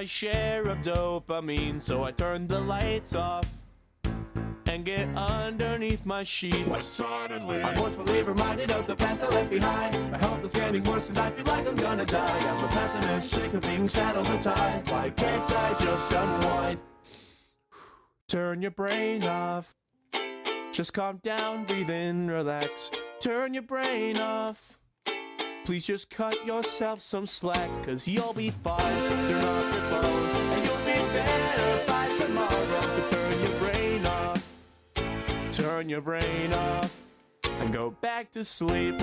my share of dopamine, so I turn the lights off and get underneath my sheets. Suddenly, I'm forcefully reminded of the past I left behind. My health is getting worse and I feel like I'm gonna die. I'm a pessimist, sick of being sad all the time. Why can't I just unwind? Turn your brain off. Just calm down, breathe in, relax. Turn your brain off. Please just cut yourself some slack, cause you'll be fine. Turn off your phone and you'll be better by tomorrow. So turn your brain off. Turn your brain off and go back to sleep.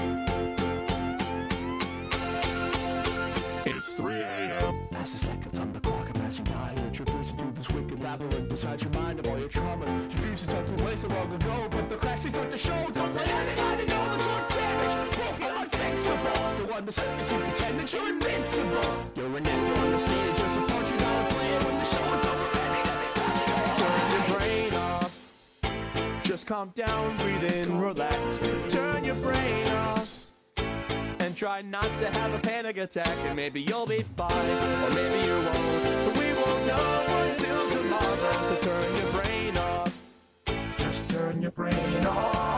It's 3 a.m. Pass the seconds on the clock, I'm passing by. You're traversing through this wicked labyrinth beside your mind of all your traumas. Your fuses are through ways that long ago, but the cracks they start to show. Don't let anybody know that you're damaged, broken, unfixable. The one the surface you pretend that you're invincible. You're an actor on the stage, you're supposed to know playing when the show is over. Baby, let me start you. Turn your brain off. Just calm down, breathe in, relax. Turn your brain off. And try not to have a panic attack, and maybe you'll be fine, or maybe you won't, but we won't know until tomorrow. So turn your brain off. Just turn your brain off.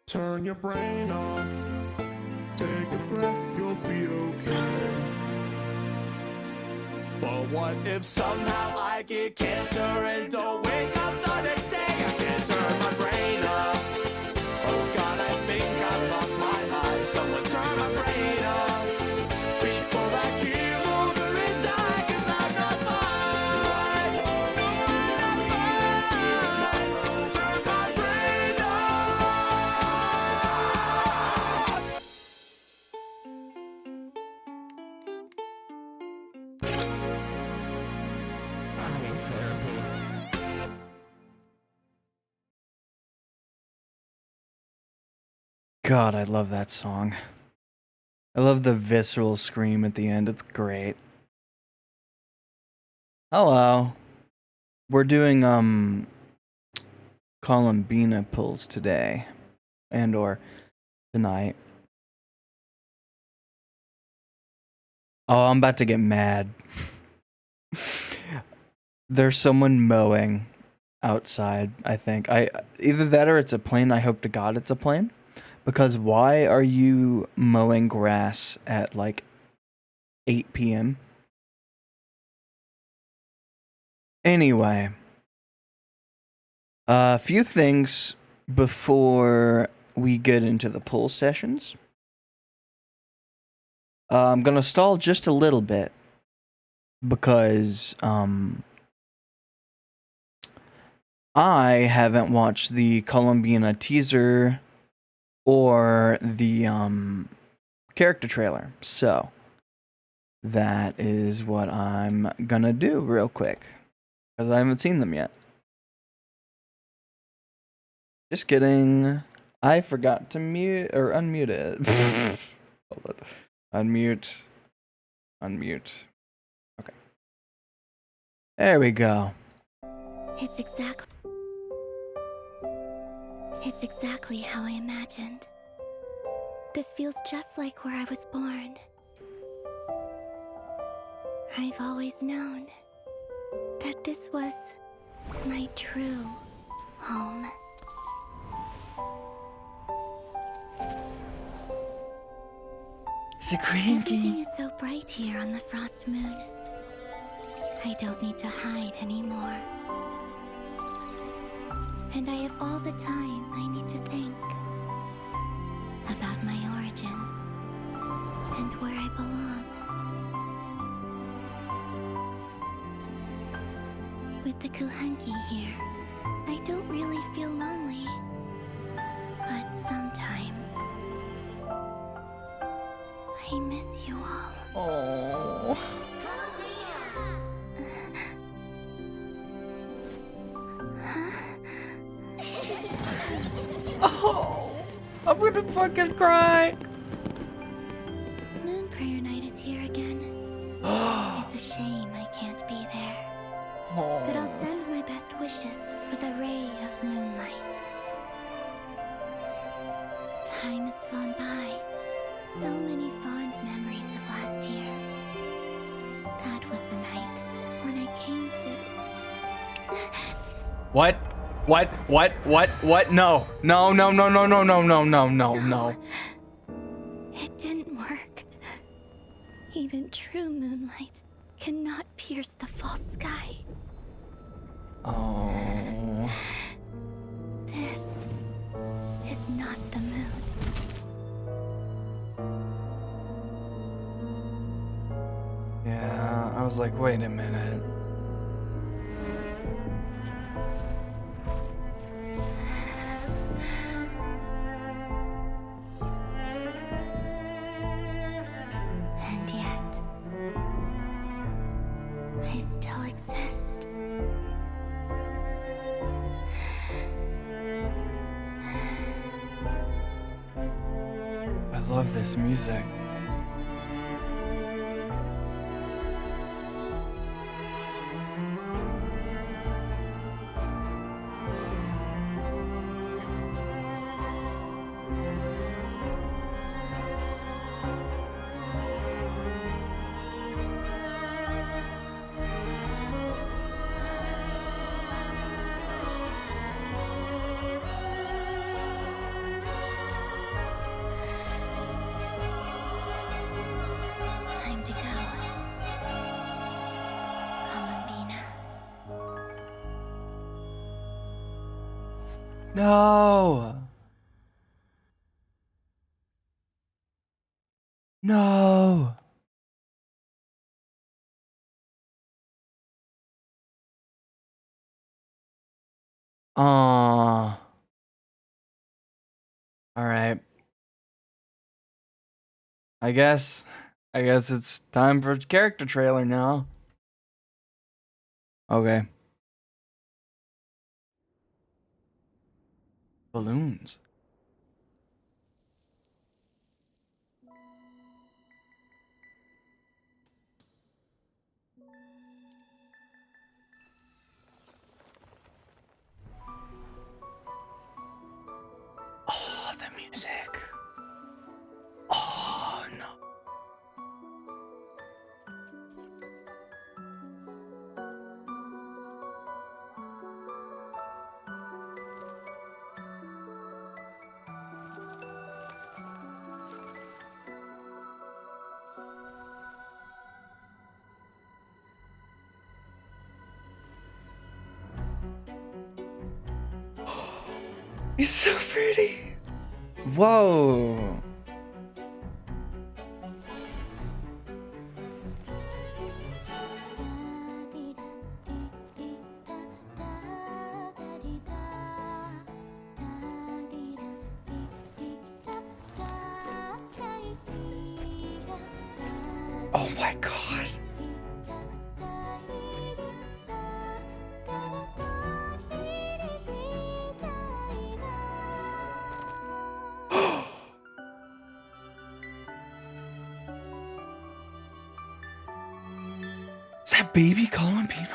Turn your brain off. Take a breath, you'll be okay. But what if somehow I get cancer and don't wake up the next day? I can't turn my brain off. Oh God, I think I've lost my mind. Someone turn my brain off before I keel over and die, 'cause I'm not fine. I'm not fine. Turn my brain off. I need therapy. God, I love that song. I love the visceral scream at the end. It's great. Hello. We're doing Columbina pulls today and or tonight. Oh, I'm about to get mad. There's someone mowing outside, I think. Either that or it's a plane. I hope to God it's a plane. Because why are you mowing grass at like 8 p.m.? Anyway. A few things before we get into the pull sessions. I'm gonna stall just a little bit because I haven't watched the Columbina teaser or the character trailer, so that is what I'm gonna do real quick because I haven't seen them yet. Just kidding. I forgot to mute or unmute it. Hold on. Unmute. Unmute. Okay. There we go. It's exactly how I imagined. This feels just like where I was born. I've always known that this was my true home. Is it cranky? Everything is so bright here on the frost moon. I don't need to hide anymore. And I have all the time I need to think about my origins. and where I belong. With the Kuhanki here, I don't really feel lonely. But sometimes, I miss you all. Oh. Oh. I'm gonna fucking cry. Moon Prayer Night is here again. It's a shame I can't be there. But I'll send my best wishes with a ray of moonlight. Time has flown by. So many fond memories of last year. That was the night when I came to... What? No. No. It didn't work. Even true moonlight cannot pierce the false sky. Oh. This is not the moon. Yeah, I was like, wait a minute. And yet, I still exist. I love this music. Time to go. Columbina. No. No. All right. I guess it's time for character trailer now. Okay. Balloons. Oh, the music. Oh, no. It's so pretty. Whoa. Oh my god. Is that baby Columbina?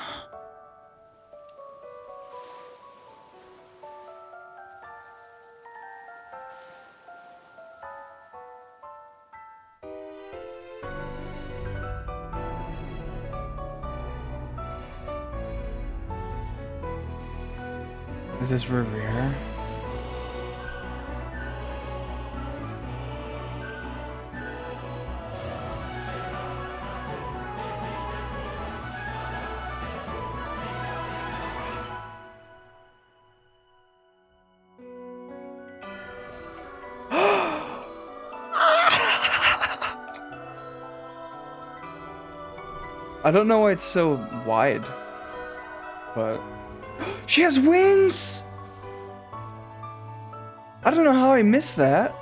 Is this Revere? I don't know why it's so wide, but she has wings. I don't know how I missed that.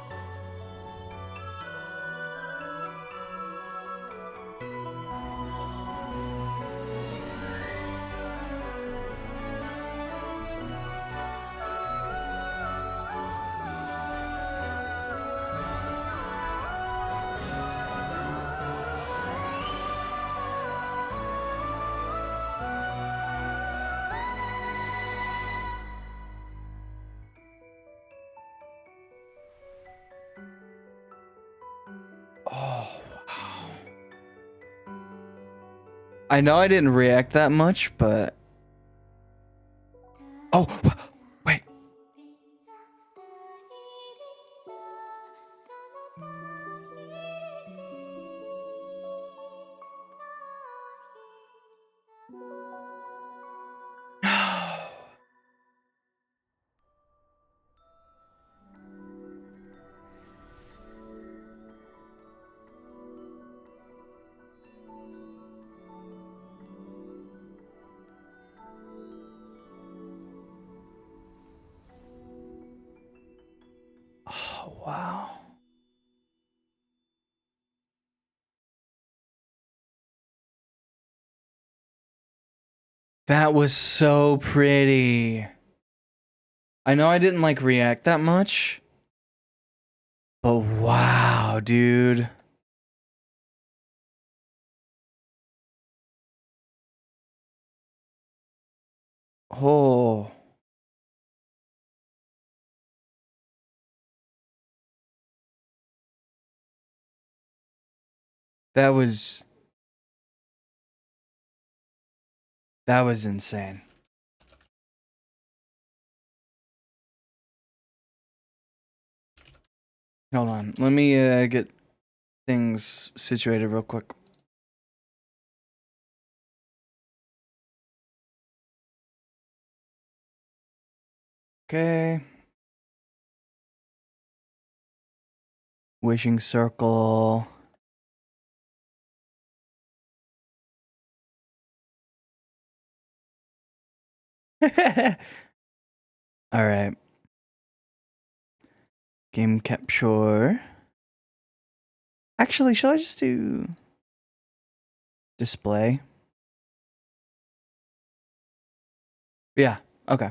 Oh, wow. I know I didn't react that much, but... Oh, wait. Oh, wow. That was so pretty. I know I didn't like react that much, but wow, dude. Oh. That was insane. Hold on. Let me get things situated real quick. Okay. Wishing circle. All right. Game capture. Actually, shall I just do display? Yeah. Okay.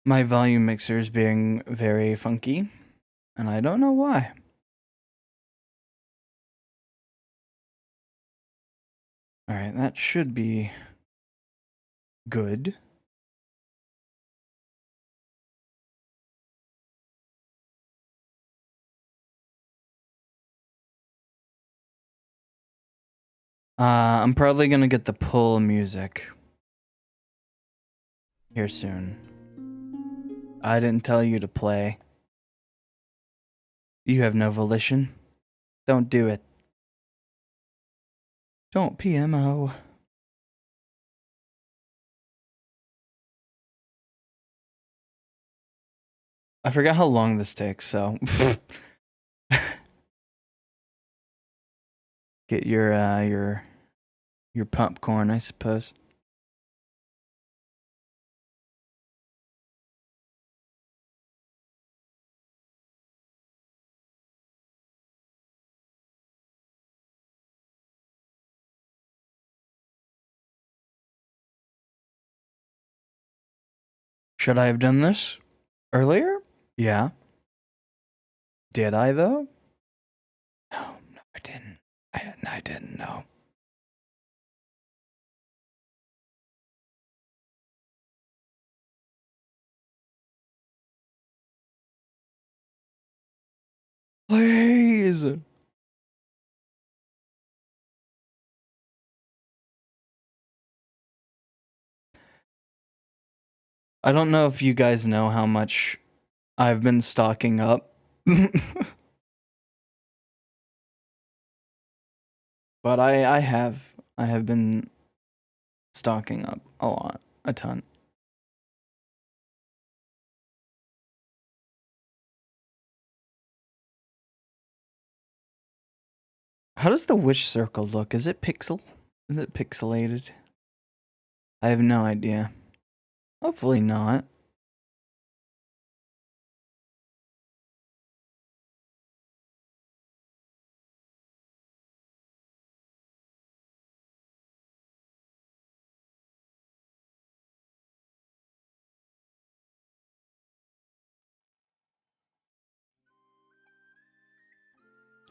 My volume mixer is being very funky, and I don't know why. All right, that should be good. I'm probably gonna get the pull music here soon. I didn't tell you to play. You have no volition. Don't do it. Don't PMO. I forgot how long this takes, so get your popcorn, I suppose. Should I have done this earlier? Yeah. Did I though? No, I didn't. I didn't know. Please. I don't know if you guys know how much I've been stocking up. But I have been stocking up a lot, a ton. How does the wish circle look? Is it pixelated? I have no idea. Hopefully not.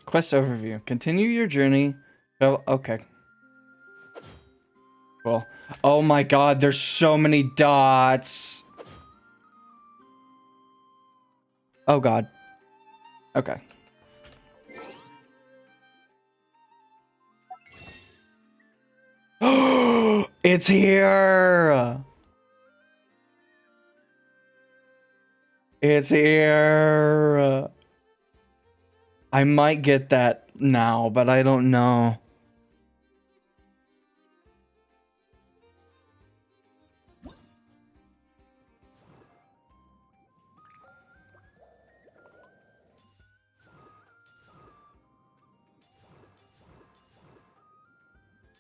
Quest overview. Continue your journey. Oh, okay. Cool. Oh my god, there's so many dots. Oh god. Okay. It's here. It's here. I might get that now, but I don't know.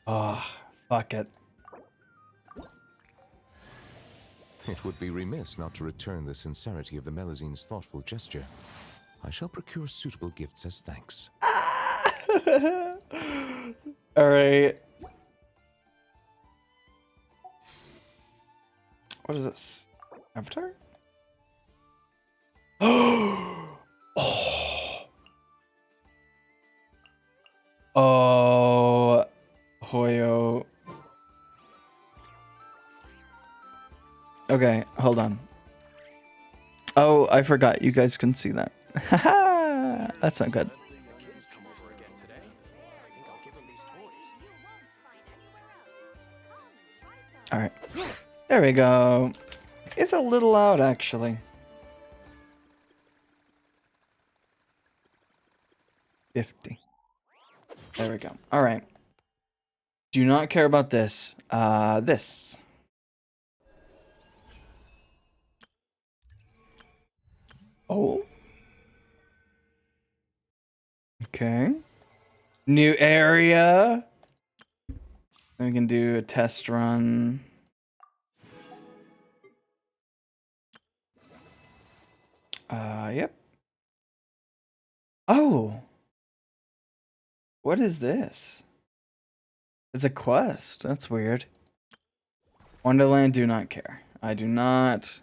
Oh, fuck it. It would be remiss not to return the sincerity of the Melizine's thoughtful gesture. I shall procure suitable gifts as thanks. All right. What is this? Avatar? Oh. Oh. Hoyo. Okay, hold on. Oh, I forgot. You guys can see that. Haha. That's not good. All right. There we go. It's a little loud, actually. 50. There we go. All right. Do not care about this. This. Oh. Okay. New area. Then we can do a test run. Yep. Oh. What is this? It's a quest. That's weird. Wonderland, do not care. I do not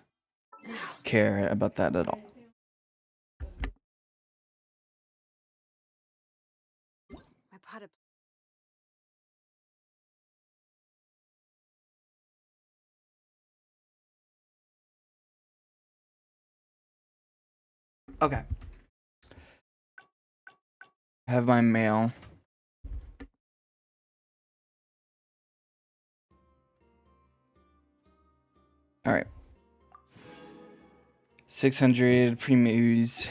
care about that at all. My pot of Okay. I have my mail. All right. 600 premiums.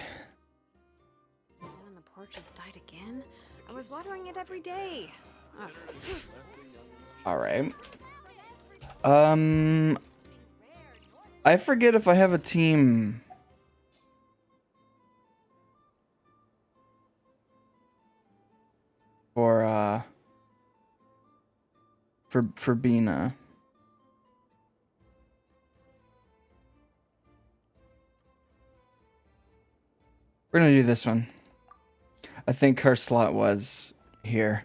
on the porch has died again. I was watering it every day. Ugh. All right. I forget if I have a team. For Bina. We're gonna do this one. I think her slot was here.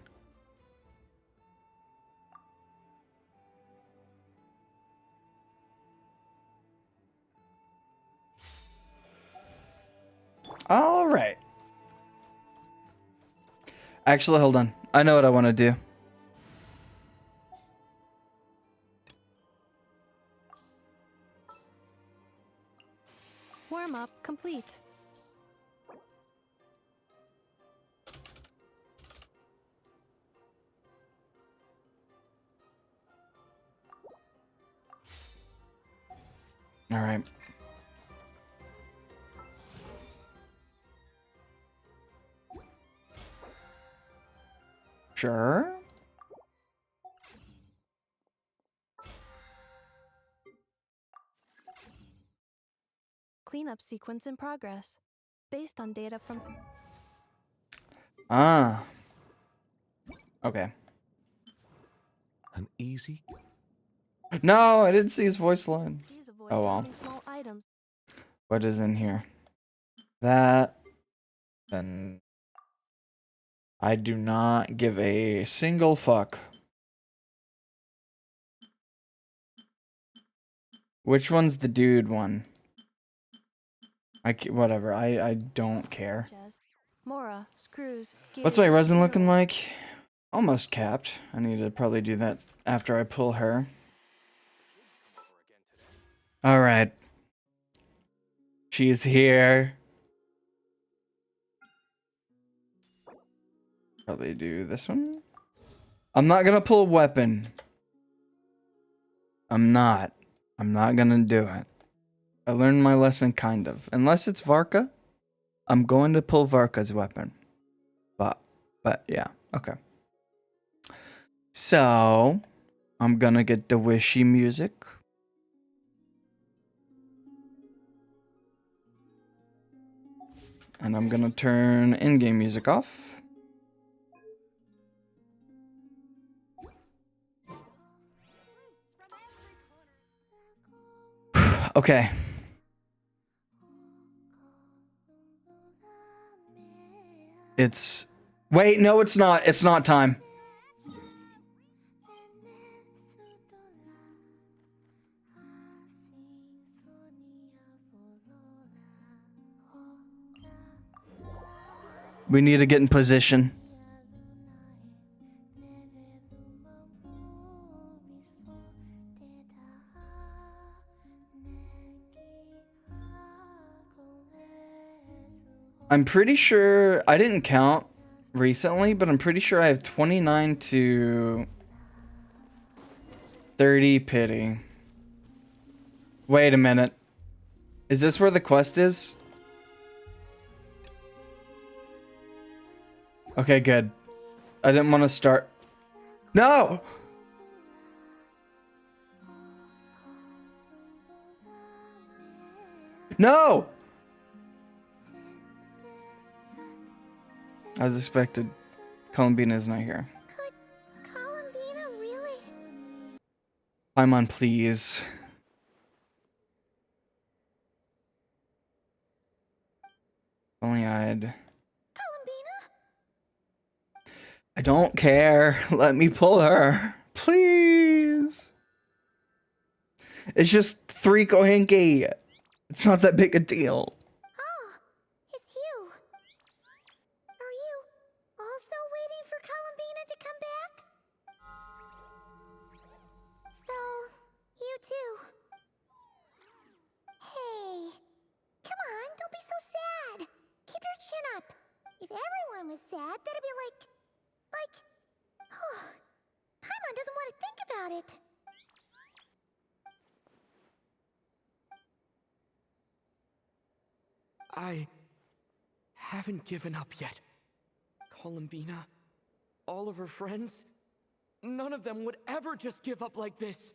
All right. Actually, hold on. I know what I want to do. Warm up complete. All right. Sure. cleanup sequence in progress, based on data from... Ah. Okay. An easy. No, I didn't see his voice line. Please avoid Oh well. dropping small items. What is in here? That. Then. I do not give a single fuck. Which one's the dude one? Whatever. I don't care. Such as Mora, screws, What's my gears, resin looking mirrors. like? Almost capped. I need to probably do that after I pull her. Alright. She's here. Probably do this one. I'm not gonna pull a weapon. I'm not gonna do it. I learned my lesson kind of. Unless it's Varka, I'm going to pull Varka's weapon. But yeah, okay. So, I'm gonna get the wishy music. And I'm gonna turn in-game music off. Okay. It's... Wait, no, it's not. It's not time. We need to get in position. I'm pretty sure... I didn't count recently, but I'm pretty sure I have 29 to 30 pity. Wait a minute. Is this where the quest is? Okay, good. I didn't want to start... No! No! As expected, Columbina is not here. Could Columbina really? Paimon, please. Only I'd... Columbina? I don't care. Let me pull her. Please. It's just 3 Kohenki. It's not that big a deal. Oh, it's you. Are you also waiting for Columbina to come back? So, you too. Hey, come on, don't be so sad. Keep your chin up. If everyone was sad, that'd be like, Paimon doesn't want to think about it. I haven't given up yet. Columbina, all of her friends, none of them would ever just give up like this.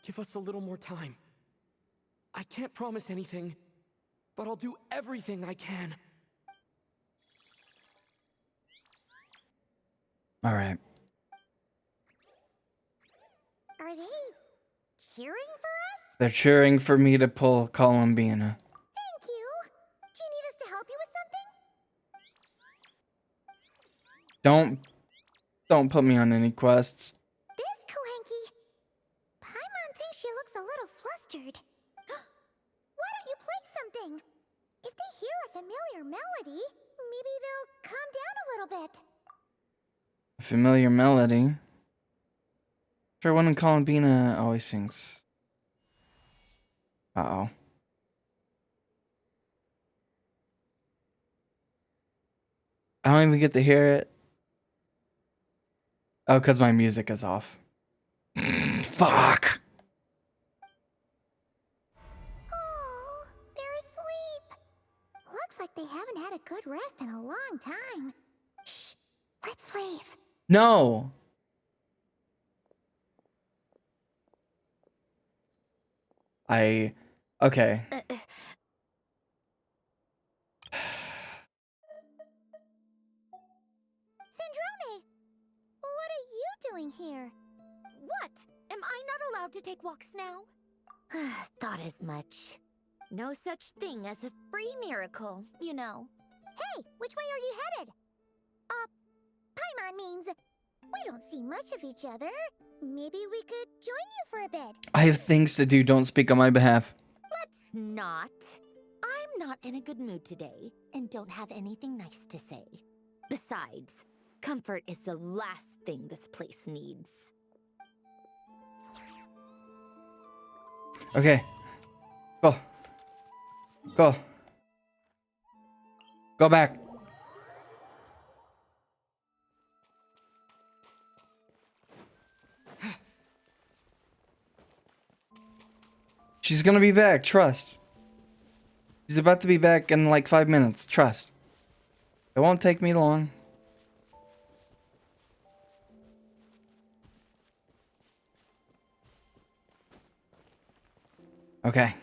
Give us a little more time. I can't promise anything, but I'll do everything I can. All right. Are they cheering for us? They're cheering for me to pull Columbina. Thank you. Do you need us to help you with something? Don't put me on any quests. This Kohenki. Paimon thinks she looks a little flustered. Why don't you play something? If they hear a familiar melody, maybe they'll calm down a little bit. A familiar melody. Sure, one in Columbina always sings. Uh-oh. I don't even get to hear it. Oh, because my music is off. Fuck! Oh, they're asleep. Looks like they haven't had a good rest in a long time. Shh, let's leave. No! Okay. walks now? Thought as much. No such thing as a free miracle, you know. Hey, which way are you headed? Paimon means we don't see much of each other. Maybe we could join you for a bit. I have things to do. Don't speak on my behalf. Let's not. I'm not in a good mood today and don't have anything nice to say. Besides, comfort is the last thing this place needs. Okay. Go. Go. Go back. She's gonna be back, trust. She's about to be back in like 5 minutes, trust. It won't take me long. Okay.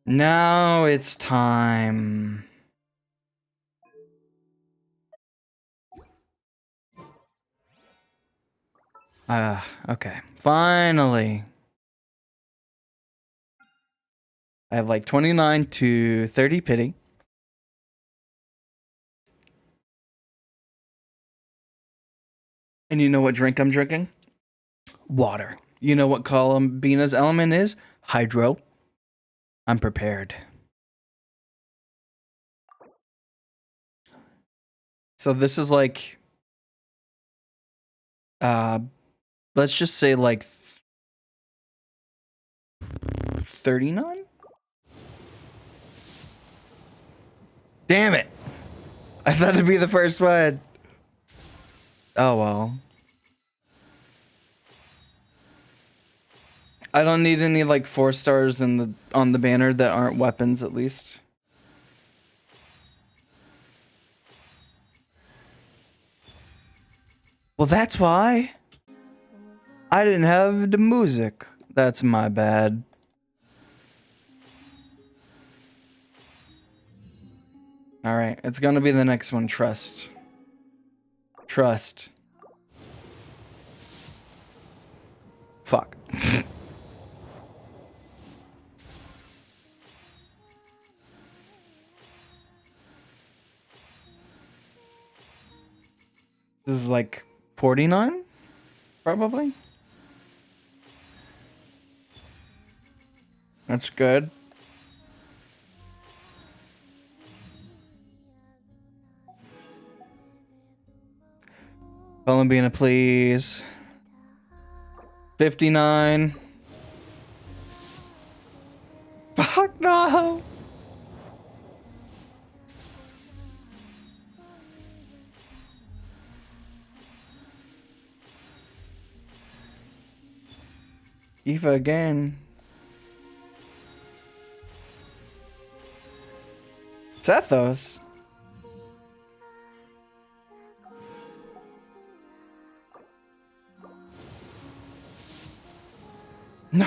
Now it's time. Okay. Finally. I have like 29 to 30 pity. And you know what drink I'm drinking? Water. You know what Columbina's element is? Hydro. I'm prepared. So this is like, let's just say like 39? Damn it. I thought it'd be the first one. Oh well. I don't need any like 4 stars on the banner that aren't weapons at least. Well, that's why I didn't have the music. That's my bad. All right, it's gonna be the next one. Trust. Trust. Fuck. This is like 49? Probably. That's good. Columbina, please. 59. Fuck no! Eva again. Sethos. No.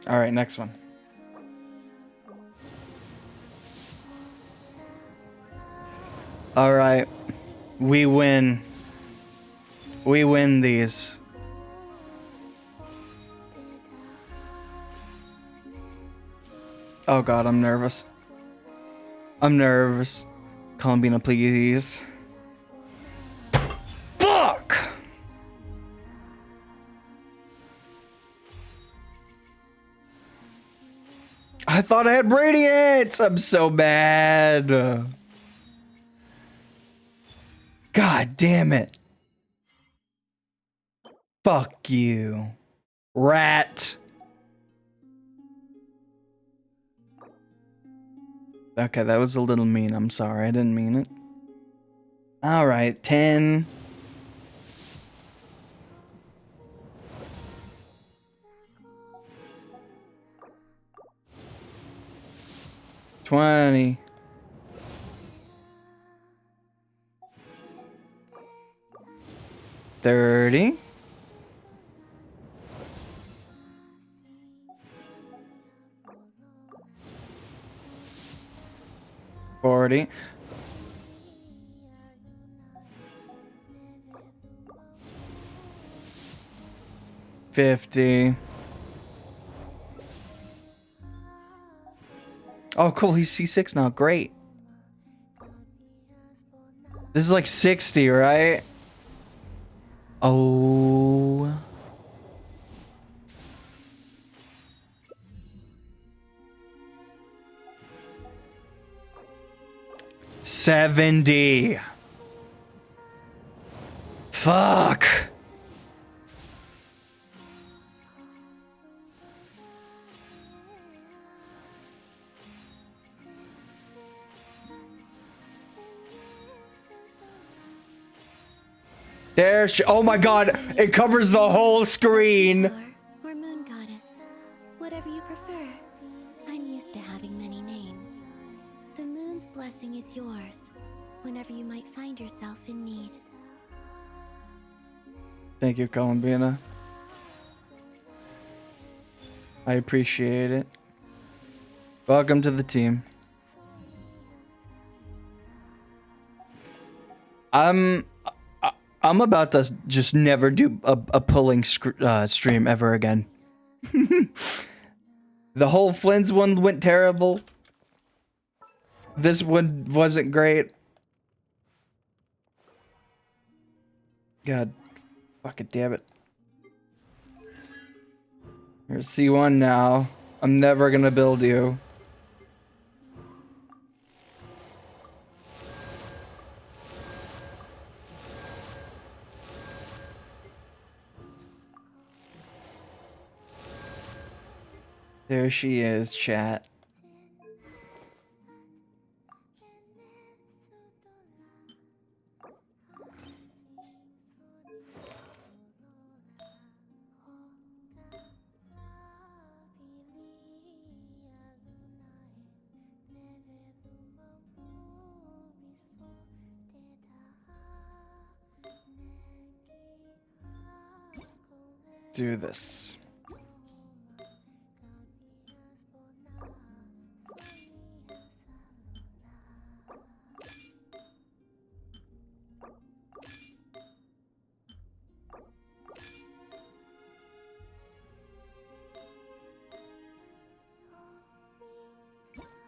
All right, next one. All right. We win. We win these. Oh god, I'm nervous. I'm nervous. Columbina, please. Fuck! I thought I had Radiance! I'm so bad. God damn it. Fuck you. Rat. Okay, that was a little mean. I'm sorry. I didn't mean it. All right, 10. $20. 30. 40. 40. $50. Oh, cool. He's C6 now. Great. This is like 60, right? Oh. $70. Fuck. There she, oh my god, it covers the whole screen. Or moon goddess, whatever you prefer. I'm used to having many names. The moon's blessing is yours, whenever you might find yourself in need. Thank you, Columbina. I appreciate it. Welcome to the team. I'm about to just never do a pulling stream ever again. The whole Flynn's one went terrible. This one wasn't great. God, fucking damn it. Here's C1 now. I'm never gonna build you. There she is, chat. Do this.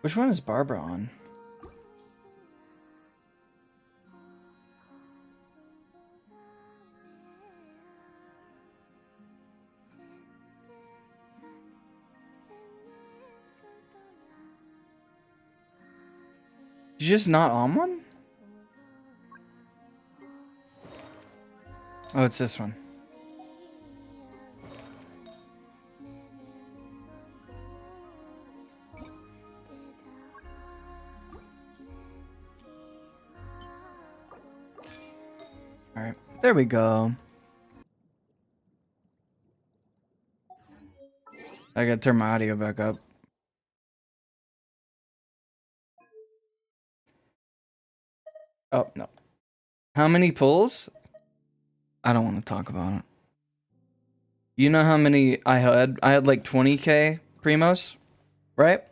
Which one is Barbara on? You just not on one? Oh, it's this one. All right, there we go. I gotta turn my audio back up. Oh, no. How many pulls? I don't want to talk about it. You know how many I had? I had like 20k primos, right?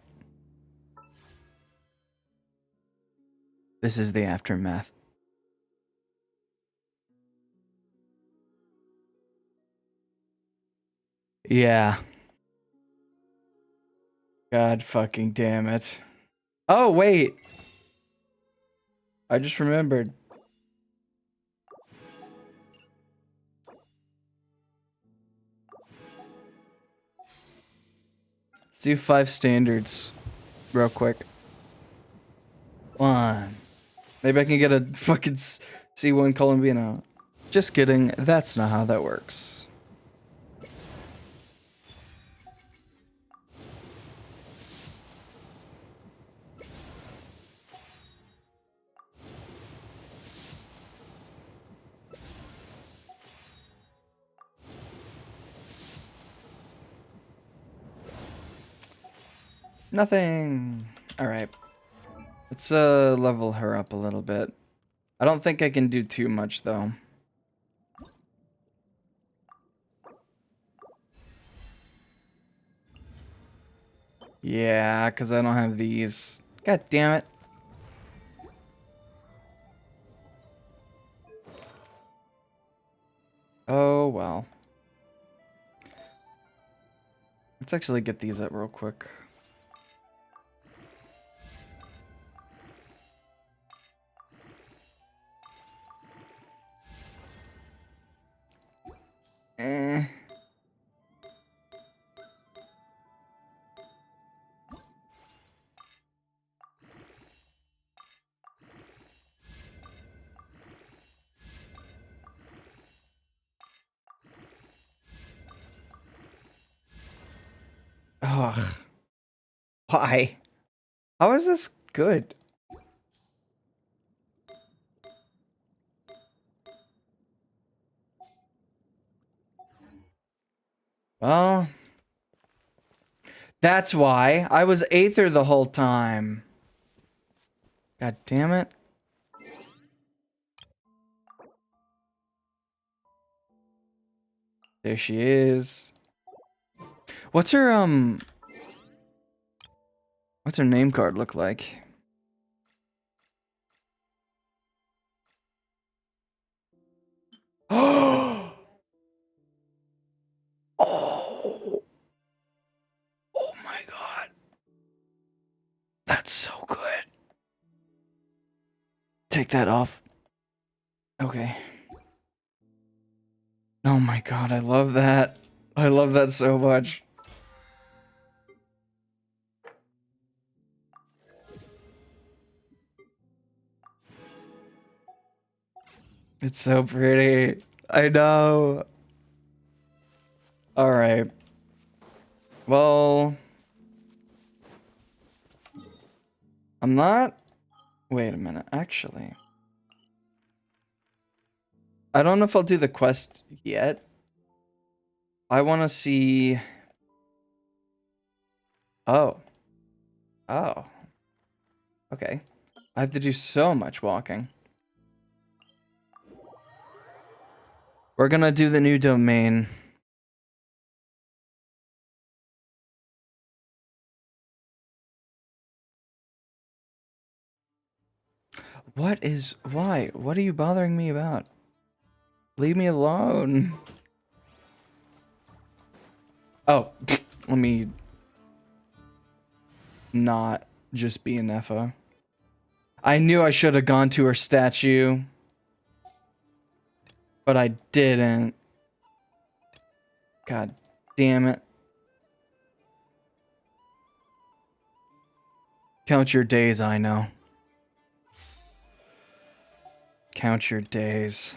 This is the aftermath. Yeah. God fucking damn it. Oh, wait. I just remembered. Let's do 5 standards real quick. 1. Maybe I can get a fucking C1 Columbina. Just kidding. That's not how that works. Nothing. All right. Let's level her up a little bit. I don't think I can do too much though. Yeah, because I don't have these. God damn it. Let's actually get these up real quick. Eh. Ugh. Why? How is this good? Well, that's why. I was Aether the whole time. God damn it. There she is. What's her what's her name card look like? Oh. Oh. Oh my god. That's so good. Take that off. Okay. Oh my god, I love that. I love that so much. It's so pretty. I know. All right. Well, I'm not. Wait a minute. Actually, I don't know if I'll do the quest yet. I want to see. Oh. Oh. Okay. I have to do so much walking. We're gonna do the new domain. What is... Why? What are you bothering me about? Leave me alone. Oh. Let me... not just be an FO. I knew I should have gone to her statue. But I didn't. God damn it. Count your days, I know. Count your days.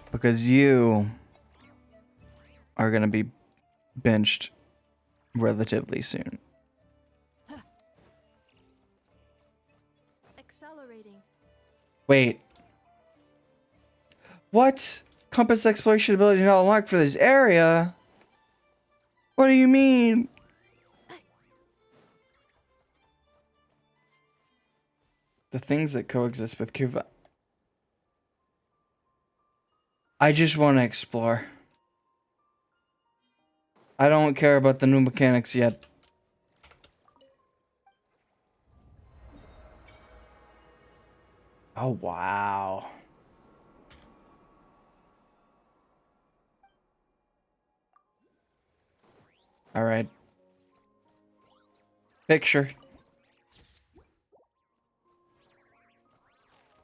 Because you are gonna be benched relatively soon. Accelerating. Wait. What? Compass exploration ability not unlocked for this area? What do you mean? The things that coexist with Kuva. I just want to explore. I don't care about the new mechanics yet. Oh, wow. All right. Picture.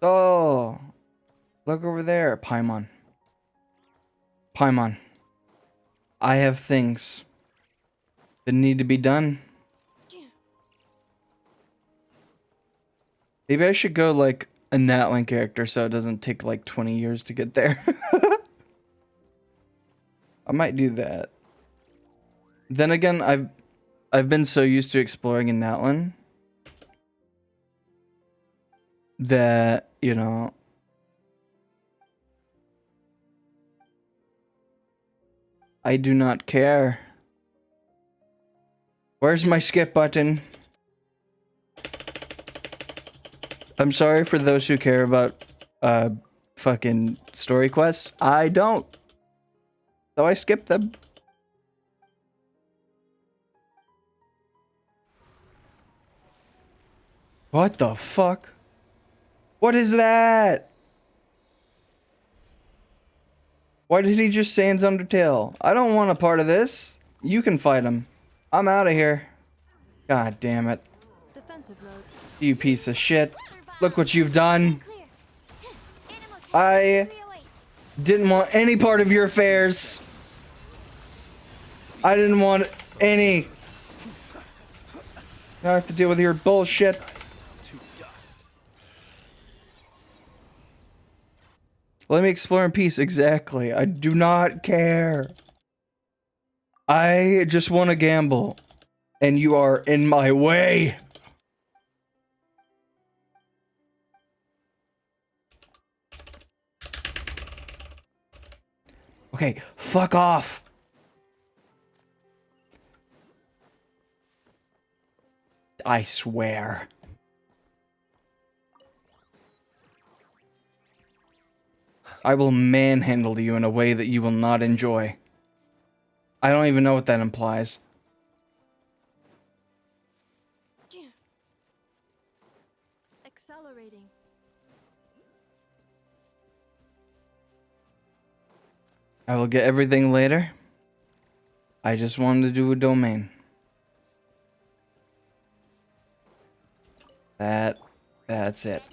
Oh, look over there. Paimon. Paimon. I have things that need to be done. Maybe I should go like a Natlan character so it doesn't take like 20 years to get there. I might do that. Then again, I've been so used to exploring in Natlan that, you know, I do not care. Where's my skip button? I'm sorry for those who care about fucking story quests. I don't. So I skip them. What the fuck? What is that? Why did he just sans Undertale? I don't want a part of this. You can fight him. I'm out of here. God damn it. Defensive mode. You piece of shit. Look what you've done. I didn't want any part of your affairs. I didn't want any. Now I have to deal with your bullshit. Let me explore in peace. Exactly. I do not care. I just want to gamble. And you are in my way. Okay, fuck off. I swear. I will manhandle you in a way that you will not enjoy. I don't even know what that implies. Accelerating. I will get everything later. I just wanted to do a domain. That's it.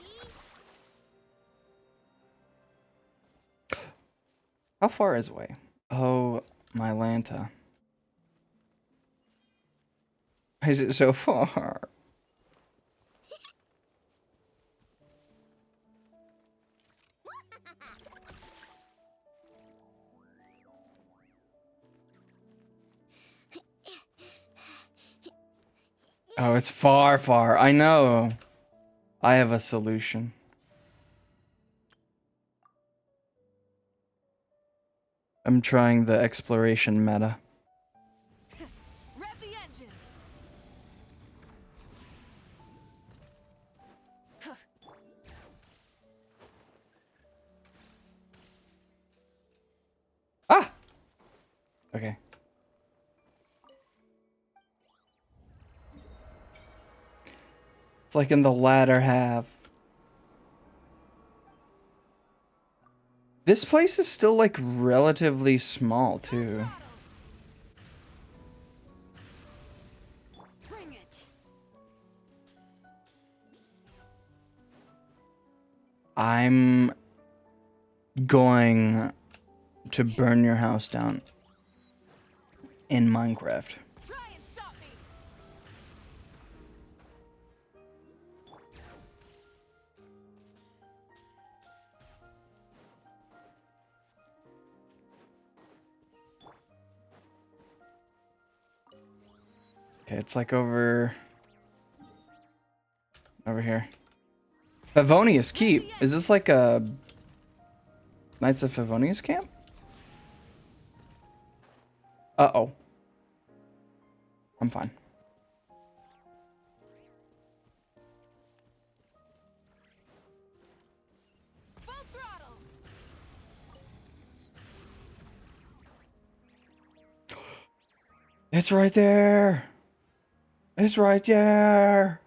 How far is away? Oh, my Lanta. Is it so far? Oh, it's far, far. I know. I have a solution. I'm trying the exploration meta. Rev the engines. Ah! Okay. It's like in the latter half. This place is still like relatively small too. Bring it. I'm going to burn your house down in Minecraft. Try and stop me. Okay, it's like over here. Favonius Keep. Is this like a Knights of Favonius camp? Uh-oh. I'm fine. Full throttle. It's right there. It's right there.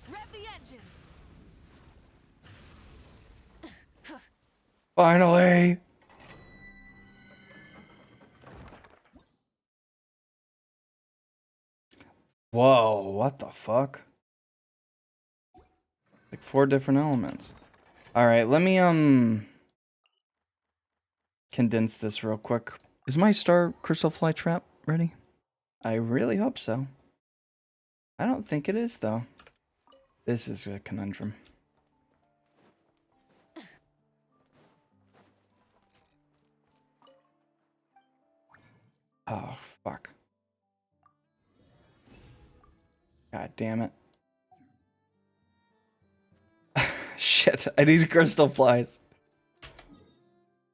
Rev the engines. Finally. Whoa, what the fuck? Like 4 different elements. All right, let me condense this real quick. Is my star crystal fly trap ready? I really hope so. I don't think it is though. This is a conundrum. Oh, fuck. God damn it. Shit, I need crystal flies.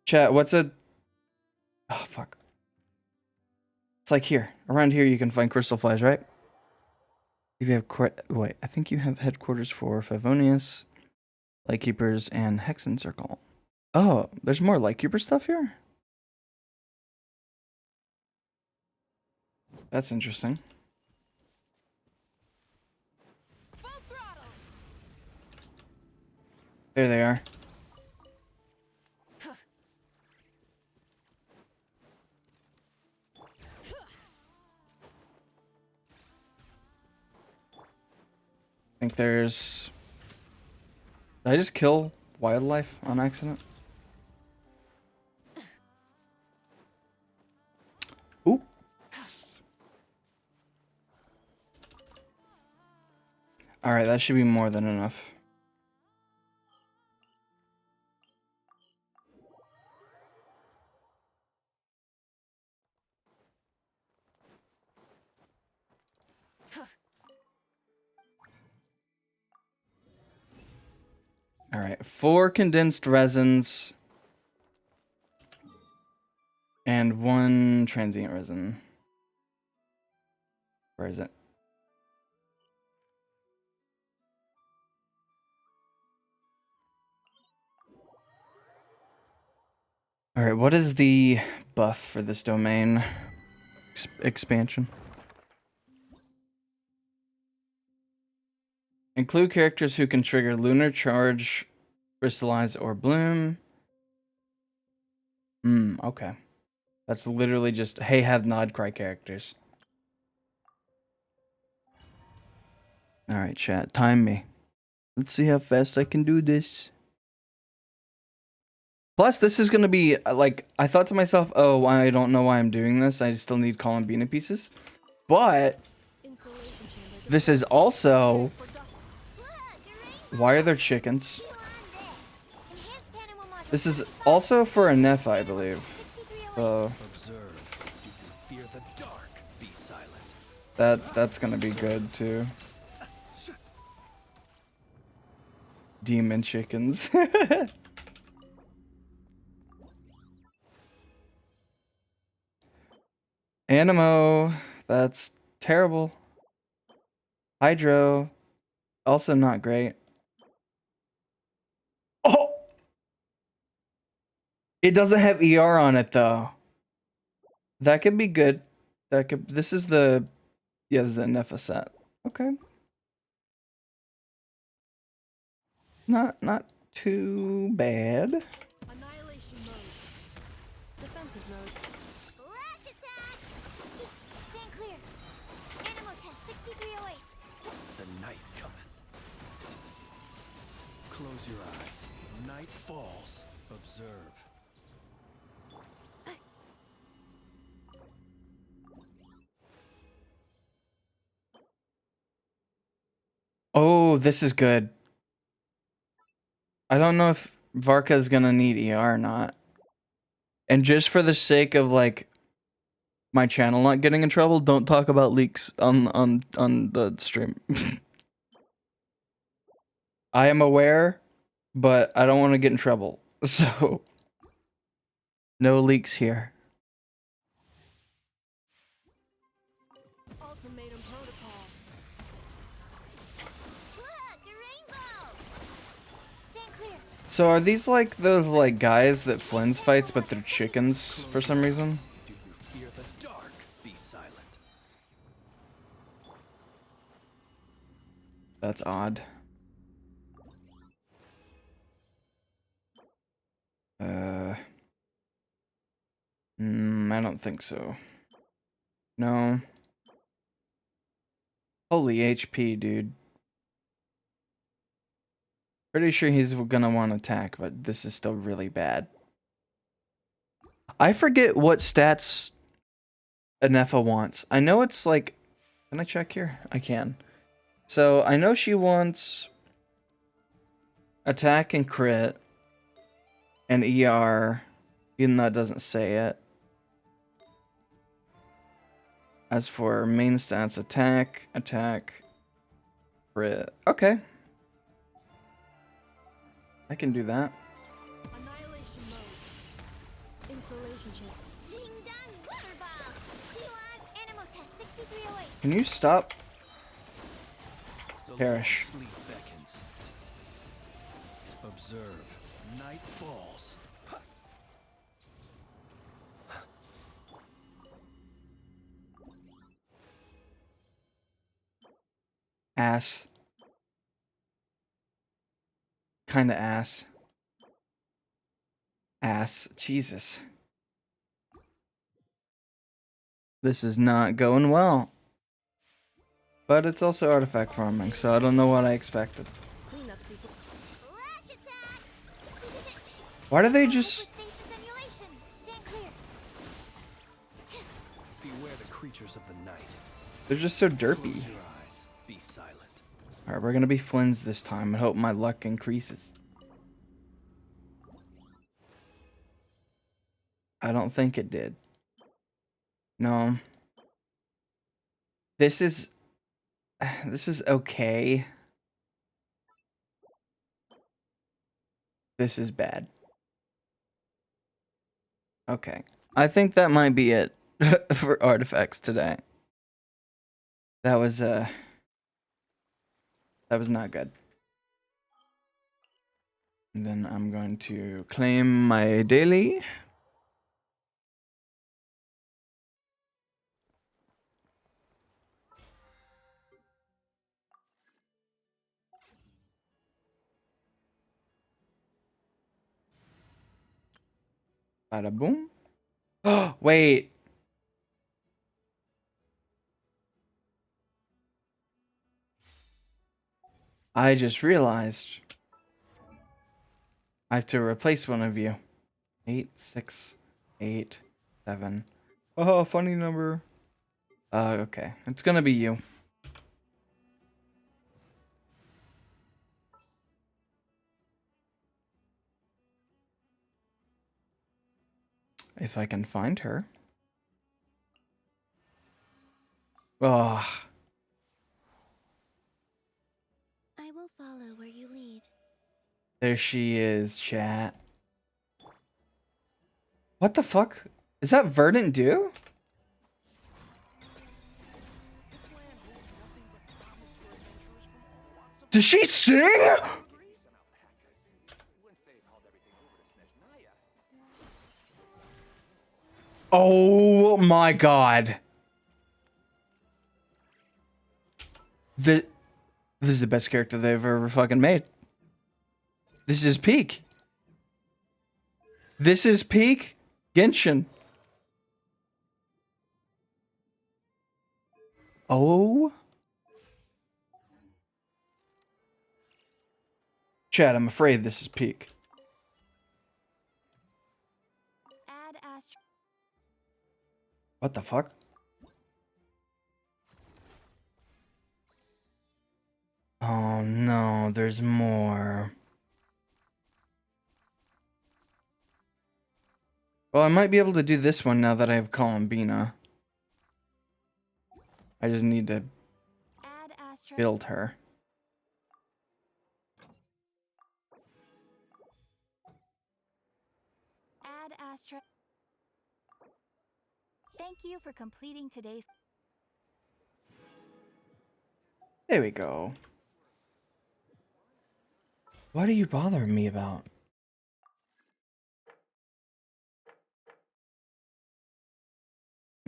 Chat, what's a... Oh, fuck. It's like here. Around here you can find crystal flies, right? If you have... Wait, I think you have headquarters for Favonius, Lightkeepers, and Hexen Circle. Oh, there's more Lightkeeper stuff here? That's interesting. Full throttle. There they are. I think there's... Did I just kill wildlife on accident? Ooh. Alright, that should be more than enough. Alright, 4 condensed resins. And 1 transient resin. Where is it? Alright, what is the buff for this domain expansion? Include characters who can trigger lunar charge, crystallize, or bloom. Okay. That's literally just, hey, have nod cry characters. Alright, chat, time me. Let's see how fast I can do this. Plus, this is gonna be, like, I thought to myself, oh, I don't know why I'm doing this. I still need Columbina pieces. But, this is also... Why are there chickens? This is also for a Neph, I believe. That's gonna be good, too. Demon chickens. Animo, that's terrible. Hydro, also not great. Oh! It doesn't have ER on it though. That could be good. That could, this is the, yeah, this is a Nepha set. Okay. Not too bad. Annihilation mode. Defensive mode. Flash attack! Stand clear. Animal test 6308. The night cometh. Close your eyes. Night falls. Observe. Oh, this is good. I don't know if Varka is gonna need ER or not. And just for the sake of like my channel not getting in trouble, don't talk about leaks on the stream. I am aware, but I don't want to get in trouble. So no leaks here. Ultimatum protocol. Look, a rainbow! Stand clear. So are these like those like guys that Flynn's fights, but they're chickens for some reason? Do you fear the dark? Be silent. That's odd. I don't think so. No. Holy HP, dude. Pretty sure he's gonna want to attack, but this is still really bad. I forget what stats Anefa wants. I know it's like... Can I check here? I can. So, I know she wants... Attack and crit. And ER. Even though it doesn't say it. As for main stats, attack, crit. Okay. I can do that. Annihilation mode. Installation chip. Ding dong, water bomb! T1, animal test 6308. Can you stop? The Perish. long sleep beckons. Observe. Night falls. Ass. kind of ass. Ass. Jesus. This is not going well. But it's also artifact farming, so I don't know what I expected. Flash attack! Why do they just... Hyperstasis emulation. Stand clear. Beware the creatures of the night. They're just so derpy. Close your eyes. Be silent. Alright, we're gonna be Flynn's this time and hope my luck increases. I don't think it did. No. This is okay. This is bad. Okay. I think that might be it for artifacts today. That was not good. And then I'm going to claim my daily. Bada boom. Oh, wait. I just realized I have to replace one of you. 8, 6, 8, 7. Oh, funny number. Okay. It's gonna be you. If I can find her. Oh. I will follow where you lead. There she is, chat. What the fuck? Is that Verdant Dew? Does she sing? Oh my god. This is the best character they've ever fucking made. This is peak. This is peak Genshin. Oh. Chad, I'm afraid this is peak. Add Astro. What the fuck? Oh no, there's more. Well, I might be able to do this one now that I have Columbina. I just need to Add Astro. build her. Add Astro. Thank you for completing today's. There we go. What are you bothering me about?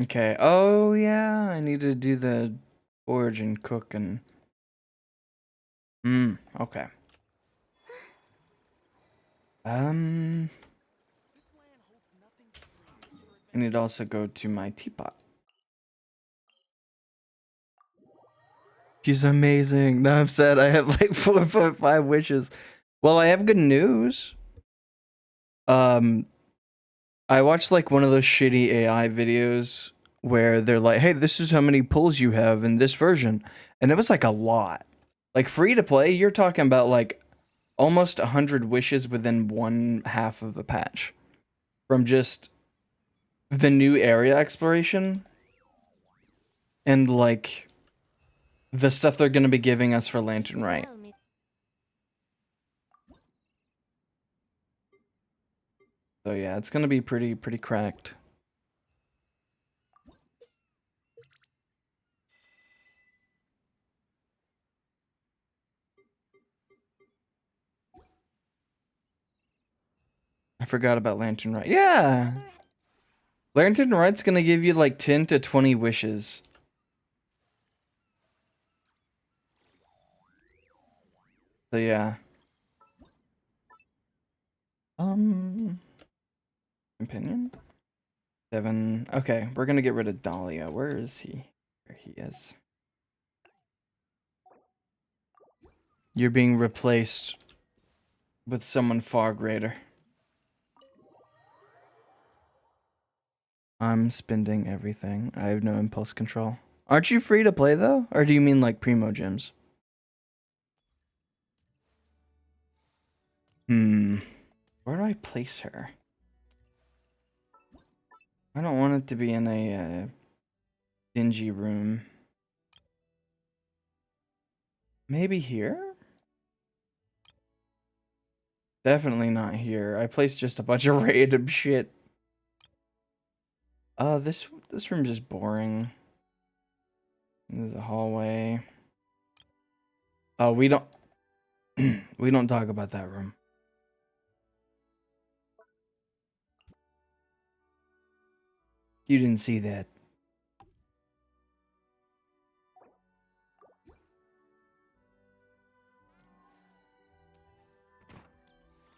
Okay. Oh yeah, I need to do the forge and cook and. Okay. I need to also go to my teapot. She's amazing. No, I'm sad. I have like 4.5 wishes. Well, I have good news. I watched like one of those shitty AI videos where they're like, "Hey, this is how many pulls you have in this version," and it was like a lot. Like free to play, you're talking about like almost 100 wishes within one half of the patch, from just the new area exploration and like the stuff they're gonna be giving us for Lantern Right. So yeah, it's gonna be pretty cracked. I forgot about Lantern Right. Yeah! Lantern Right's gonna give you like 10 to 20 wishes. So yeah. Opinion? 7. Okay, we're gonna get rid of Dahlia. Where is he? There he is. You're being replaced with someone far greater. I'm spending everything. I have no impulse control. Aren't you free to play though? Or do you mean like Primo Gyms? Where do I place her? I don't want it to be in a dingy room. Maybe here? Definitely not here. I placed just a bunch of random shit. This room's just boring. There's a hallway. Oh, we don't we don't talk about that room. You didn't see that.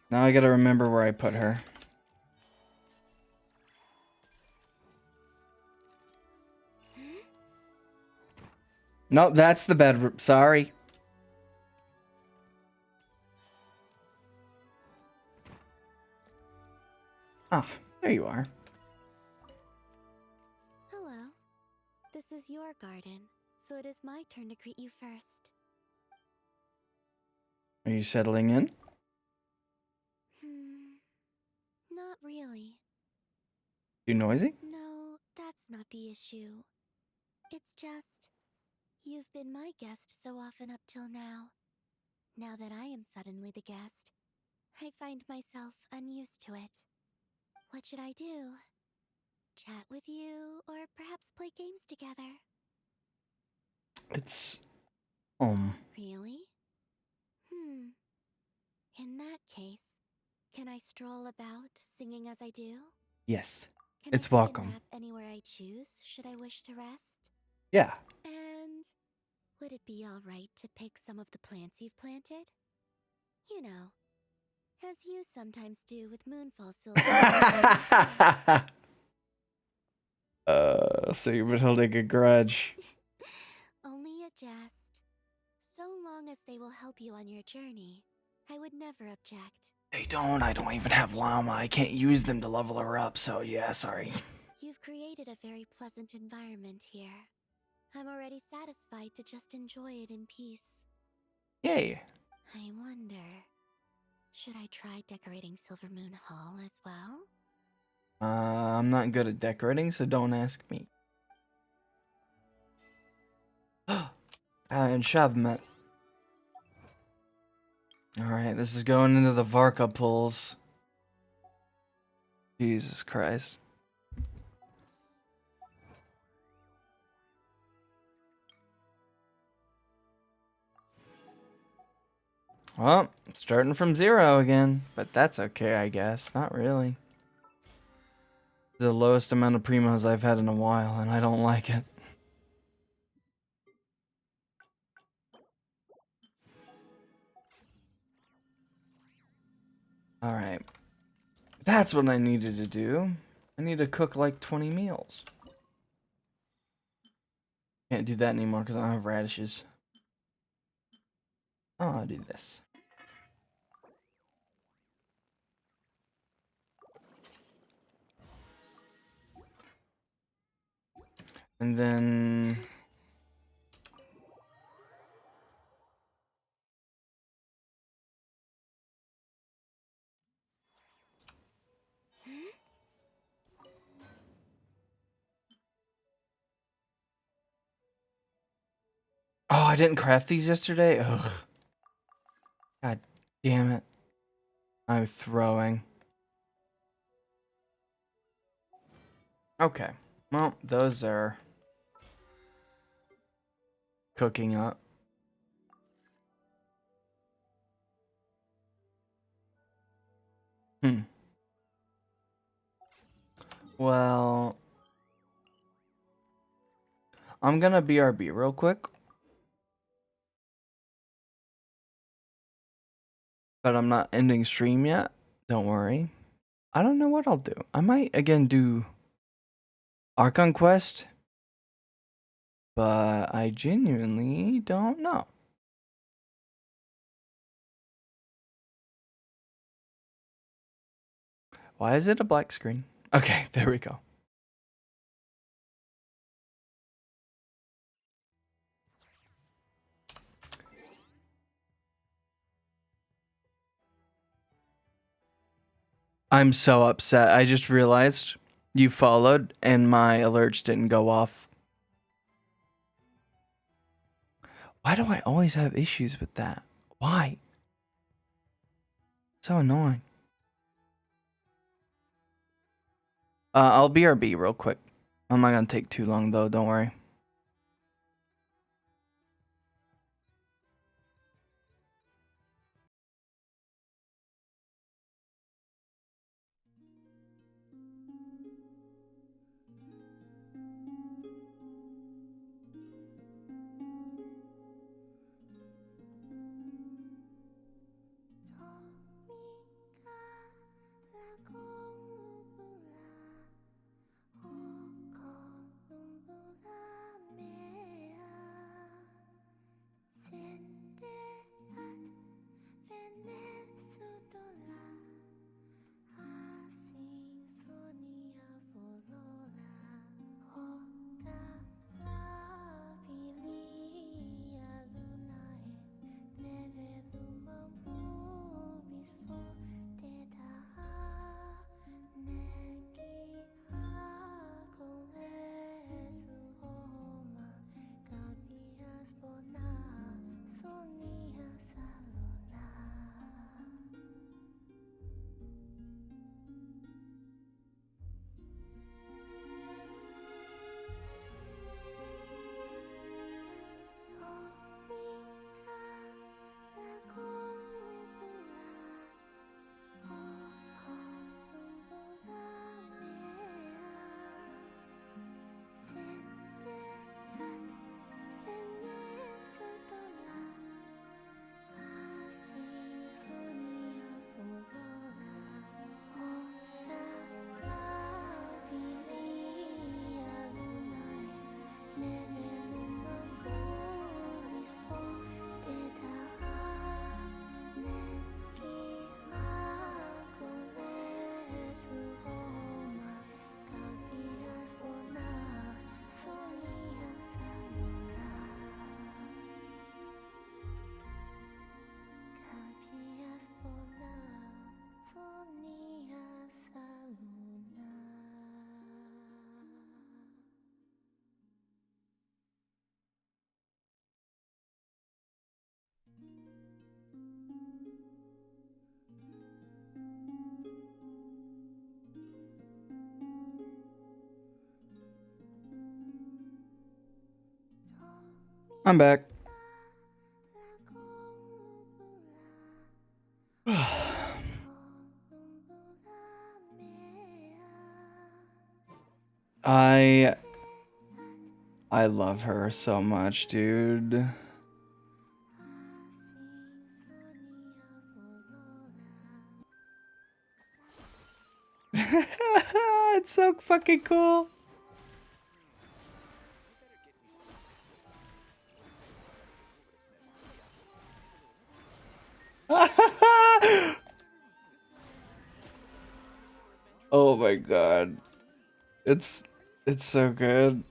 Now I gotta remember where I put her. No, that's the bedroom. Sorry. Ah, there you are. Hello. This is your garden, so it is my turn to greet you first. Are you settling in? Not really. You noisy? No, that's not the issue. It's just, you've been my guest so often up till now. Now that I am suddenly the guest, I find myself unused to it. What should I do? Chat with you, or perhaps play games together? It's Really? In that case, can I stroll about, singing as I do? yes. Can It's I take a welcome. nap anywhere I choose, should I wish to rest? Yeah. And would it be alright to pick some of the plants you've planted? You know, as you sometimes do with Moonfall Silver. So you've been holding a grudge. Only a jest. So long as they will help you on your journey, I would never object. They don't. I don't even have llama. I can't use them to level her up, so yeah, sorry. You've created a very pleasant environment here. I'm already satisfied to just enjoy it in peace. Yay. I wonder, should I try decorating Silvermoon Hall as well? I'm not good at decorating, so don't ask me. And Shav met. Alright, this is going into the Varka pools. Jesus Christ. Well, starting from 0 again, but that's okay, I guess. Not really. The lowest amount of primos I've had in a while, and I don't like it. Alright. That's what I needed to do. I need to cook like 20 meals. Can't do that anymore because I don't have radishes. Oh, I'll do this. And then... Oh, I didn't craft these yesterday? Ugh. God damn it. I'm throwing. Okay. Well, those are cooking up. Well, I'm gonna BRB real quick. But I'm not ending stream yet. Don't worry. I don't know what I'll do. I might again do Archon Quest, but I genuinely don't know. Why is it a black screen? Okay, there we go. I'm so upset. I just realized you followed and my alerts didn't go off. Why do I always have issues with that? Why? So annoying. I'll BRB real quick. I'm not gonna take too long though, don't worry. I'm back. I love her so much, dude. It's so fucking cool. Oh my god. It's so good.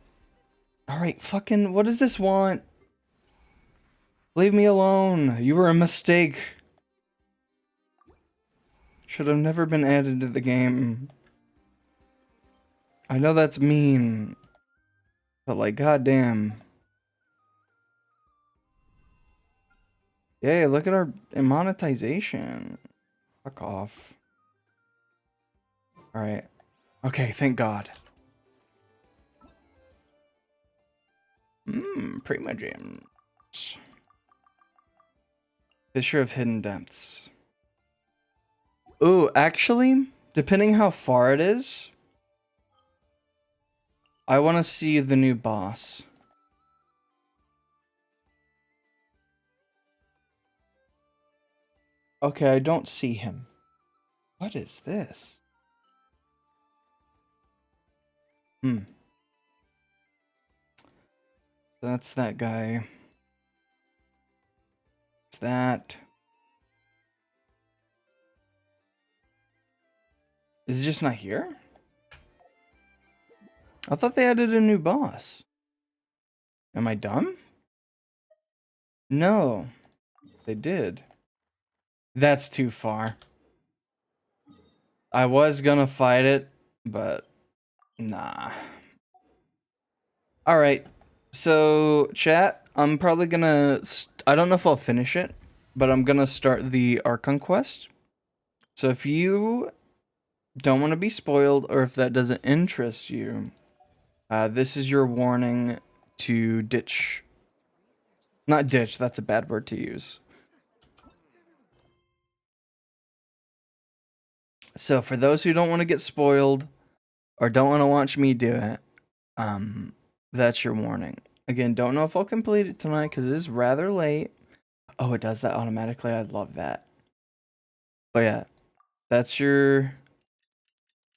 Alright, fucking, what does this want? Leave me alone. You were a mistake. Should have never been added to the game. I know that's mean. But like, goddamn. Yay, look at our monetization. Fuck off. Alright. Okay, thank God. Prima Gems. Fissure of Hidden Depths. Ooh, actually, depending how far it is, I want to see the new boss. Okay, I don't see him. What is this? Hmm. That's that guy. It's that. Is he just not here? I thought they added a new boss. Am I dumb? No, they did. That's too far. I was gonna fight it, but nah. Alright, so chat, I'm probably gonna... I don't know if I'll finish it, but I'm gonna start the Archon Quest. So if you don't want to be spoiled, or if that doesn't interest you, this is your warning to ditch. Not ditch, that's a bad word to use. So for those who don't want to get spoiled, or don't want to watch me do it, that's your warning. Again, don't know if I'll complete it tonight, because it is rather late. Oh, it does that automatically? I love that. But yeah, that's your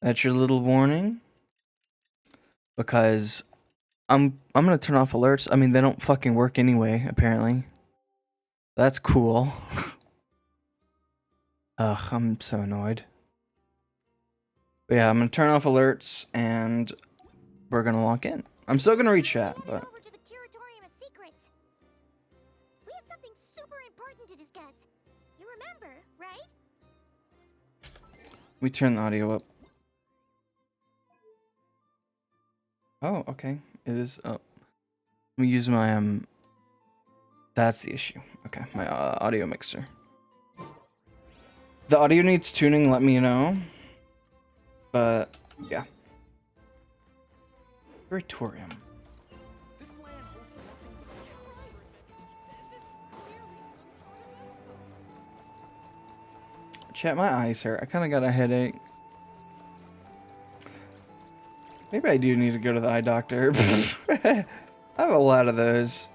little warning. Because I'm gonna turn off alerts. I mean, they don't fucking work anyway, apparently. That's cool. Ugh, I'm so annoyed. But yeah, I'm gonna turn off alerts and we're gonna lock in. I'm still gonna read chat, but Over to the Curatorium of Secrets. We have something super important to discuss. You remember, right? we turn the audio up. Oh, okay. It is up. Let me use my that's the issue. Okay, my audio mixer. The audio needs tuning, let me know. But yeah. Curatorium. Chat, my eyes hurt. I kind of got a headache. Maybe I do need to go to the eye doctor. I have a lot of those.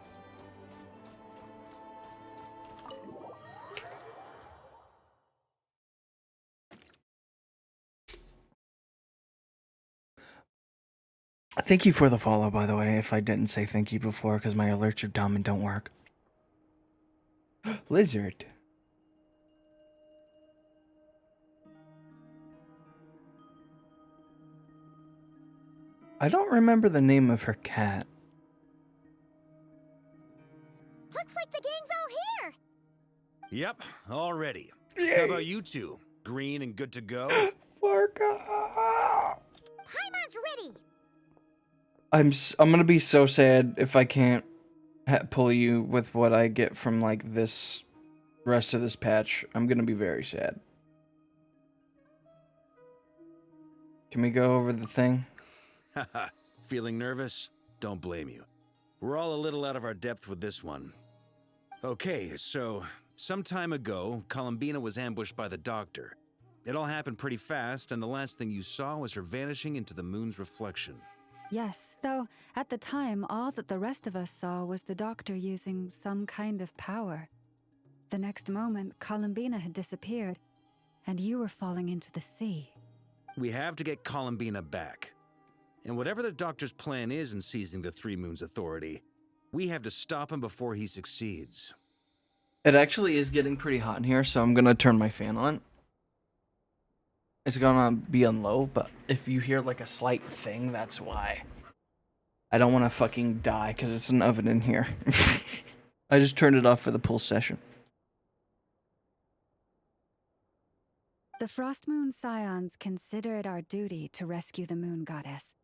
Thank you for the follow, by the way, if I didn't say thank you before, because my alerts are dumb and don't work. Lizard. I don't remember the name of her cat. Looks like the gang's all here. Yep, all ready. Yay. How about you two? Green and good to go? Farka. Paimon's ready. I'm gonna be so sad if I can't pull you with what I get from like this rest of this patch. I'm gonna be very sad. Can we go over the thing? Haha, feeling nervous? Don't blame you. We're all a little out of our depth with this one. Okay, so some time ago, Columbina was ambushed by the Doctor. It all happened pretty fast, and the last thing you saw was her vanishing into the moon's reflection. Yes, though at the time, all that the rest of us saw was the Doctor using some kind of power. The next moment, Columbina had disappeared, and you were falling into the sea. We have to get Columbina back. And whatever the Doctor's plan is in seizing the Three Moons Authority, we have to stop him before he succeeds. It actually is getting pretty hot in here, so I'm gonna turn my fan on. It's gonna be on low, but if you hear like a slight thing, that's why. I don't want to fucking die because it's an oven in here. I just turned it off for the pool session. The Frost Moon Scions consider it our duty to rescue the Moon Goddess.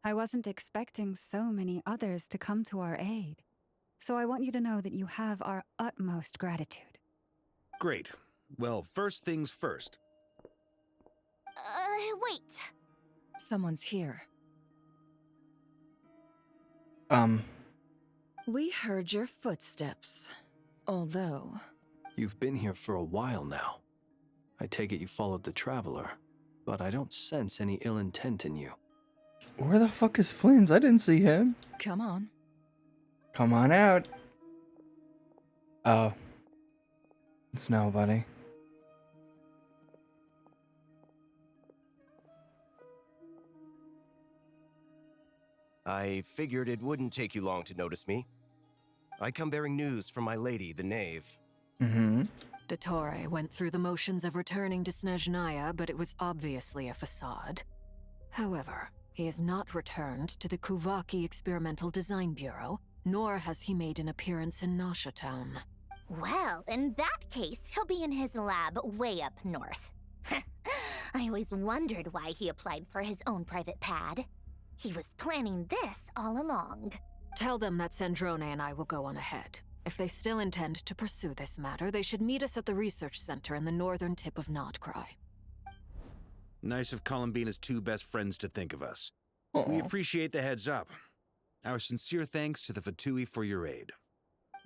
I wasn't expecting so many others to come to our aid. So I want you to know that you have our utmost gratitude. Great. Well, first things first. Wait. Someone's here. We heard your footsteps. Although... You've been here for a while now. I take it you followed the Traveler, but I don't sense any ill intent in you. Where the fuck is Flynn's? I didn't see him. Come on. Come on out. Oh. It's nobody. I figured it wouldn't take you long to notice me. I come bearing news from my lady, the Knave. Mm-hmm. Dottore went through the motions of returning to Snezhnaya, but it was obviously a facade. However, he has not returned to the Kuvaki Experimental Design Bureau, nor has he made an appearance in Nasha Town. Well, in that case, he'll be in his lab way up north. I always wondered why he applied for his own private pad. He was planning this all along. Tell them that Sandrone and I will go on ahead. If they still intend to pursue this matter, they should meet us at the research center in the northern tip of Nodcry. Nice of Columbina's two best friends to think of us. Aw. We appreciate the heads up. Our sincere thanks to the Fatui for your aid.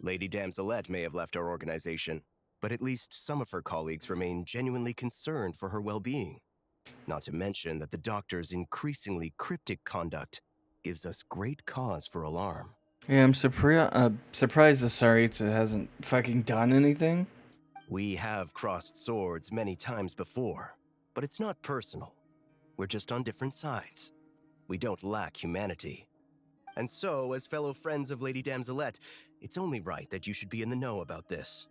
Lady Damselette may have left our organization, but at least some of her colleagues remain genuinely concerned for her well-being. Not to mention that the doctor's increasingly cryptic conduct gives us great cause for alarm. Yeah, I'm surprised the Tsaritsa hasn't fucking done anything. We have crossed swords many times before, but it's not personal. We're just on different sides. We don't lack humanity. And so, as fellow friends of Lady Damselette, it's only right that you should be in the know about this.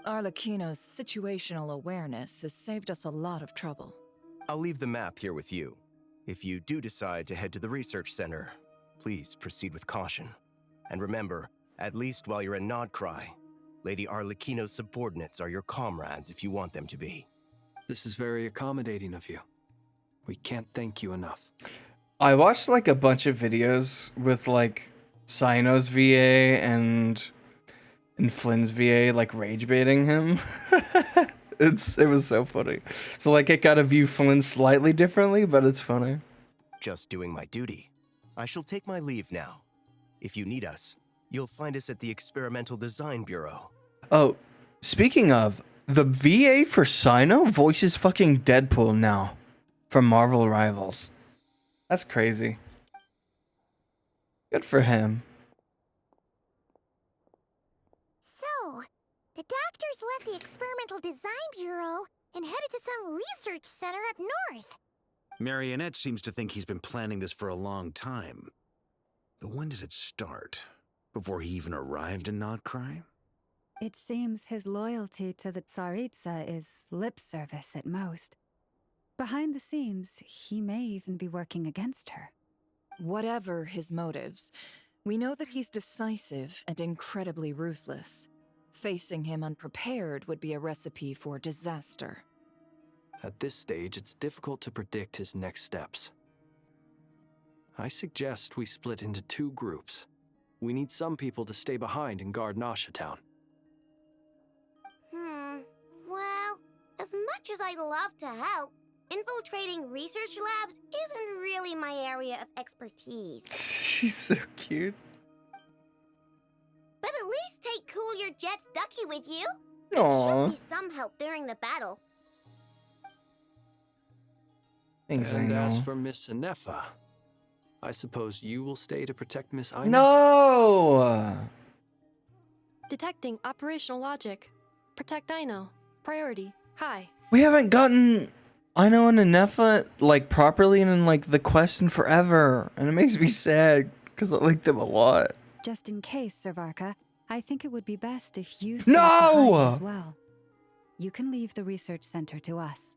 Arlecchino's situational awareness has saved us a lot of trouble. I'll leave the map here with you. If you do decide to head to the research center, please proceed with caution. And remember, at least while you're in Nodcry, Lady Arlecchino's subordinates are your comrades if you want them to be. This is very accommodating of you. We can't thank you enough. I watched like a bunch of videos with like Sino's VA and Flynn's VA like rage baiting him. It was so funny. So like it got to view Flynn slightly differently, but it's funny. Just doing my duty. I shall take my leave now. If you need us, you'll find us at the Experimental Design Bureau. Oh, speaking of, the VA for Sino voices fucking Deadpool now from Marvel Rivals. That's crazy. Good for him. So, the doctors left the Experimental Design Bureau and headed to some research center up north. Marionette seems to think he's been planning this for a long time. But when did it start? Before he even arrived in Nodcry? It seems his loyalty to the Tsaritsa is lip service at most. Behind the scenes, he may even be working against her. Whatever his motives, we know that he's decisive and incredibly ruthless. Facing him unprepared would be a recipe for disaster. At this stage, it's difficult to predict his next steps. I suggest we split into two groups. We need some people to stay behind and guard Nasha Town. Well, as much as I'd love to help, infiltrating research labs isn't really my area of expertise. She's so cute. But at least take Cool Your Jet's Ducky with you. Aww. Should be some help during the battle. Things I And know. as for Miss Anefa, I suppose you will stay to protect Miss Aina? No! Detecting operational logic. Protect Ino. Priority. High. We haven't gotten Ino and Anefa like properly in like the quest in forever, and it makes me sad because I like them a lot. Just in case, Servarka, I think it would be best if you No! stay behind as well. You can leave the research center to us.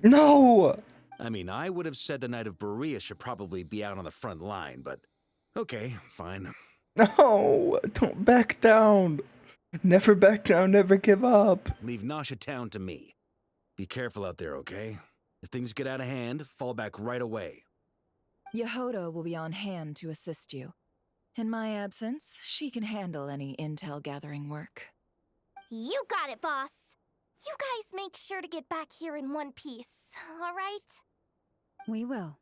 No! I mean, I would have said the Knight of Berea should probably be out on the front line, but okay, fine. No! Don't back down. Never back down, never give up. Leave Nasha Town to me. Be careful out there, okay? If things get out of hand, fall back right away. Yehodo will be on hand to assist you. In my absence, she can handle any intel gathering work. You got it, boss. You guys make sure to get back here in one piece, all right? We will.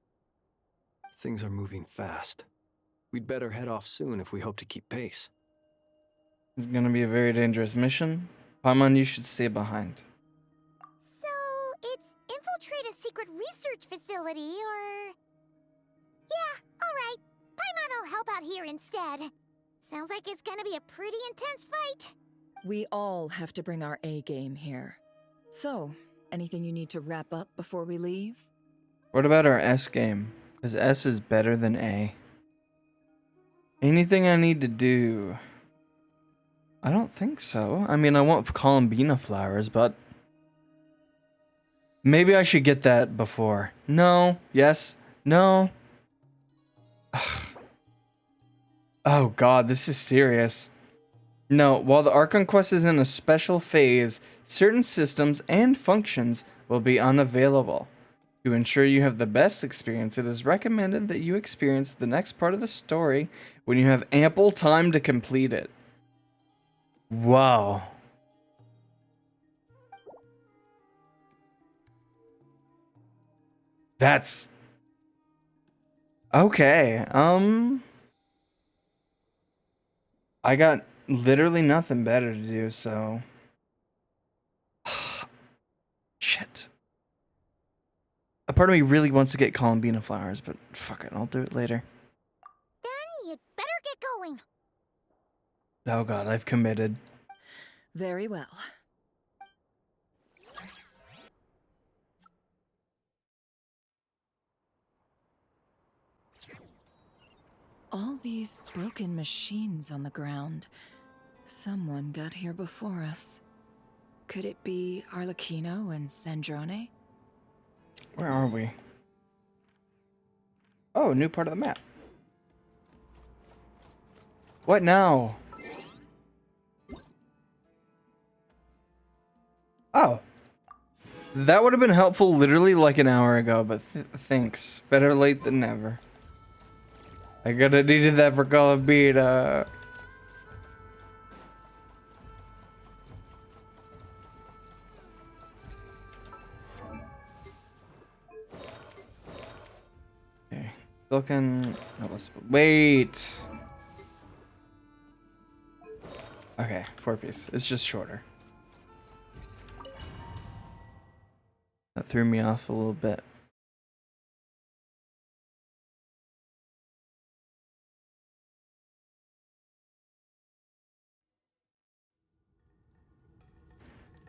Things are moving fast. We'd better head off soon if we hope to keep pace. It's gonna be a very dangerous mission. Paimon, you should stay behind. So, it's infiltrate a secret research facility, or... Yeah, alright. Paimon will help out here instead. Sounds like it's gonna be a pretty intense fight. We all have to bring our A game here. So, anything you need to wrap up before we leave? What about our S game? Because S is better than A. Anything I need to do? I don't think so. I mean, I want Columbina flowers, but maybe I should get that before. No. Yes. No. Oh god, this is serious. No, while the Archon Quest is in a special phase, certain systems and functions will be unavailable. To ensure you have the best experience, it is recommended that you experience the next part of the story when you have ample time to complete it. Wow. That's... okay, I got literally nothing better to do, so... Shit. A part of me really wants to get Columbina flowers, but fuck it, I'll do it later. Then you'd better get going. Oh god, I've committed. Very well. All these broken machines on the ground. Someone got here before us. Could it be Arlecchino and Sandrone? Where are we? Oh, new part of the map. What now? Oh. That would have been helpful literally like an hour ago, but thanks. Better late than never. I gotta needed that for Columbina. Okay. Looking. No, let's wait. Okay, 4-piece. It's just shorter. That threw me off a little bit.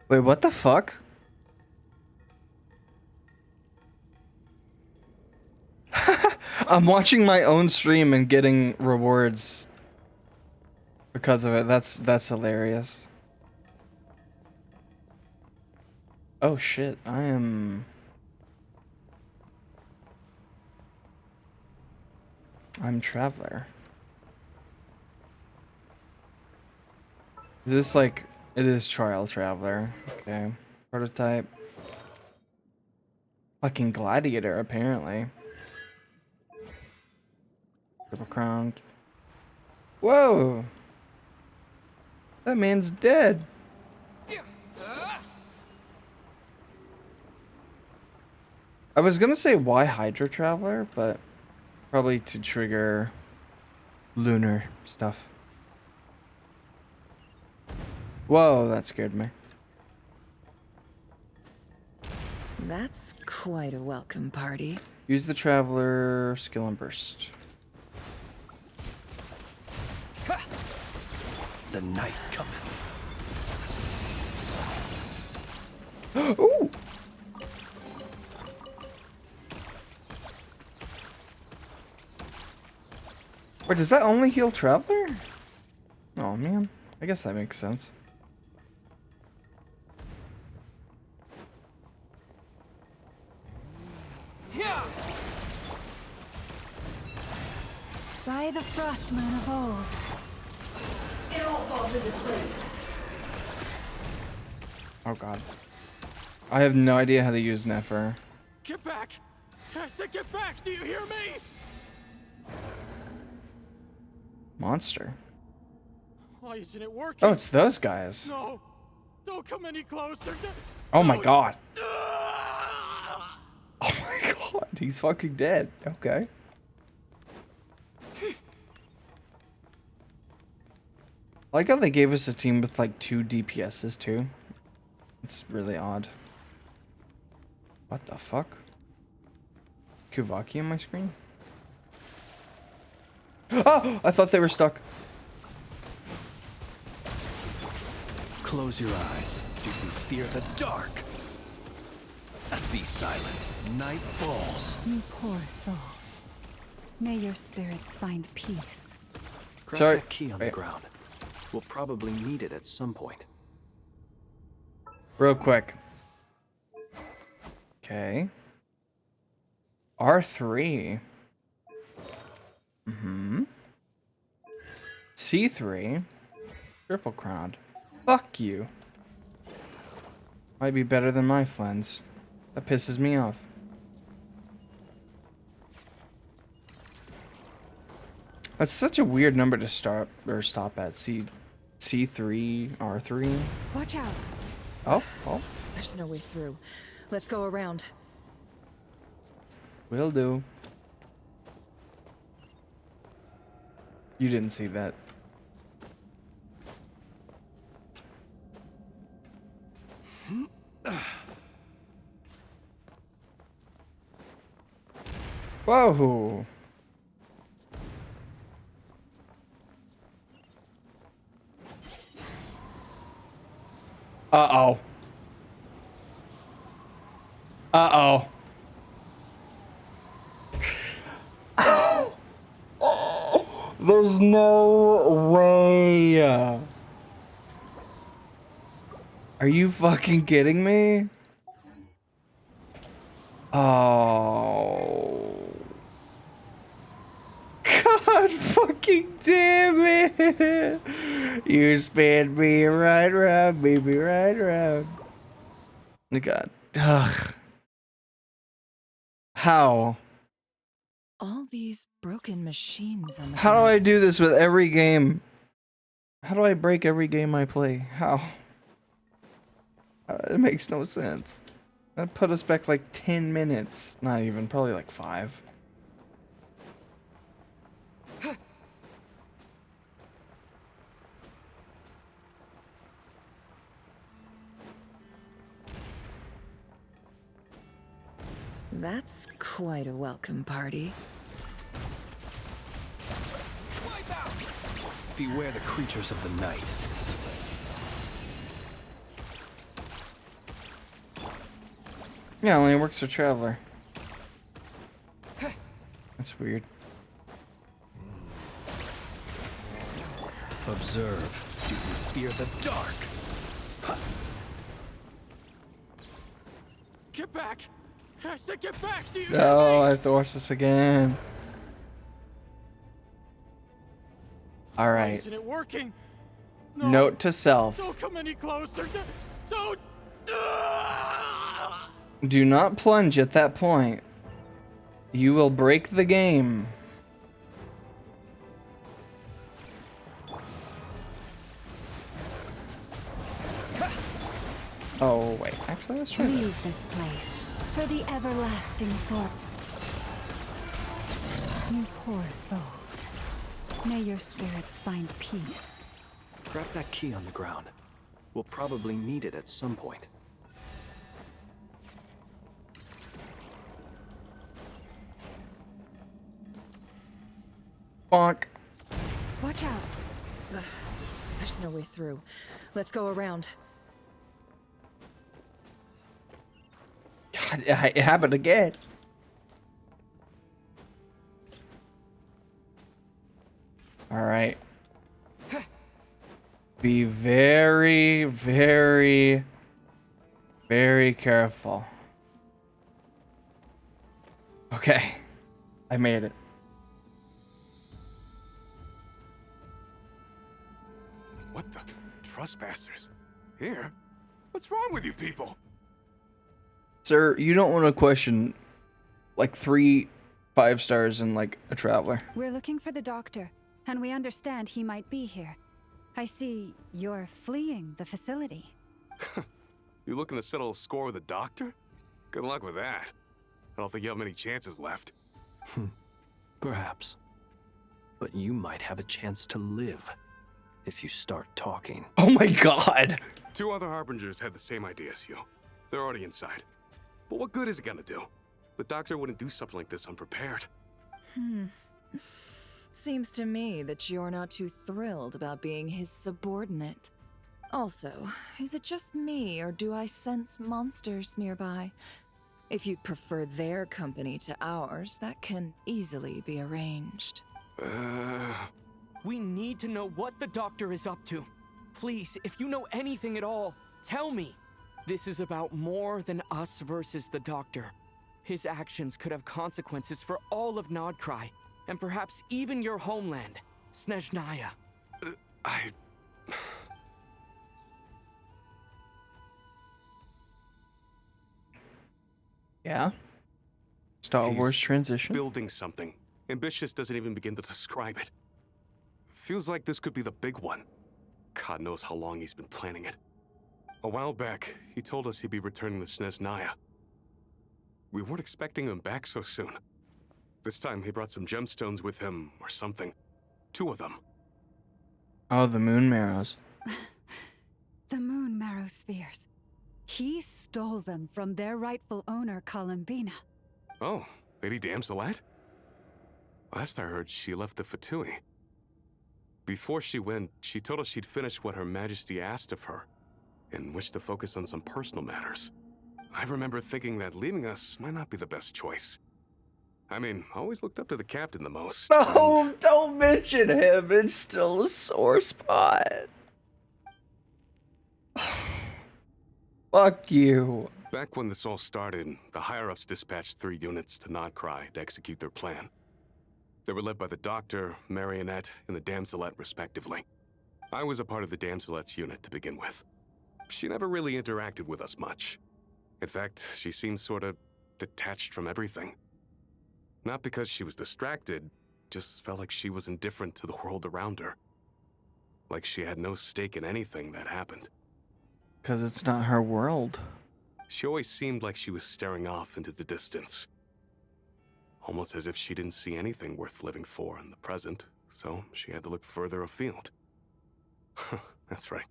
Wait, what the fuck? I'm watching my own stream and getting rewards because of it. That's hilarious. Oh shit, I'm Traveler. Is this like... It is Trial Traveler. Okay. Prototype. Fucking Gladiator, apparently. Triple crowned. Whoa! That man's dead. I was gonna say why Hydra Traveler, but probably to trigger lunar stuff. Whoa, that scared me. That's quite a welcome party. Use the Traveler skill and burst. The night cometh. Ooh! Wait, does that only heal Traveler? Oh man, I guess that makes sense. By the frost moon of old. It all falls into place. Oh god. I have no idea how to use Nefer. Get back! I said get back! Do you hear me? Monster. Why isn't it working? Oh, it's those guys. No! Don't come any closer! Oh my god. Oh my god, he's fucking dead. Okay. I like how they gave us a team with like 2 DPSs too. It's really odd. What the fuck? Kuvaki on my screen? Oh! I thought they were stuck. Close your eyes. Do you fear the dark? Be silent. Night falls. You poor souls. May your spirits find peace. Grab Sorry. that key on the ground. We'll probably need it at some point. Real quick. Okay. R3. C3. Triple crowned. Fuck you. Might be better than my friends. That pisses me off. That's such a weird number to start or stop at. C3, R3. Watch out. Oh. There's no way through. Let's go around. Will do. You didn't see that. Whoa. Uh-oh. Uh-oh. There's no way. Are you fucking kidding me? Oh. God fucking damn it. You spin me right round, baby, right round. Oh God. Ugh. How? All these broken machines on the How do ground. I do this with every game? How do I break every game I play? How? It makes no sense. That put us back like 10 minutes. Not even, probably like 5. That's quite a welcome party. Beware the creatures of the night. Yeah, only works for Traveler. That's weird. Observe. Do you fear the dark? Get back! I said get back! Do you No, I have to watch this again. Why Alright. isn't it working? No, Note to self. don't come any closer. Don't. Do not plunge at that point. You will break the game. Oh, wait. Actually, let's try Leave this. this place for the everlasting thought. You poor souls. May your spirits find peace. Grab that key on the ground. We'll probably need it at some point. Bonk. Watch out. Ugh, there's no way through. Let's go around. God, it happened again. Alright. Be very, very, very careful. Okay. I made it. What the? Trespassers? Here? What's wrong with you people? Sir, you don't want to question like 3 5 stars and like a traveler. We're looking for the doctor, and we understand he might be here. I see you're fleeing the facility. You looking to settle a score with a doctor? Good luck with that. I don't think you have many chances left. Perhaps. But you might have a chance to live if you start talking. Oh my god! 2 other Harbingers had the same idea as you. They're already inside. But what good is it gonna do? The doctor wouldn't do something like this unprepared. Seems to me that you're not too thrilled about being his subordinate. Also, is it just me, or do I sense monsters nearby? If you'd prefer their company to ours, that can easily be arranged. We need to know what the doctor is up to. Please, if you know anything at all, tell me. This is about more than us versus the doctor. His actions could have consequences for all of Nodcry, and perhaps even your homeland, Snezhnaya. Yeah? Star Wars transition? Building something. Ambitious doesn't even begin to describe it. Feels like this could be the big one. God knows how long he's been planning it. A while back, he told us he'd be returning to Snezhnaya. We weren't expecting him back so soon. This time he brought some gemstones with him, or something. 2 of them. Oh, the moon marrows. The moon marrow spheres. He stole them from their rightful owner, Columbina. Oh, Lady Damselat? Last I heard, she left the Fatui. Before she went, she told us she'd finished what Her Majesty asked of her, and wished to focus on some personal matters. I remember thinking that leaving us might not be the best choice. I mean, I always looked up to the captain the most. Oh, don't mention him. It's still a sore spot. Fuck you. Back when this all started, the higher-ups dispatched 3 units to Nodcry to execute their plan. They were led by the Doctor, Marionette, and the Damselet, respectively. I was a part of the Damselet's unit to begin with. She never really interacted with us much. In fact, she seemed sort of detached from everything. Not because she was distracted, just felt like she was indifferent to the world around her. Like she had no stake in anything that happened. Because it's not her world. She always seemed like she was staring off into the distance. Almost as if she didn't see anything worth living for in the present, so she had to look further afield. That's right.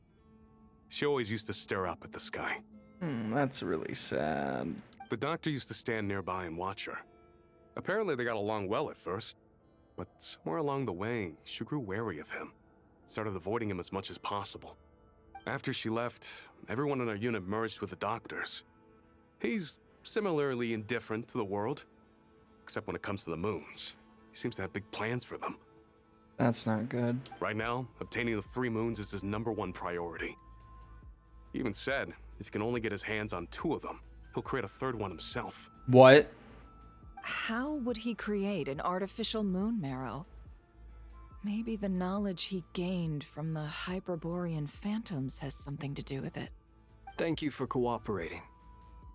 She always used to stare up at the sky. That's really sad. The Doctor used to stand nearby and watch her. Apparently they got along well at first, but somewhere along the way, she grew wary of him. Started avoiding him as much as possible. After she left, everyone in our unit merged with the Doctor's. He's similarly indifferent to the world, except when it comes to the moons. He seems to have big plans for them. That's not good. Right now, obtaining the 3 moons is his #1 priority. He even said, if he can only get his hands on 2 of them, he'll create a 3rd one himself. What? How would he create an artificial moon marrow? Maybe the knowledge he gained from the Hyperborean phantoms has something to do with it. Thank you for cooperating.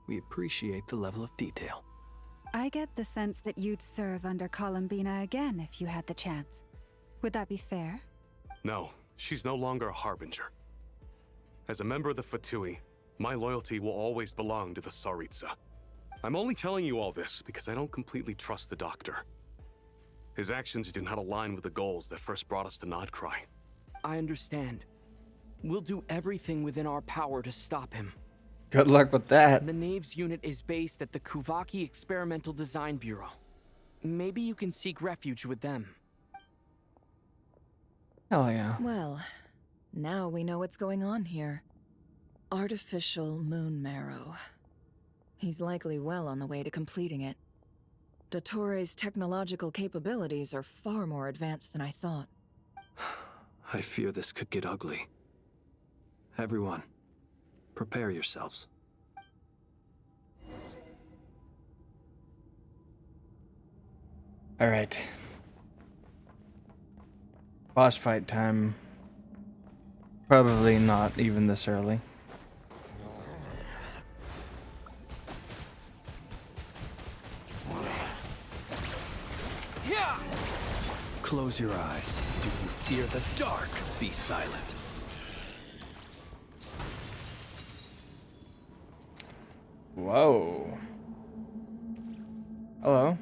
We appreciate the level of detail. I get the sense that you'd serve under Columbina again if you had the chance. Would that be fair? No, she's no longer a Harbinger. As a member of the Fatui, my loyalty will always belong to the Tsaritsa. I'm only telling you all this because I don't completely trust the Doctor. His actions do not align with the goals that first brought us to Nodcry. I understand. We'll do everything within our power to stop him. Good luck with that. The Knave's unit is based at the Kuvaki Experimental Design Bureau. Maybe you can seek refuge with them. Hell yeah. Well, now we know what's going on here. Artificial moon marrow. He's likely well on the way to completing it. Dottore's technological capabilities are far more advanced than I thought. I fear this could get ugly. Everyone, prepare yourselves. All right. Boss fight time. Probably not even this early. Close your eyes. Do you fear the dark? Be silent. Whoa. Hello.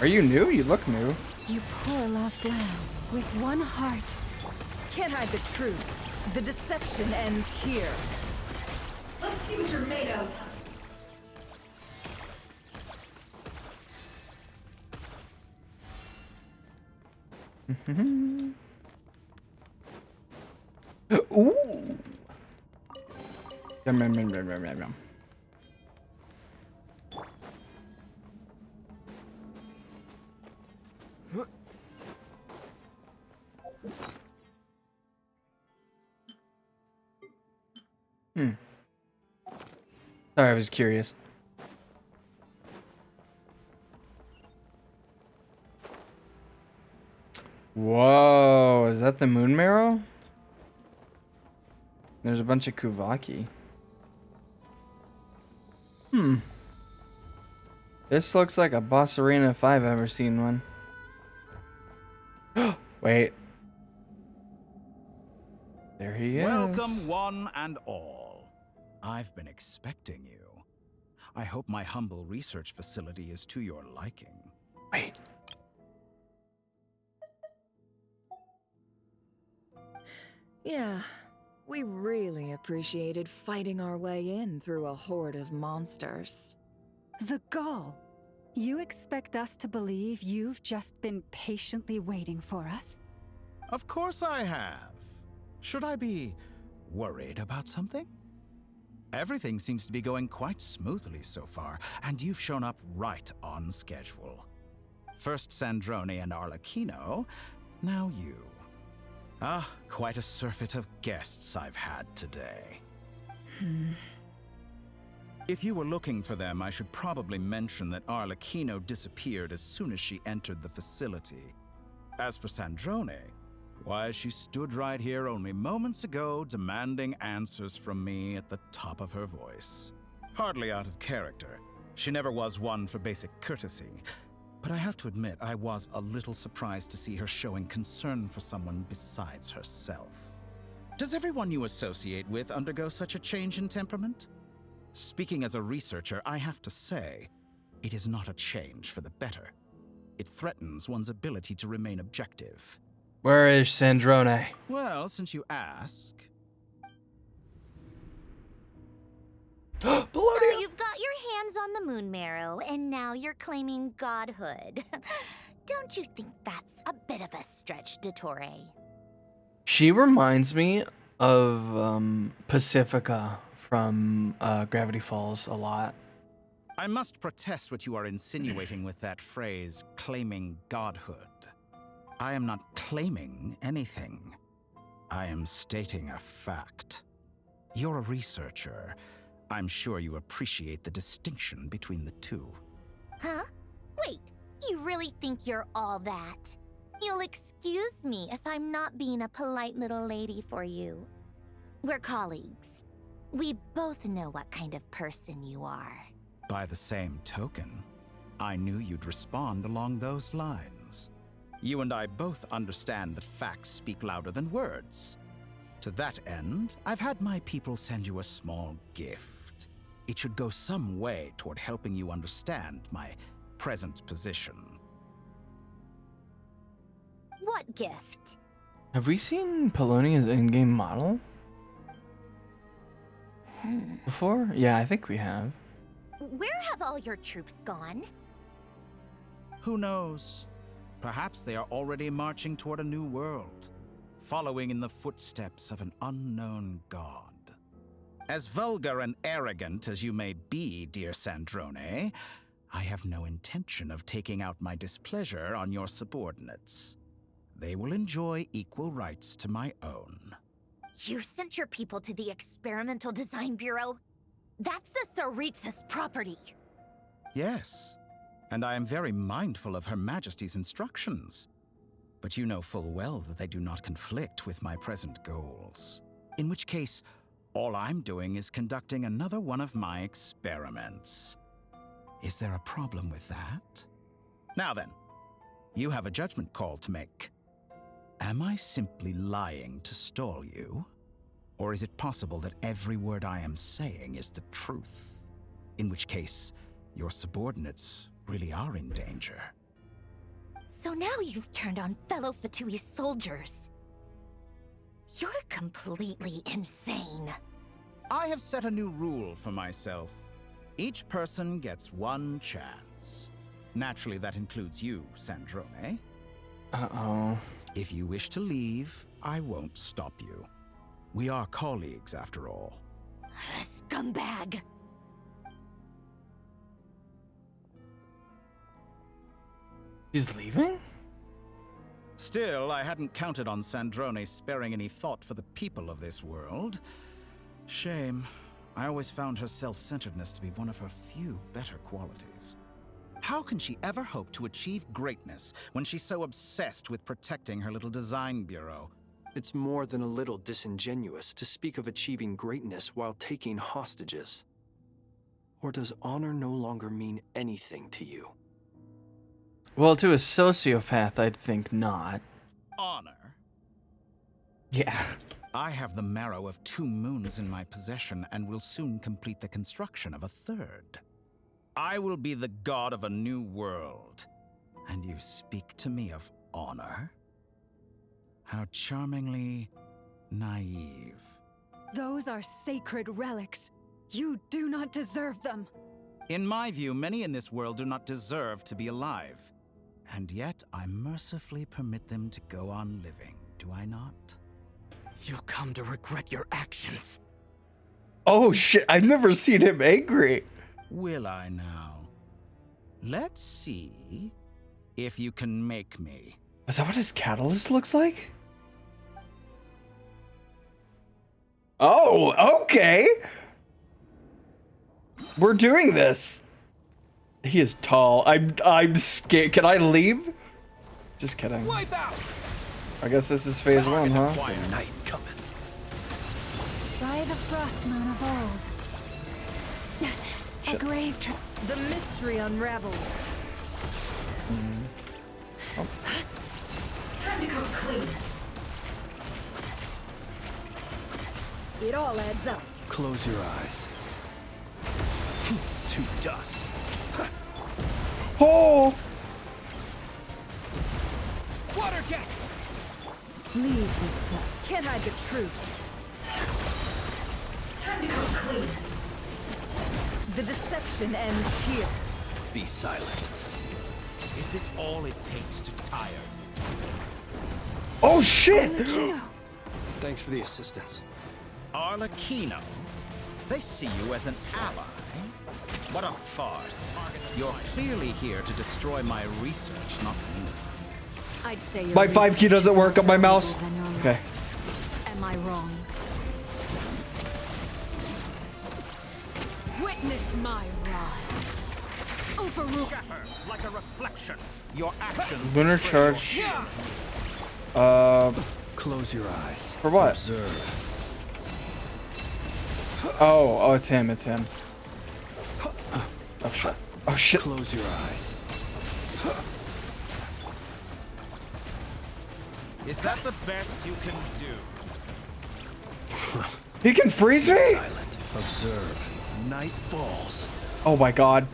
Are you new? You look new. You poor lost lamb, with one heart. Can't hide the truth. The deception ends here. Let's see what you're made of. Ooh. Yum, yum, yum, yum, yum, yum. Sorry, I was curious. Whoa, is that the moon marrow? There's a bunch of Kuvaki. This looks like a boss arena if I've ever seen one. Wait. There he is. Welcome, one and all. I've been expecting you. I hope my humble research facility is to your liking. Wait. Yeah, we really appreciated fighting our way in through a horde of monsters. The gall. You expect us to believe you've just been patiently waiting for us? Of course I have. Should I be worried about something? Everything seems to be going quite smoothly so far, and you've shown up right on schedule. First Sandrone and Arlecchino, now you. Ah, quite a surfeit of guests I've had today. If you were looking for them, I should probably mention that Arlecchino disappeared as soon as she entered the facility. As for Sandrone, why, she stood right here only moments ago demanding answers from me at the top of her voice. Hardly out of character. She never was one for basic courtesy. But I have to admit, I was a little surprised to see her showing concern for someone besides herself. Does everyone you associate with undergo such a change in temperament? Speaking as a researcher, I have to say, it is not a change for the better. It threatens one's ability to remain objective. Where is Sandrone? Well, since you ask... So you've got your hands on the moon marrow, and now you're claiming godhood. Don't you think that's a bit of a stretch, Dottore? She reminds me of Pacifica from Gravity Falls a lot. I must protest what you are insinuating with that phrase, claiming godhood. I am not claiming anything. I am stating a fact. You're a researcher. I'm sure you appreciate the distinction between the two. Huh? Wait, you really think you're all that? You'll excuse me if I'm not being a polite little lady for you. We're colleagues. We both know what kind of person you are. By the same token, I knew you'd respond along those lines. You and I both understand that facts speak louder than words. To that end, I've had my people send you a small gift. It should go some way toward helping you understand my present position. What gift? Have we seen Polonia's in-game model before? Yeah, I think we have. Where have all your troops gone? Who knows? Perhaps they are already marching toward a new world, following in the footsteps of an unknown god. As vulgar and arrogant as you may be, dear Sandrone, I have no intention of taking out my displeasure on your subordinates. They will enjoy equal rights to my own. You sent your people to the Experimental Design Bureau? That's a Saritsa's property. Yes, and I am very mindful of Her Majesty's instructions. But you know full well that they do not conflict with my present goals. In which case, all I'm doing is conducting another one of my experiments. Is there a problem with that? Now then, you have a judgment call to make. Am I simply lying to stall you? Or is it possible that every word I am saying is the truth? In which case, your subordinates really are in danger. So now you've turned on fellow Fatui soldiers. You're completely insane. I have set a new rule for myself. Each person gets one chance. Naturally, that includes you, Sandrone. Uh-oh. If you wish to leave, I won't stop you. We are colleagues, after all. Scumbag! He's leaving? Still, I hadn't counted on Sandrone sparing any thought for the people of this world. Shame. I always found her self-centeredness to be one of her few better qualities. How can she ever hope to achieve greatness when she's so obsessed with protecting her little design bureau? It's more than a little disingenuous to speak of achieving greatness while taking hostages. Or does honor no longer mean anything to you? Well, to a sociopath, I'd think not. Honor? Yeah. I have the marrow of 2 moons in my possession and will soon complete the construction of a 3rd. I will be the god of a new world. And you speak to me of honor? How charmingly naive. Those are sacred relics. You do not deserve them. In my view, many in this world do not deserve to be alive. And yet, I mercifully permit them to go on living, do I not? You'll come to regret your actions. Oh shit, I've never seen him angry. Will I now? Let's see if you can make me. Is that what his catalyst looks like? Oh, okay. We're doing this. He is tall. I'm scared. Can I leave? Just kidding. Wipe out. I guess this is phase 1, huh? The night cometh. By the frost moon of old. Shit. A grave the mystery unravels. Oh. Time to come clean. It all adds up. Close your eyes. To dust. Oh! Water jet. Leave this place. Can't hide the truth. Time to come clean. The deception ends here. Be silent. Is this all it takes to tire? Oh shit! Thanks for the assistance. Arlecchino? They see you as an ally? What a farce. You're clearly here to destroy my research, not me. I'd say your My 5 key research doesn't is work on my more mouse. valuable than your Okay. life. Am I wrong? Witness my rise. Overrule. Shatter like a reflection. Your actions. Lunar betray charge. your Close your eyes. For what? Observe. Oh, it's him. It's him. Oh shit. Oh shit. Close your eyes. Is that the best you can do? He can freeze me? Silent. Observe. Night falls. Oh my god.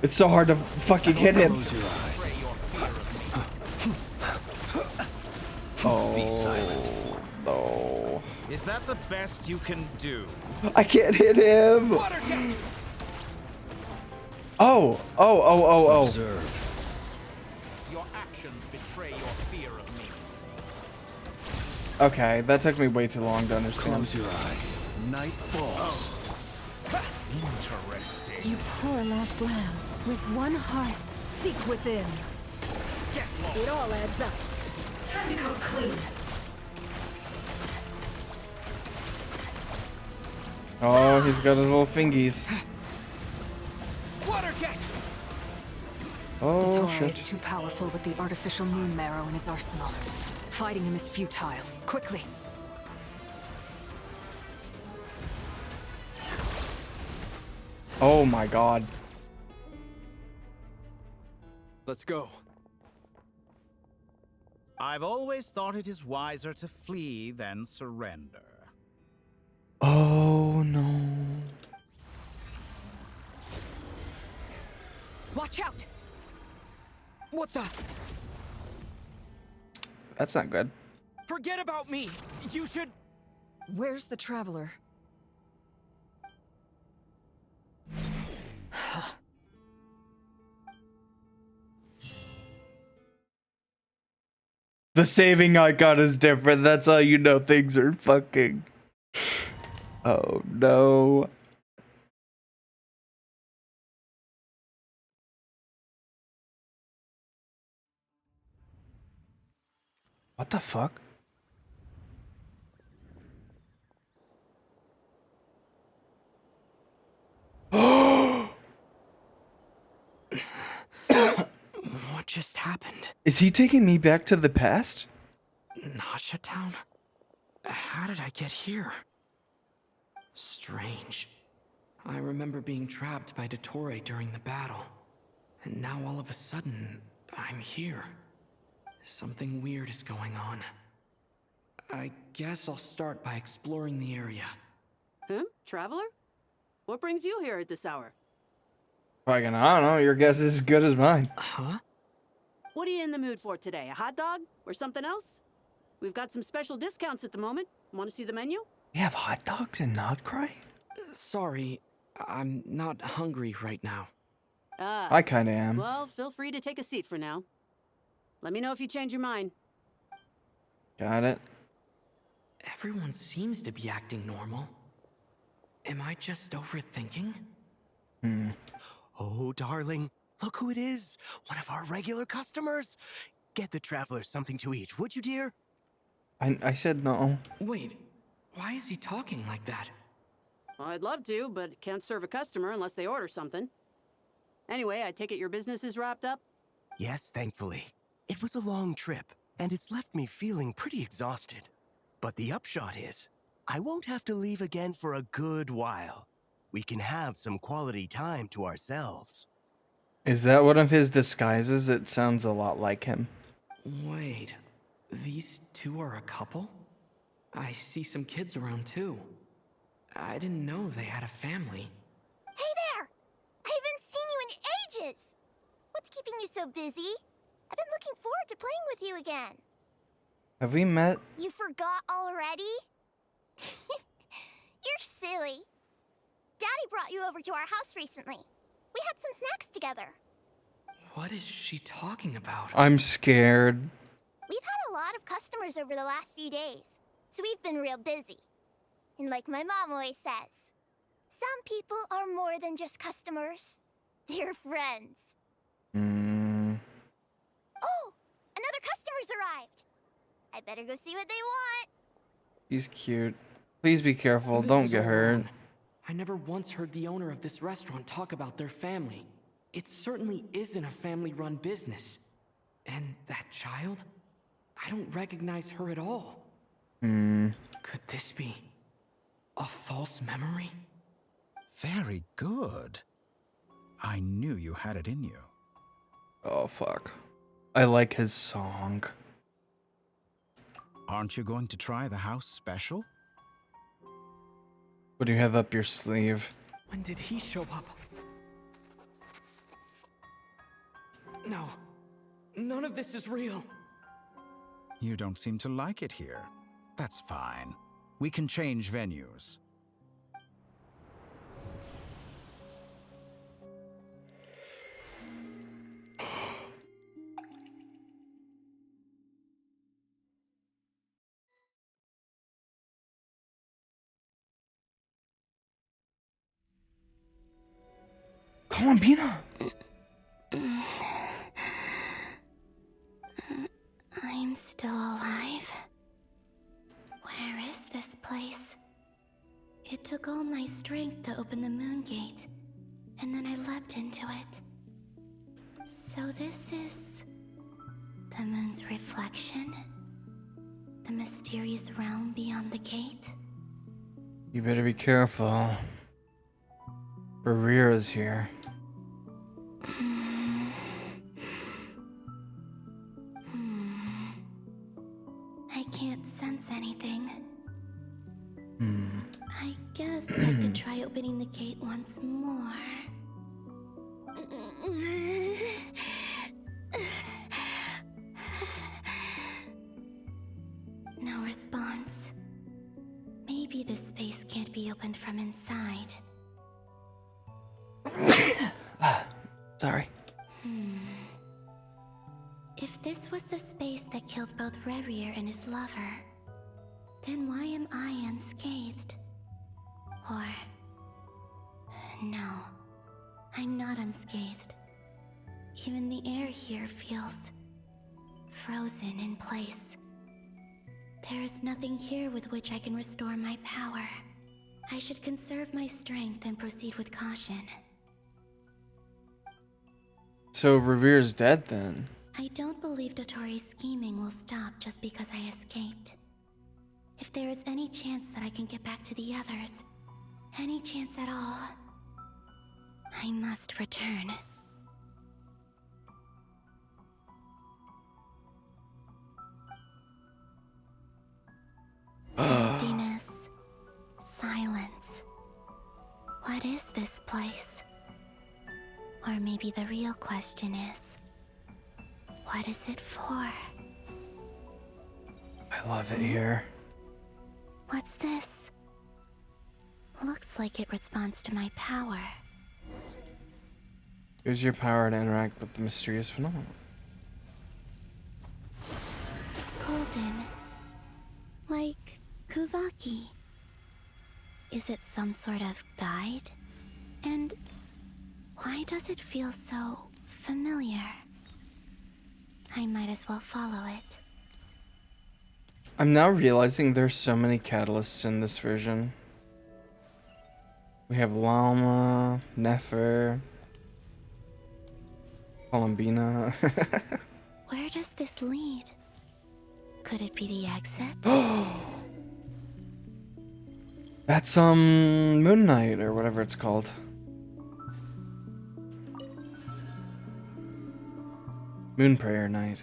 It's so hard to fucking hit him. Close your eyes. Oh. Be silent. No. Is that the best you can do? I can't hit him. Water jet. Oh. Observe. Your actions betray your fear of me. Okay, that took me way too long to understand. Close your eyes. Night falls. Interesting. You poor last lamb. With one heart, seek within. Get lost. It all adds up. Time to come clean. Oh, he's got his little fingies. Water jet. Oh Dottore is shit. too powerful with the artificial moon marrow in his arsenal. Fighting him is futile. Quickly. Oh my god. Let's go. I've always thought it is wiser to flee than surrender. Oh no. Watch out. What the? That's not good. Forget about me. You should. Where's the traveler? The saving icon is different. That's how you know things are fucking. Oh no. What the fuck? What just happened? Is he taking me back to the past? Nasha Town? How did I get here? Strange. I remember being trapped by Dottore during the battle. And now all of a sudden, I'm here. Something weird is going on. I guess I'll start by exploring the area. Huh? Traveler? What brings you here at this hour? Fucking, I don't know. Your guess is as good as mine. Huh? What are you in the mood for today? A hot dog? Or something else? We've got some special discounts at the moment. Want to see the menu? We have hot dogs in Nodcry? Sorry, I'm not hungry right now. Ah. I kinda am. Well, feel free to take a seat for now. Let me know if you change your mind. Got it. Everyone seems to be acting normal. Am I just overthinking? Oh, darling, look who it is. One of our regular customers. Get the traveler something to eat, would you, dear? I said no. Wait, why is he talking like that? Well, I'd love to, but can't serve a customer unless they order something. Anyway, I take it your business is wrapped up? Yes, thankfully. It was a long trip, and it's left me feeling pretty exhausted. But the upshot is, I won't have to leave again for a good while. We can have some quality time to ourselves. Is that one of his disguises? It sounds a lot like him. Wait, these two are a couple? I see some kids around too. I didn't know they had a family. Hey there! I haven't seen you in ages! What's keeping you so busy? I've been looking forward to playing with you again. Have we met? You forgot already? You're silly. Daddy brought you over to our house recently. We had some snacks together. What is she talking about? I'm scared. We've had a lot of customers over the last few days, so we've been real busy. And like my mom always says, some people are more than just customers. They're friends. Oh, another customer's arrived. I better go see what they want. He's cute. Please be careful. This Don't is get all hurt. wrong. I never once heard the owner of this restaurant talk about their family. It certainly isn't a family-run business. And that child? I don't recognize her at all. Could this be a false memory? Very good. I knew you had it in you. Oh, fuck. I like his song. Aren't you going to try the house special? What do you have up your sleeve? When did he show up? No. None of this is real. You don't seem to like it here. That's fine. We can change venues. Columbina! I'm still alive. Where is this place? It took all my strength to open the moon gate, and then I leapt into it. So this is the moon's reflection? The mysterious realm beyond the gate? You better be careful. Barrera's here. I can't sense anything. I guess I could try opening the gate once more. No response. Maybe this space can't be opened from inside. Sorry. If this was the space that killed both Revier and his lover, then why am I unscathed? Or... no, I'm not unscathed. Even the air here feels frozen in place. There is nothing here with which I can restore my power. I should conserve my strength and proceed with caution. So Revere's dead then. I don't believe Dotori's scheming will stop just because I escaped. If there is any chance that I can get back to the others, any chance at all, I must return. Emptiness. Silence. What is this place? Or maybe the real question is, what is it for? I love it here. What's this? Looks like it responds to my power. Use your power to interact with the mysterious phenomenon. Golden. Like Kuvaki. Is it some sort of guide? And why does it feel so familiar? I might as well follow it. I'm now realizing there's so many catalysts in this version. We have Llama, Nefer, Columbina. Where does this lead? Could it be the exit? That's Moon Knight or whatever it's called. Moon Prayer Night.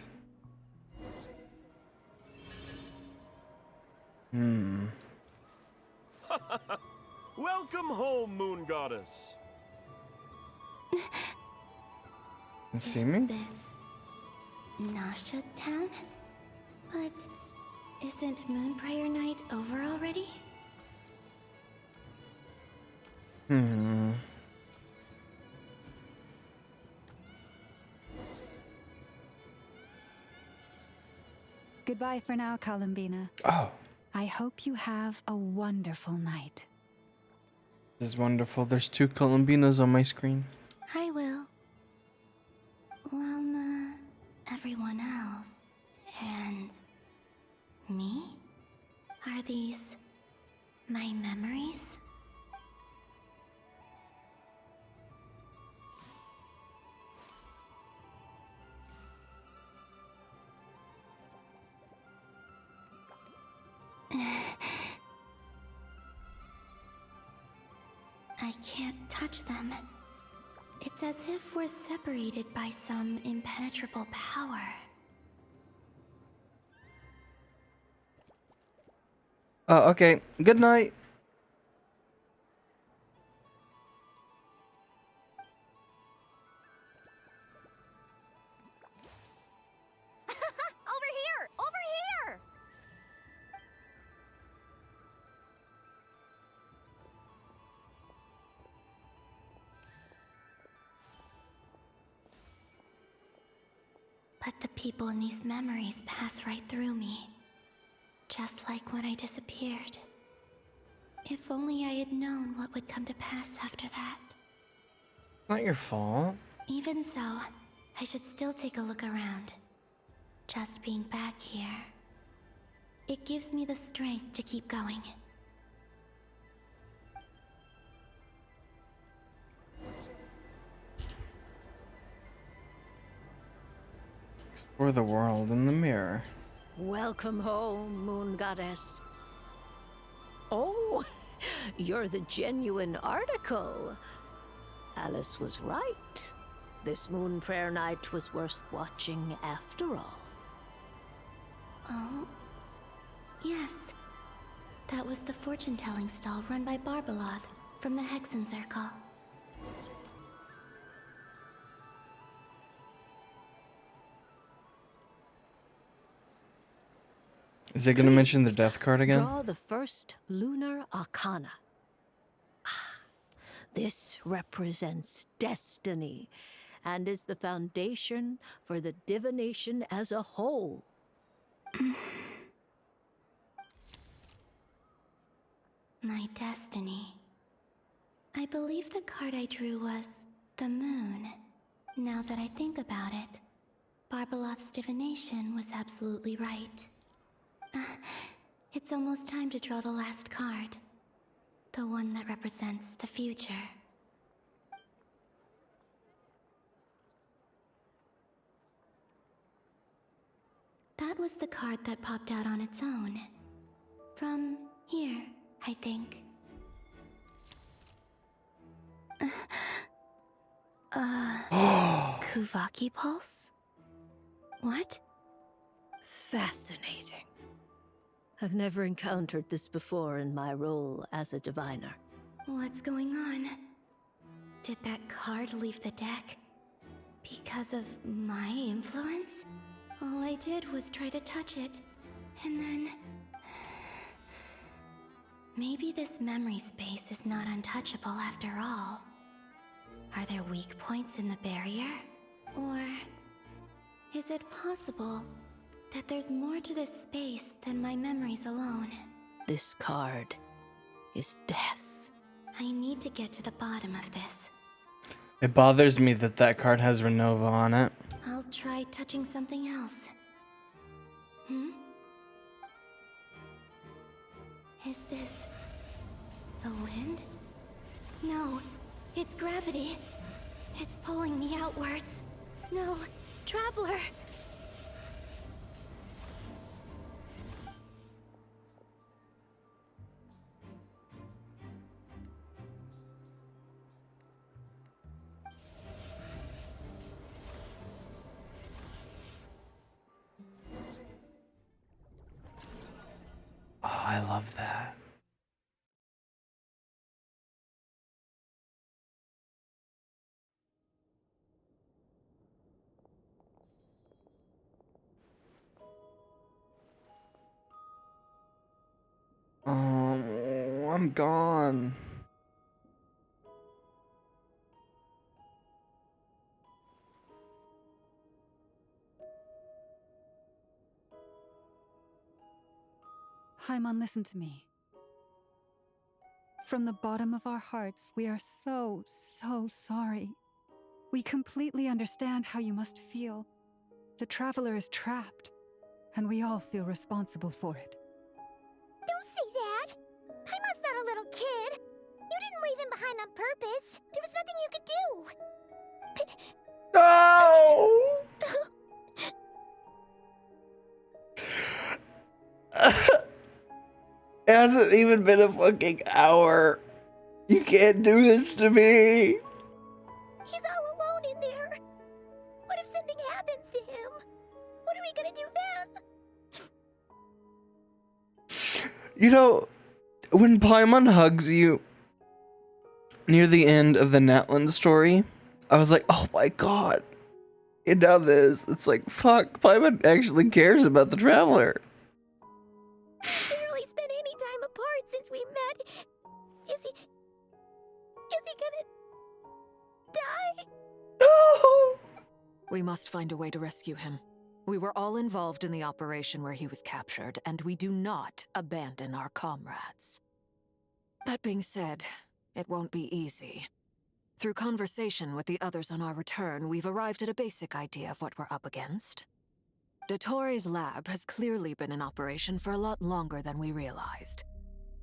Welcome home, Moon Goddess. You see me? This Nasha town? But isn't Moon Prayer Night over already? Goodbye for now, Columbina. Oh. I hope you have a wonderful night. This is wonderful. There's 2 Columbinas on my screen. I will. Llama, everyone else, and me? Are these my memories? I can't touch them. It's as if we're separated by some impenetrable power. Okay. Good night. Over here! Over here! But the people in these memories pass right through me. Just like when I disappeared. If only I had known what would come to pass after that. Not your fault. Even so, I should still take a look around. Just being back here, it gives me the strength to keep going. Explore the world in the mirror. Welcome home, Moon Goddess. Oh, you're the genuine article. Alice was right. This Moon Prayer Night was worth watching after all. Oh? Yes. That was the fortune-telling stall run by Barbeloth from the Hexen Circle. Is it gonna mention the death card again? Draw the first lunar arcana. This represents destiny and is the foundation for the divination as a whole. My destiny. I believe the card I drew was the moon. Now that I think about it, Barbeloth's divination was absolutely right. It's almost time to draw the last card. The one that represents the future. That was the card that popped out on its own. From here, I think. Kuvaki Pulse? What? Fascinating. I've never encountered this before in my role as a diviner. What's going on? Did that card leave the deck? Because of my influence? All I did was try to touch it, and then... Maybe this memory space is not untouchable after all. Are there weak points in the barrier? Or... is it possible that there's more to this space than my memories alone? This card is death. I need to get to the bottom of this. It bothers me that that card has Renova on it. I'll try touching something else. Is this... the wind? No, it's gravity. It's pulling me outwards. No, Traveler! Oh, I love that. Oh, I'm gone. Paimon, listen to me. From the bottom of our hearts, we are so sorry. We completely understand how you must feel. The Traveler is trapped, and we all feel responsible for it. Don't say that! Paimon's not a little kid! You didn't leave him behind on purpose! There was nothing you could do! No! It hasn't even been a fucking hour. You can't do this to me. He's all alone in there! What if something happens to him? What are we gonna do then? You know, when Paimon hugs you near the end of the Natlan story, I was like, oh my god. And now this, it's like, fuck, Paimon actually cares about the Traveler. We barely spent any time apart since we met. Is he gonna die? No! We must find a way to rescue him. We were all involved in the operation where he was captured, and we do not abandon our comrades. That being said, it won't be easy. Through conversation with the others on our return, we've arrived at a basic idea of what we're up against. Dottore's lab has clearly been in operation for a lot longer than we realized.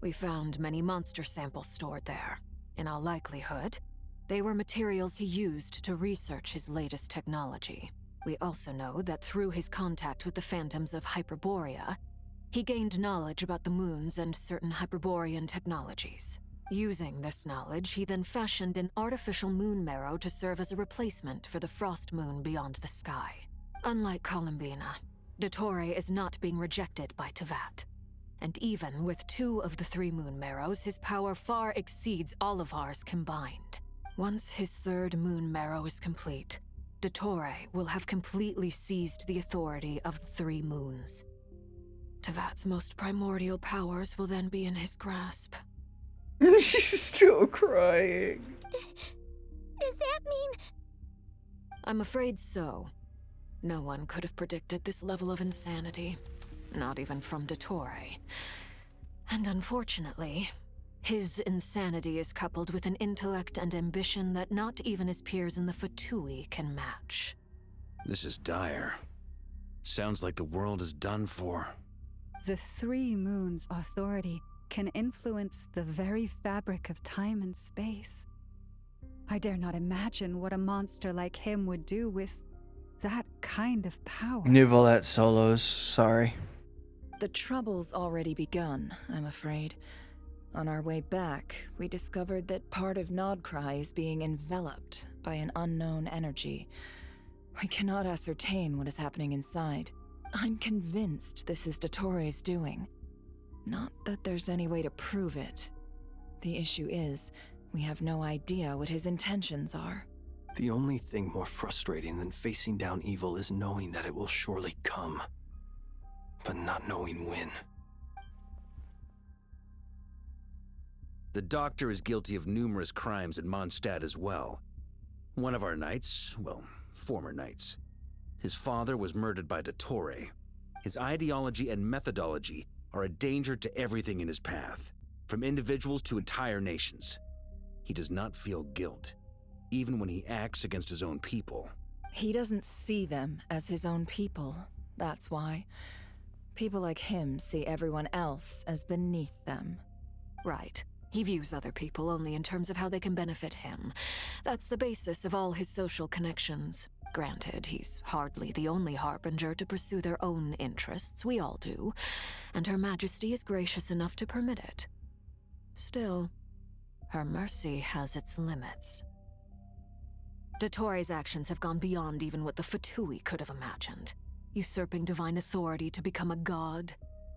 We found many monster samples stored there. In all likelihood, they were materials he used to research his latest technology. We also know that through his contact with the phantoms of Hyperborea, he gained knowledge about the moons and certain Hyperborean technologies. Using this knowledge, he then fashioned an artificial moon marrow to serve as a replacement for the frost moon beyond the sky. Unlike Columbina, Dottore is not being rejected by Teyvat. And even with 2 of the 3 moon marrows, his power far exceeds all of ours combined. Once his 3rd moon marrow is complete, Dottore will have completely seized the authority of the 3 moons. Teyvat's most primordial powers will then be in his grasp. She's still crying. Does that mean... I'm afraid so. No one could have predicted this level of insanity. Not even from Dottore. And unfortunately, his insanity is coupled with an intellect and ambition that not even his peers in the Fatui can match. This is dire. Sounds like the world is done for. The Three Moons Authority can influence the very fabric of time and space. I dare not imagine what a monster like him would do with that kind of power. Neuvillette solos, sorry. The trouble's already begun, I'm afraid. On our way back, we discovered that part of Nodcry is being enveloped by an unknown energy. We cannot ascertain what is happening inside. I'm convinced this is Dottoro's doing. Not that there's any way to prove it. The issue is, we have no idea what his intentions are. The only thing more frustrating than facing down evil is knowing that it will surely come, but not knowing when. The Doctor is guilty of numerous crimes in Mondstadt as well. One of our knights, well, former knights. His father was murdered by Dottore. His ideology and methodology are a danger to everything in his path, from individuals to entire nations. He does not feel guilt, even when he acts against his own people. He doesn't see them as his own people, that's why. People like him see everyone else as beneath them. Right. He views other people only in terms of how they can benefit him. That's the basis of all his social connections. Granted, he's hardly the only harbinger to pursue their own interests. We all do. And Her Majesty is gracious enough to permit it. Still, her mercy has its limits. Dottore's actions have gone beyond even what the Fatui could have imagined. Usurping divine authority to become a god.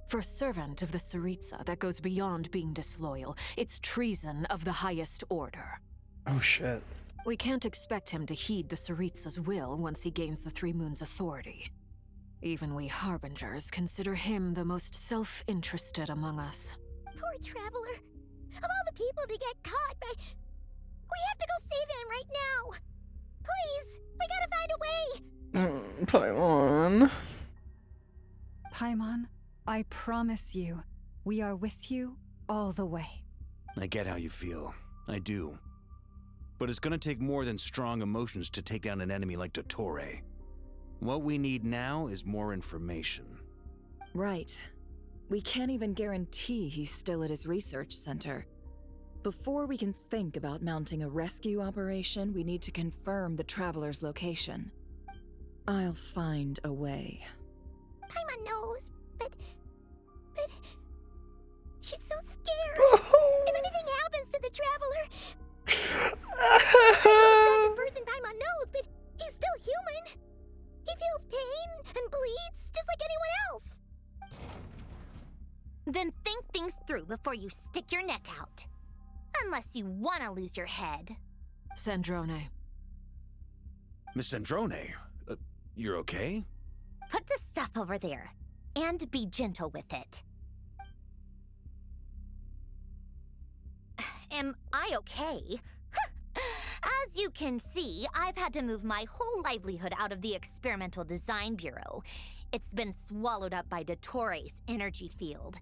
For a servant of the Tsaritsa, that goes beyond being disloyal. It's treason of the highest order. Oh shit. We can't expect him to heed the Tsaritsa's will once he gains the Three Moons authority. Even we Harbingers consider him the most self-interested among us. Poor Traveler. Of all the people to get caught by... We have to go save him right now. Please, we gotta find a way. Paimon. Paimon, I promise you, we are with you all the way. I get how you feel. I do. But it's gonna take more than strong emotions to take down an enemy like Dottore. What we need now is more information. Right. We can't even guarantee he's still at his research center. Before we can think about mounting a rescue operation, we need to confirm the Traveler's location. I'll find a way. Paimon knows, but she's so scared. If anything happens to the Traveler... The person Paimon knows, but he's still human. He feels pain and bleeds just like anyone else. Then think things through before you stick your neck out. Unless you want to lose your head. Sandrone. Miss Sandrone, you're okay? Put the stuff over there, and be gentle with it. Am I okay? As you can see, I've had to move my whole livelihood out of the Experimental Design Bureau. It's been swallowed up by Dottore's energy field.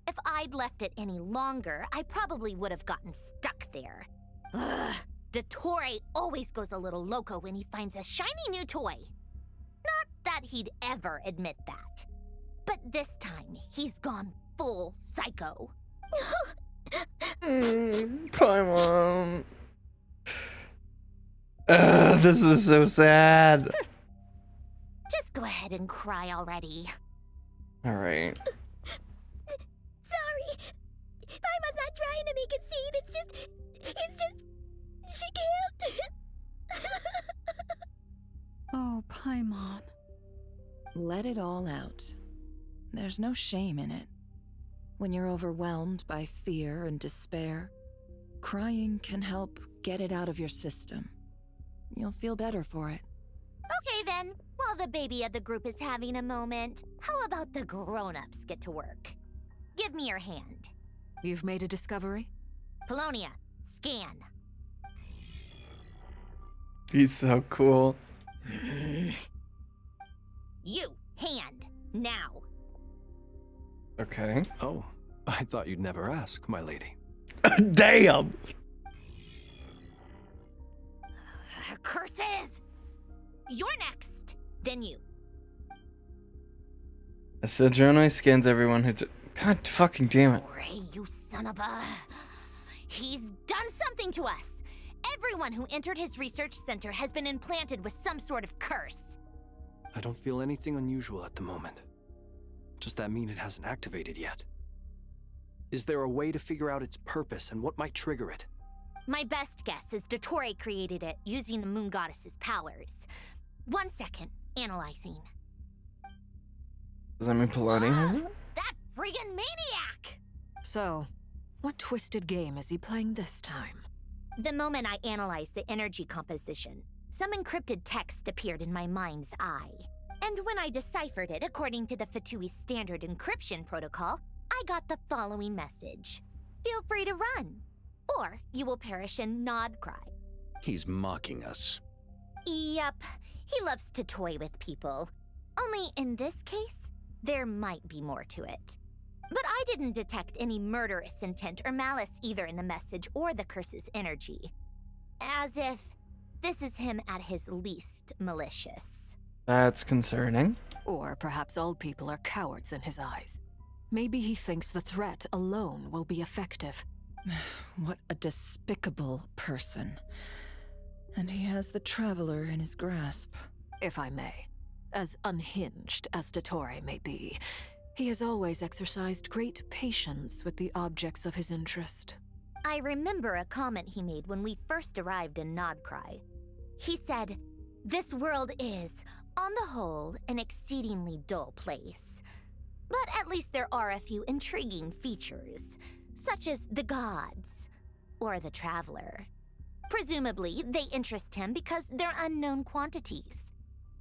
If I'd left it any longer, I probably would have gotten stuck there. Ugh, Dottore always goes a little loco when he finds a shiny new toy. Not that he'd ever admit that. But this time, he's gone full psycho. Paimon. This is so sad. Just go ahead and cry already. Alright. Sorry. Paimon's not trying to make it seem. It's just... She can't. Oh, Paimon. Let it all out. There's no shame in it. When you're overwhelmed by fear and despair, crying can help get it out of your system. You'll feel better for it. Okay then, while the baby of the group is having a moment, how about the grown-ups get to work? Give me your hand. You've made a discovery? Polonia, scan. He's so cool. You, hand, now. Okay. Oh, I thought you'd never ask, my lady. Damn! Curses! You're next, then you. Cedrone scans everyone who God fucking damn it. Ray, you son of a... He's done something to us! Everyone who entered his research center has been implanted with some sort of curse. I don't feel anything unusual at the moment. Does that mean it hasn't activated yet? Is there a way to figure out its purpose and what might trigger it? My best guess is Dottore created it using the Moon Goddess's powers. 1 second, analyzing. Does that mean Poloni has it? That friggin' maniac! So, what twisted game is he playing this time? The moment I analyzed the energy composition, some encrypted text appeared in my mind's eye. And when I deciphered it according to the Fatui standard encryption protocol, I got the following message. Feel free to run, or you will perish in nod cry. He's mocking us. Yup, he loves to toy with people. Only in this case, there might be more to it. But I didn't detect any murderous intent or malice either in the message or the curse's energy. As if this is him at his least malicious. That's concerning. Or perhaps all people are cowards in his eyes. Maybe he thinks the threat alone will be effective. What a despicable person. And he has the Traveler in his grasp. If I may. As unhinged as Dottore may be, he has always exercised great patience with the objects of his interest. I remember a comment he made when we first arrived in Nodcry. He said, "This world is, on the whole, an exceedingly dull place. But at least there are a few intriguing features, such as the gods, or the Traveler. Presumably, they interest him because they're unknown quantities.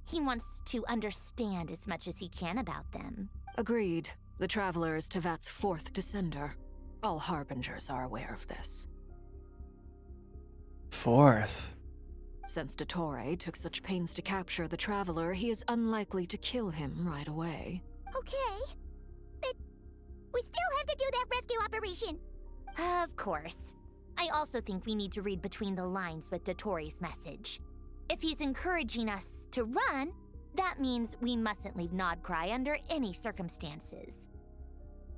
He wants to understand as much as he can about them." Agreed. The Traveler is Tevat's fourth descender. All Harbingers are aware of this. Fourth. Since Dottore took such pains to capture the Traveler, he is unlikely to kill him right away. Okay, but we still have to do that rescue operation. Of course. I also think we need to read between the lines with Dottore's message. If he's encouraging us to run, that means we mustn't leave Nodcry under any circumstances.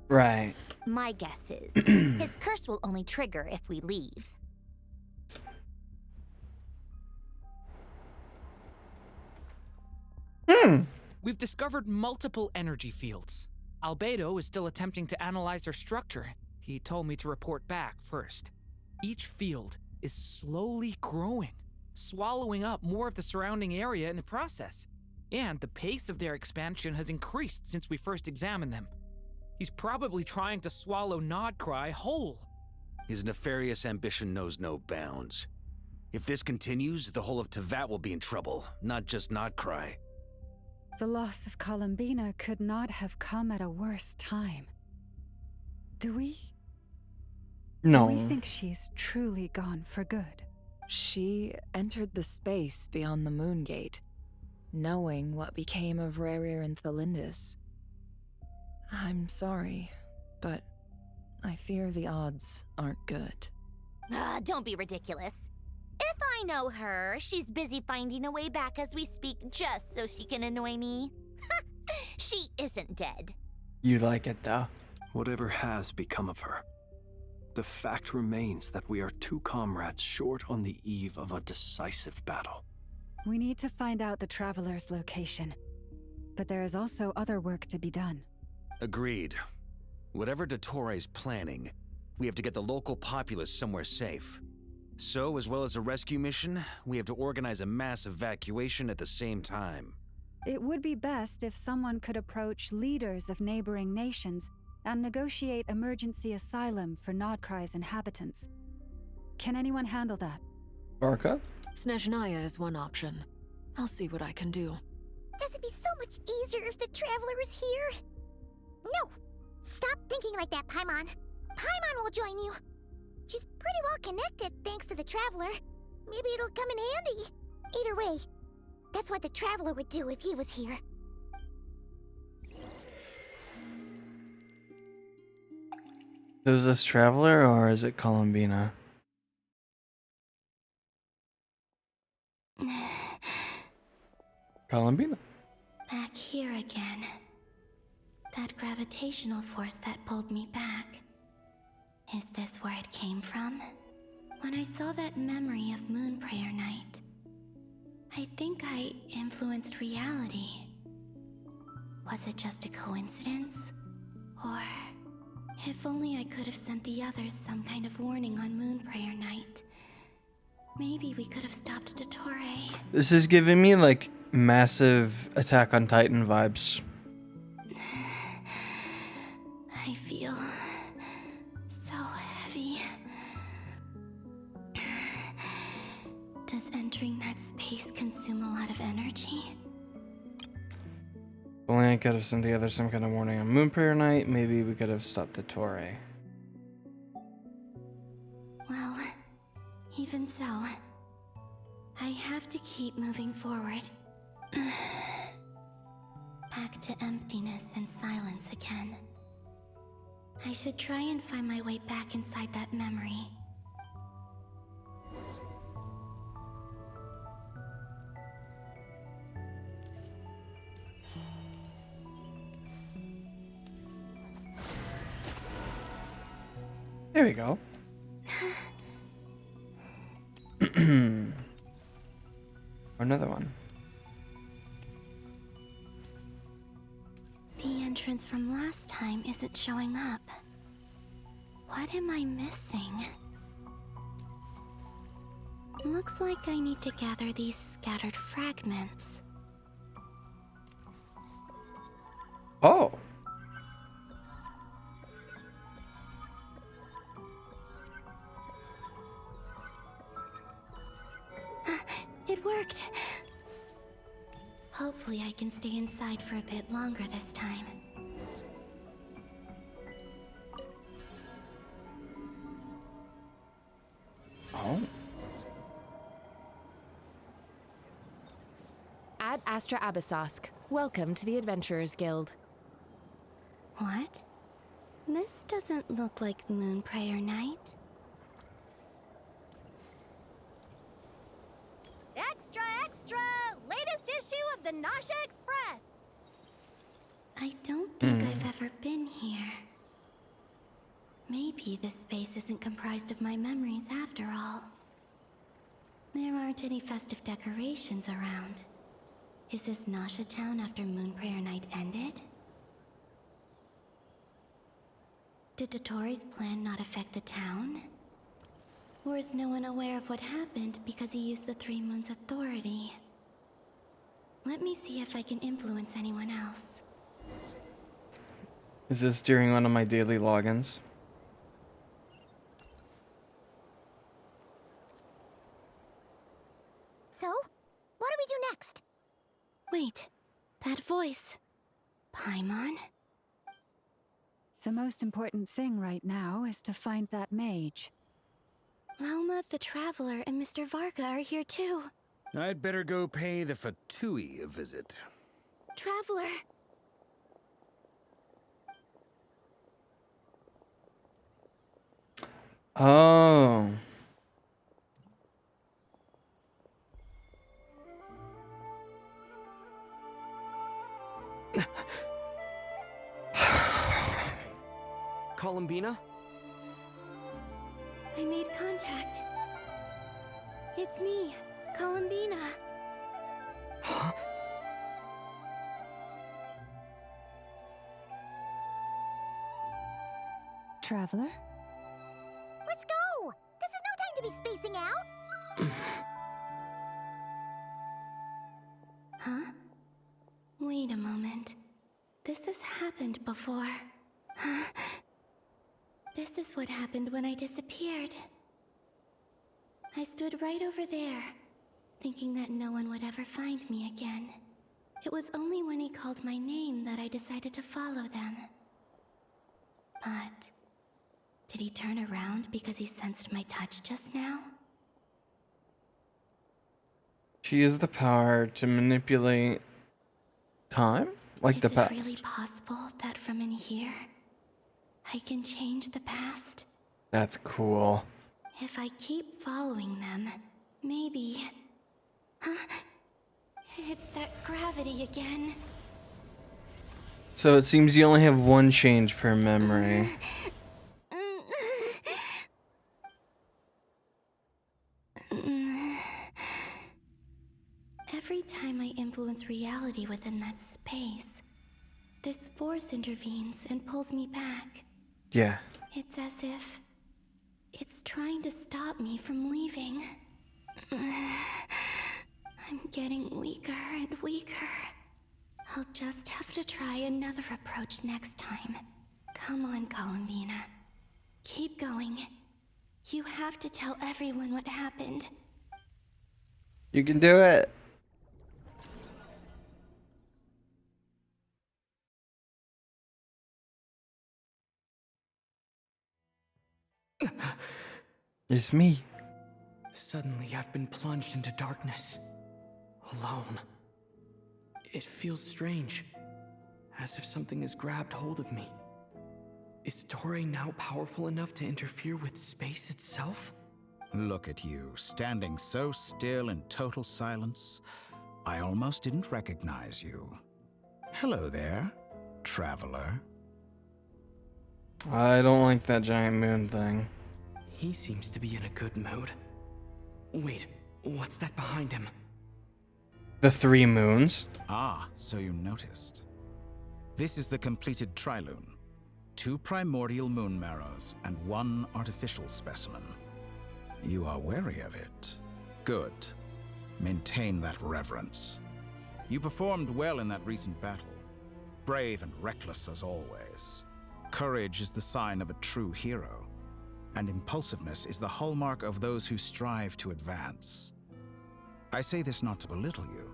Right. My guess is his curse will only trigger if we leave. We've discovered multiple energy fields. Albedo is still attempting to analyze their structure. He told me to report back first. Each field is slowly growing, swallowing up more of the surrounding area in the process. And the pace of their expansion has increased since we first examined them. He's probably trying to swallow Nodcry whole. His nefarious ambition knows no bounds. If this continues, the whole of Tevat will be in trouble, not just Nodcry. The loss of Columbina could not have come at a worse time. Do we? No. Do we think she's truly gone for good? She entered the space beyond the Moon Gate, knowing what became of Rerir and Thalindus. I'm sorry, but I fear the odds aren't good. Don't be ridiculous. If I know her, she's busy finding a way back as we speak just so she can annoy me. She isn't dead. You like it, though. Whatever has become of her, the fact remains that we are two comrades short on the eve of a decisive battle. We need to find out the Traveler's location. But there is also other work to be done. Agreed. Whatever Dottore's planning, we have to get the local populace somewhere safe. So, as well as a rescue mission, we have to organize a mass evacuation at the same time. It would be best if someone could approach leaders of neighboring nations and negotiate emergency asylum for Nodcry's inhabitants. Can anyone handle that? Barca? Snezhnaya is one option. I'll see what I can do. This would be so much easier if the Traveler is here. No! Stop thinking like that, Paimon. Paimon will join you. She's pretty well connected thanks to the Traveler. Maybe it'll come in handy. Either way, that's what the Traveler would do if he was here. Is this Traveler or is it Columbina? Columbina. Back here again. That gravitational force that pulled me back. Is this where it came from? When I saw that memory of Moon Prayer Night, I think I influenced reality. Was it just a coincidence? Or if only I could have sent the others some kind of warning on Moon Prayer Night. Maybe we could have stopped Dottore. This is giving me like massive Attack on Titan vibes. I feel so heavy. Does entering that space consume a lot of energy? If only I could have sent the others some kind of warning on Moon Prayer Night. Maybe we could have stopped the Torre. Well, even so, I have to keep moving forward. Back to emptiness and silence again. I should try and find my way back inside that memory. There we go. Another one. The entrance from last time isn't showing up. What am I missing? Looks like I need to gather these scattered fragments. Oh. It worked. Hopefully I can stay inside for a bit longer this time. Oh. Ad Astra Abyssosk. Welcome to the Adventurers Guild. What? This doesn't look like Moon Prayer Night. Extra, extra! Latest issue of the Nasha Express! I don't think I've ever been here. Maybe this space isn't comprised of my memories after all. There aren't any festive decorations around. Is this Nasha Town after Moon Prayer Night ended? Did Dottore's plan not affect the town? Or is no one aware of what happened because he used the Three Moons' authority? Let me see if I can influence anyone else. Is this during one of my daily logins? So, what do we do next? Wait, that voice. Paimon? The most important thing right now is to find that mage. Lauma the Traveler and Mr. Varga are here too. I'd better go pay the Fatui a visit. Traveler! Oh. Columbina? I made contact. It's me, Columbina. Huh? Traveler? Let's go! This is no time to be spacing out! Huh? Wait a moment. This has happened before. This is what happened when I disappeared. I stood right over there, thinking that no one would ever find me again. It was only when he called my name that I decided to follow them. But did he turn around because he sensed my touch just now? She used the power to manipulate time? Like the past. Is it really possible that from in here, I can change the past? That's cool. If I keep following them, maybe... Huh? It's that gravity again. So it seems you only have one change per memory. Every time I influence reality within that space, this force intervenes and pulls me back. Yeah. It's as if it's trying to stop me from leaving. I'm getting weaker and weaker. I'll just have to try another approach next time. Come on, Columbina. Keep going. You have to tell everyone what happened. You can do it. It's me. Suddenly, I've been plunged into darkness. Alone. It feels strange. As if something has grabbed hold of me. Is Torre now powerful enough to interfere with space itself? Look at you, standing so still in total silence. I almost didn't recognize you. Hello there, traveler. I don't like that giant moon thing. He seems to be in a good mood. Wait, what's that behind him? The 3 moons. Ah, so you noticed. This is the completed trilune. 2 primordial moon marrows and 1 artificial specimen. You are wary of it. Good. Maintain that reverence. You performed well in that recent battle. Brave and reckless as always. Courage is the sign of a true hero. And impulsiveness is the hallmark of those who strive to advance. I say this not to belittle you.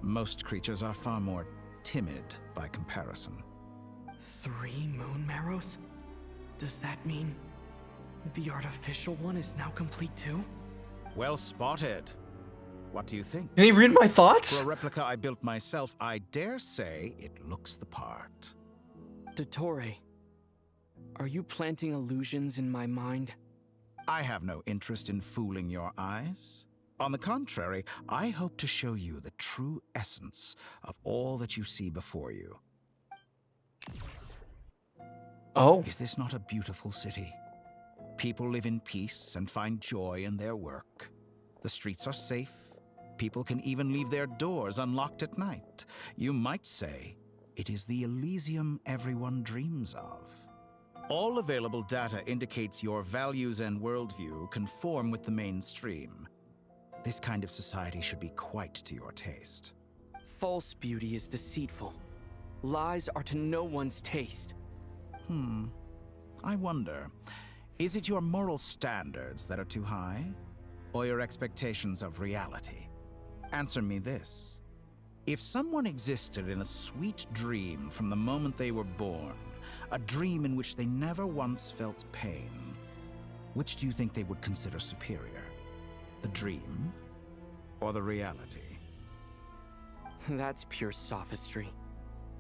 Most creatures are far more timid by comparison. 3 moon marrows? Does that mean the artificial one is now complete too? Well spotted. What do you think? Can you read my thoughts? For a replica I built myself, I dare say it looks the part. Dottore, are you planting illusions in my mind? I have no interest in fooling your eyes. On the contrary, I hope to show you the true essence of all that you see before you. Oh. Is this not a beautiful city? People live in peace and find joy in their work. The streets are safe. People can even leave their doors unlocked at night. You might say it is the Elysium everyone dreams of. All available data indicates your values and worldview conform with the mainstream. This kind of society should be quite to your taste. False beauty is deceitful. Lies are to no one's taste. I wonder, is it your moral standards that are too high? Or your expectations of reality? Answer me this. If someone existed in a sweet dream from the moment they were born, a dream in which they never once felt pain, which do you think they would consider superior? The dream or the reality? That's pure sophistry.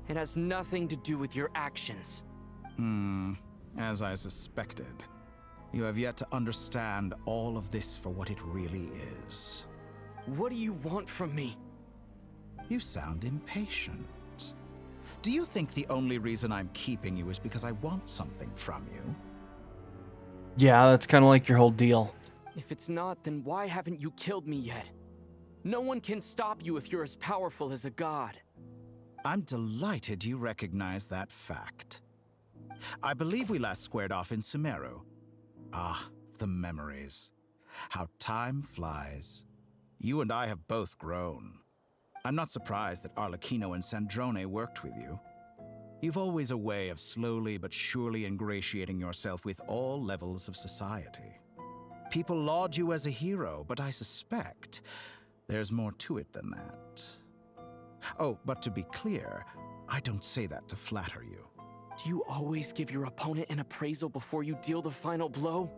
It has nothing to do with your actions. As I suspected. You have yet to understand all of this for what it really is. What do you want from me? You sound impatient. Do you think the only reason I'm keeping you is because I want something from you? Yeah, that's kind of like your whole deal. If it's not, then why haven't you killed me yet? No one can stop you if you're as powerful as a god. I'm delighted you recognize that fact. I believe we last squared off in Sumeru. Ah, the memories. How time flies. You and I have both grown. I'm not surprised that Arlecchino and Sandrone worked with you. You've always a way of slowly but surely ingratiating yourself with all levels of society. People laud you as a hero, but I suspect there's more to it than that. Oh, but to be clear, I don't say that to flatter you. Do you always give your opponent an appraisal before you deal the final blow?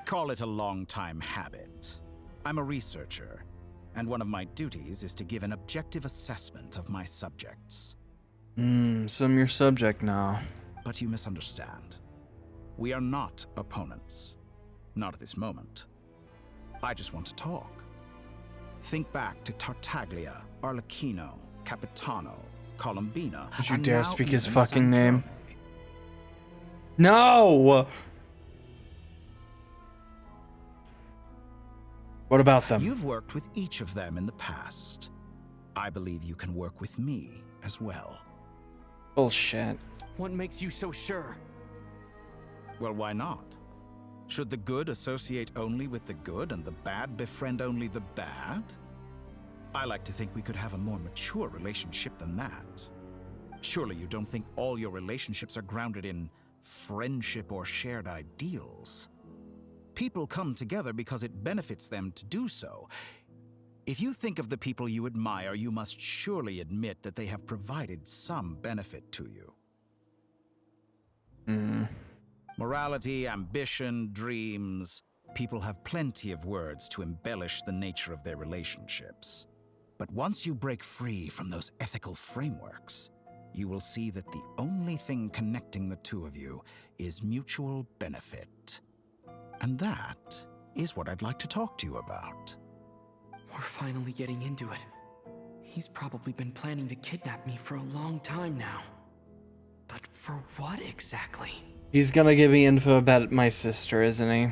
Call it a long-time habit. I'm a researcher, and one of my duties is to give an objective assessment of my subjects. So I'm your subject now. But you misunderstand. We are not opponents. Not at this moment. I just want to talk. Think back to Tartaglia, Arlecchino, Capitano, Columbina. Don't you and dare now speak his even fucking name. Sandrone. No! What about them? You've worked with each of them in the past. I believe you can work with me as well. Bullshit. What makes you so sure? Well, why not? Should the good associate only with the good and the bad befriend only the bad? I like to think we could have a more mature relationship than that. Surely you don't think all your relationships are grounded in friendship or shared ideals? People come together because it benefits them to do so. If you think of the people you admire, you must surely admit that they have provided some benefit to you. Morality, ambition, dreams. People have plenty of words to embellish the nature of their relationships. But once you break free from those ethical frameworks, you will see that the only thing connecting the two of you is mutual benefit. And that is what I'd like to talk to you about. We're finally getting into it. He's probably been planning to kidnap me for a long time now. But for what exactly? He's gonna give me info about my sister, isn't he?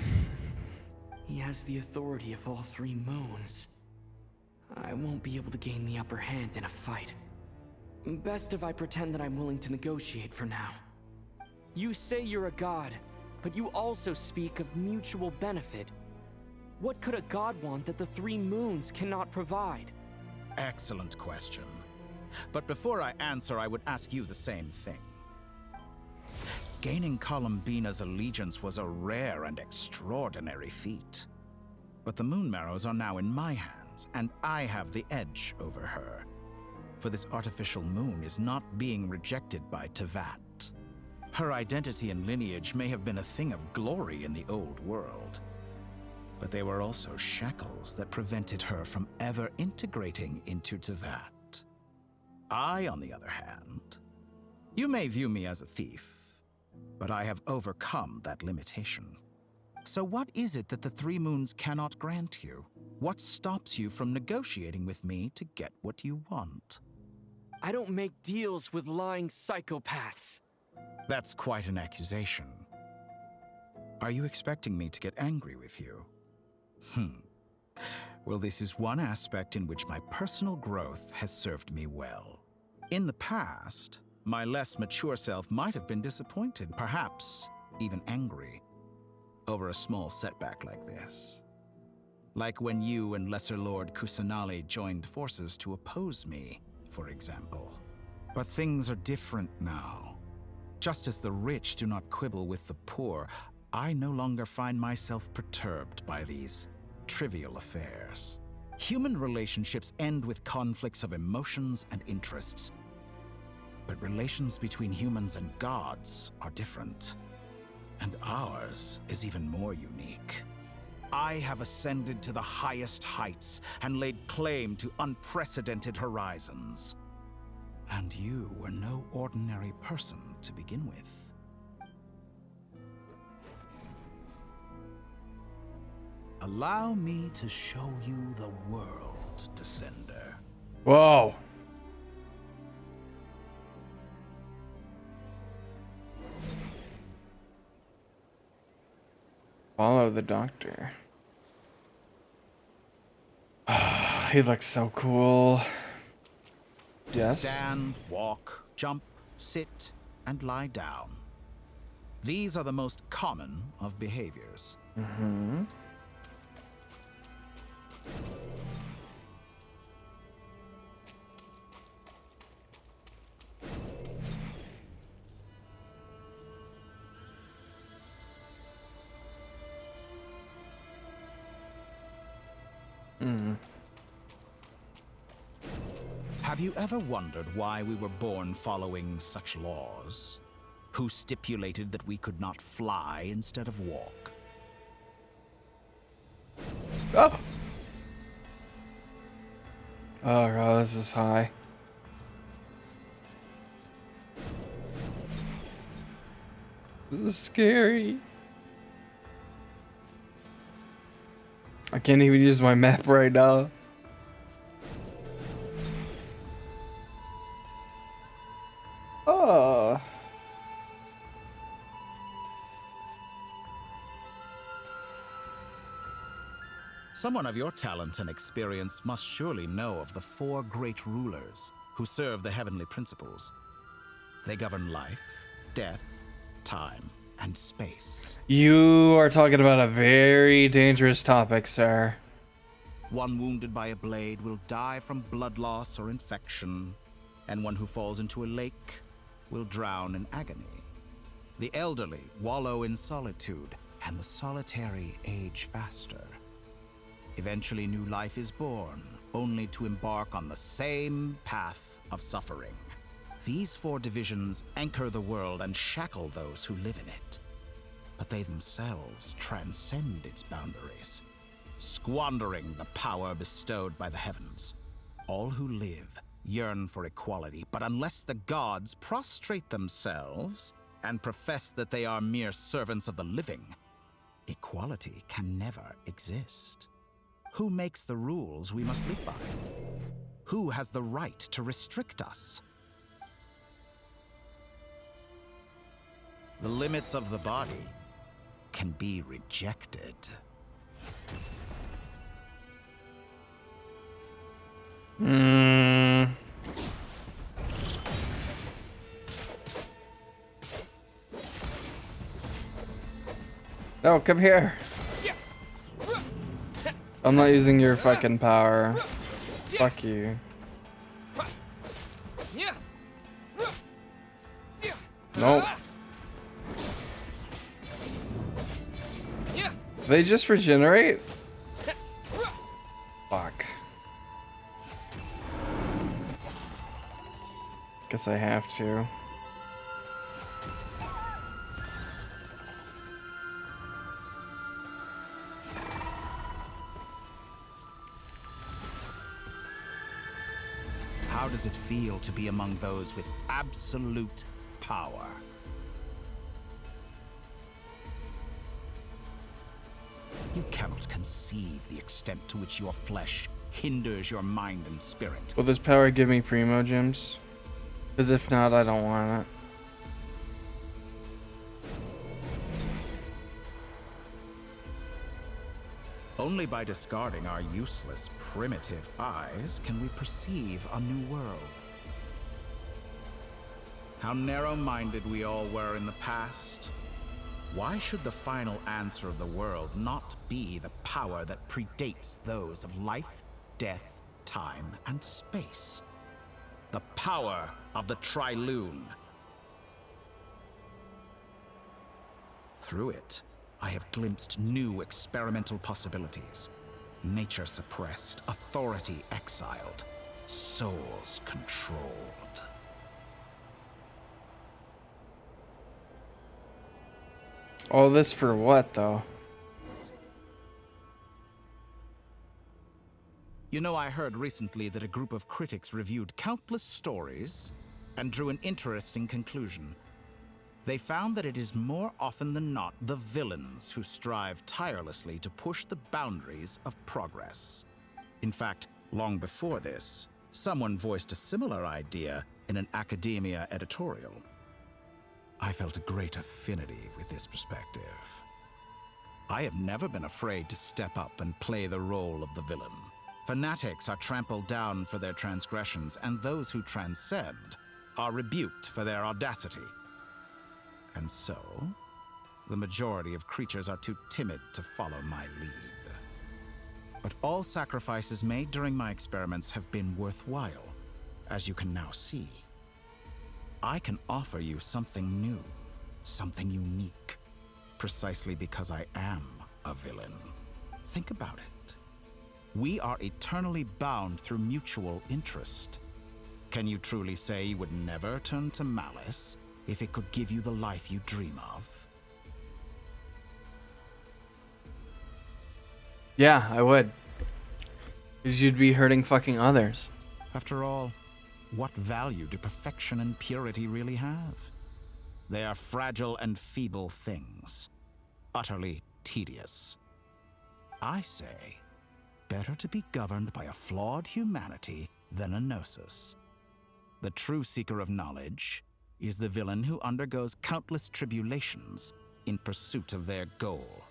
He has the authority of all three moons. I won't be able to gain the upper hand in a fight. Best if I pretend that I'm willing to negotiate for now. You say you're a god, but you also speak of mutual benefit. What could a god want that the three moons cannot provide? Excellent question. But before I answer, I would ask you the same thing. Gaining Columbina's allegiance was a rare and extraordinary feat. But the Moon Marrows are now in my hands, and I have the edge over her. For this artificial moon is not being rejected by Tevat. Her identity and lineage may have been a thing of glory in the old world, but they were also shackles that prevented her from ever integrating into Tevat. I, on the other hand, you may view me as a thief, but I have overcome that limitation. So what is it that the three moons cannot grant you? What stops you from negotiating with me to get what you want? I don't make deals with lying psychopaths. That's quite an accusation. Are you expecting me to get angry with you? Well, this is one aspect in which my personal growth has served me well. In the past, my less mature self might have been disappointed, perhaps even angry, over a small setback like this. Like when you and Lesser Lord Kusanali joined forces to oppose me, for example. But things are different now. Just as the rich do not quibble with the poor, I no longer find myself perturbed by these trivial affairs. Human relationships end with conflicts of emotions and interests. But relations between humans and gods are different. And ours is even more unique. I have ascended to the highest heights and laid claim to unprecedented horizons. And you were no ordinary person to begin with. Allow me to show you the world, Descender. Whoa. Follow the doctor. He looks so cool. Yes. Stand, walk, jump, sit, and lie down. These are the most common of behaviors. Mm-hmm. Have you ever wondered why we were born following such laws? Who stipulated that we could not fly instead of walk? Oh! Oh god, this is high. This is scary. I can't even use my map right now. Someone of your talent and experience must surely know of the 4 great rulers who serve the heavenly principles. They govern life, death, time, and space. You are talking about a very dangerous topic, sir. One wounded by a blade will die from blood loss or infection, and one who falls into a lake will drown in agony. The elderly wallow in solitude, and the solitary age faster. Eventually, new life is born, only to embark on the same path of suffering. These 4 divisions anchor the world and shackle those who live in it. But they themselves transcend its boundaries, squandering the power bestowed by the heavens. All who live yearn for equality, but unless the gods prostrate themselves and profess that they are mere servants of the living, equality can never exist. Who makes the rules we must live by? Who has the right to restrict us? The limits of the body can be rejected. No, come here. I'm not using your fucking power. Fuck you. Nope. They just regenerate? Fuck. Guess I have to. How does it feel to be among those with absolute power? You cannot conceive the extent to which your flesh hinders your mind and spirit. Will this power give me primo gems? Because if not, I don't want it. Only by discarding our useless, primitive eyes can we perceive a new world. How narrow-minded we all were in the past. Why should the final answer of the world not be the power that predates those of life, death, time, and space? The power of the Trilune. Through it, I have glimpsed new experimental possibilities. Nature suppressed, authority exiled, souls controlled. All this for what, though? You know, I heard recently that a group of critics reviewed countless stories and drew an interesting conclusion. They found that it is more often than not the villains who strive tirelessly to push the boundaries of progress. In fact, long before this, someone voiced a similar idea in an academia editorial. I felt a great affinity with this perspective. I have never been afraid to step up and play the role of the villain. Fanatics are trampled down for their transgressions, and those who transcend are rebuked for their audacity. And so, the majority of creatures are too timid to follow my lead. But all sacrifices made during my experiments have been worthwhile, as you can now see. I can offer you something new, something unique, precisely because I am a villain. Think about it. We are eternally bound through mutual interest. Can you truly say you would never turn to malice if it could give you the life you dream of? Yeah, I would. Because you'd be hurting fucking others. After all, what value do perfection and purity really have? They are fragile and feeble things, utterly tedious. I say, better to be governed by a flawed humanity than a gnosis. The true seeker of knowledge is the villain who undergoes countless tribulations in pursuit of their goal.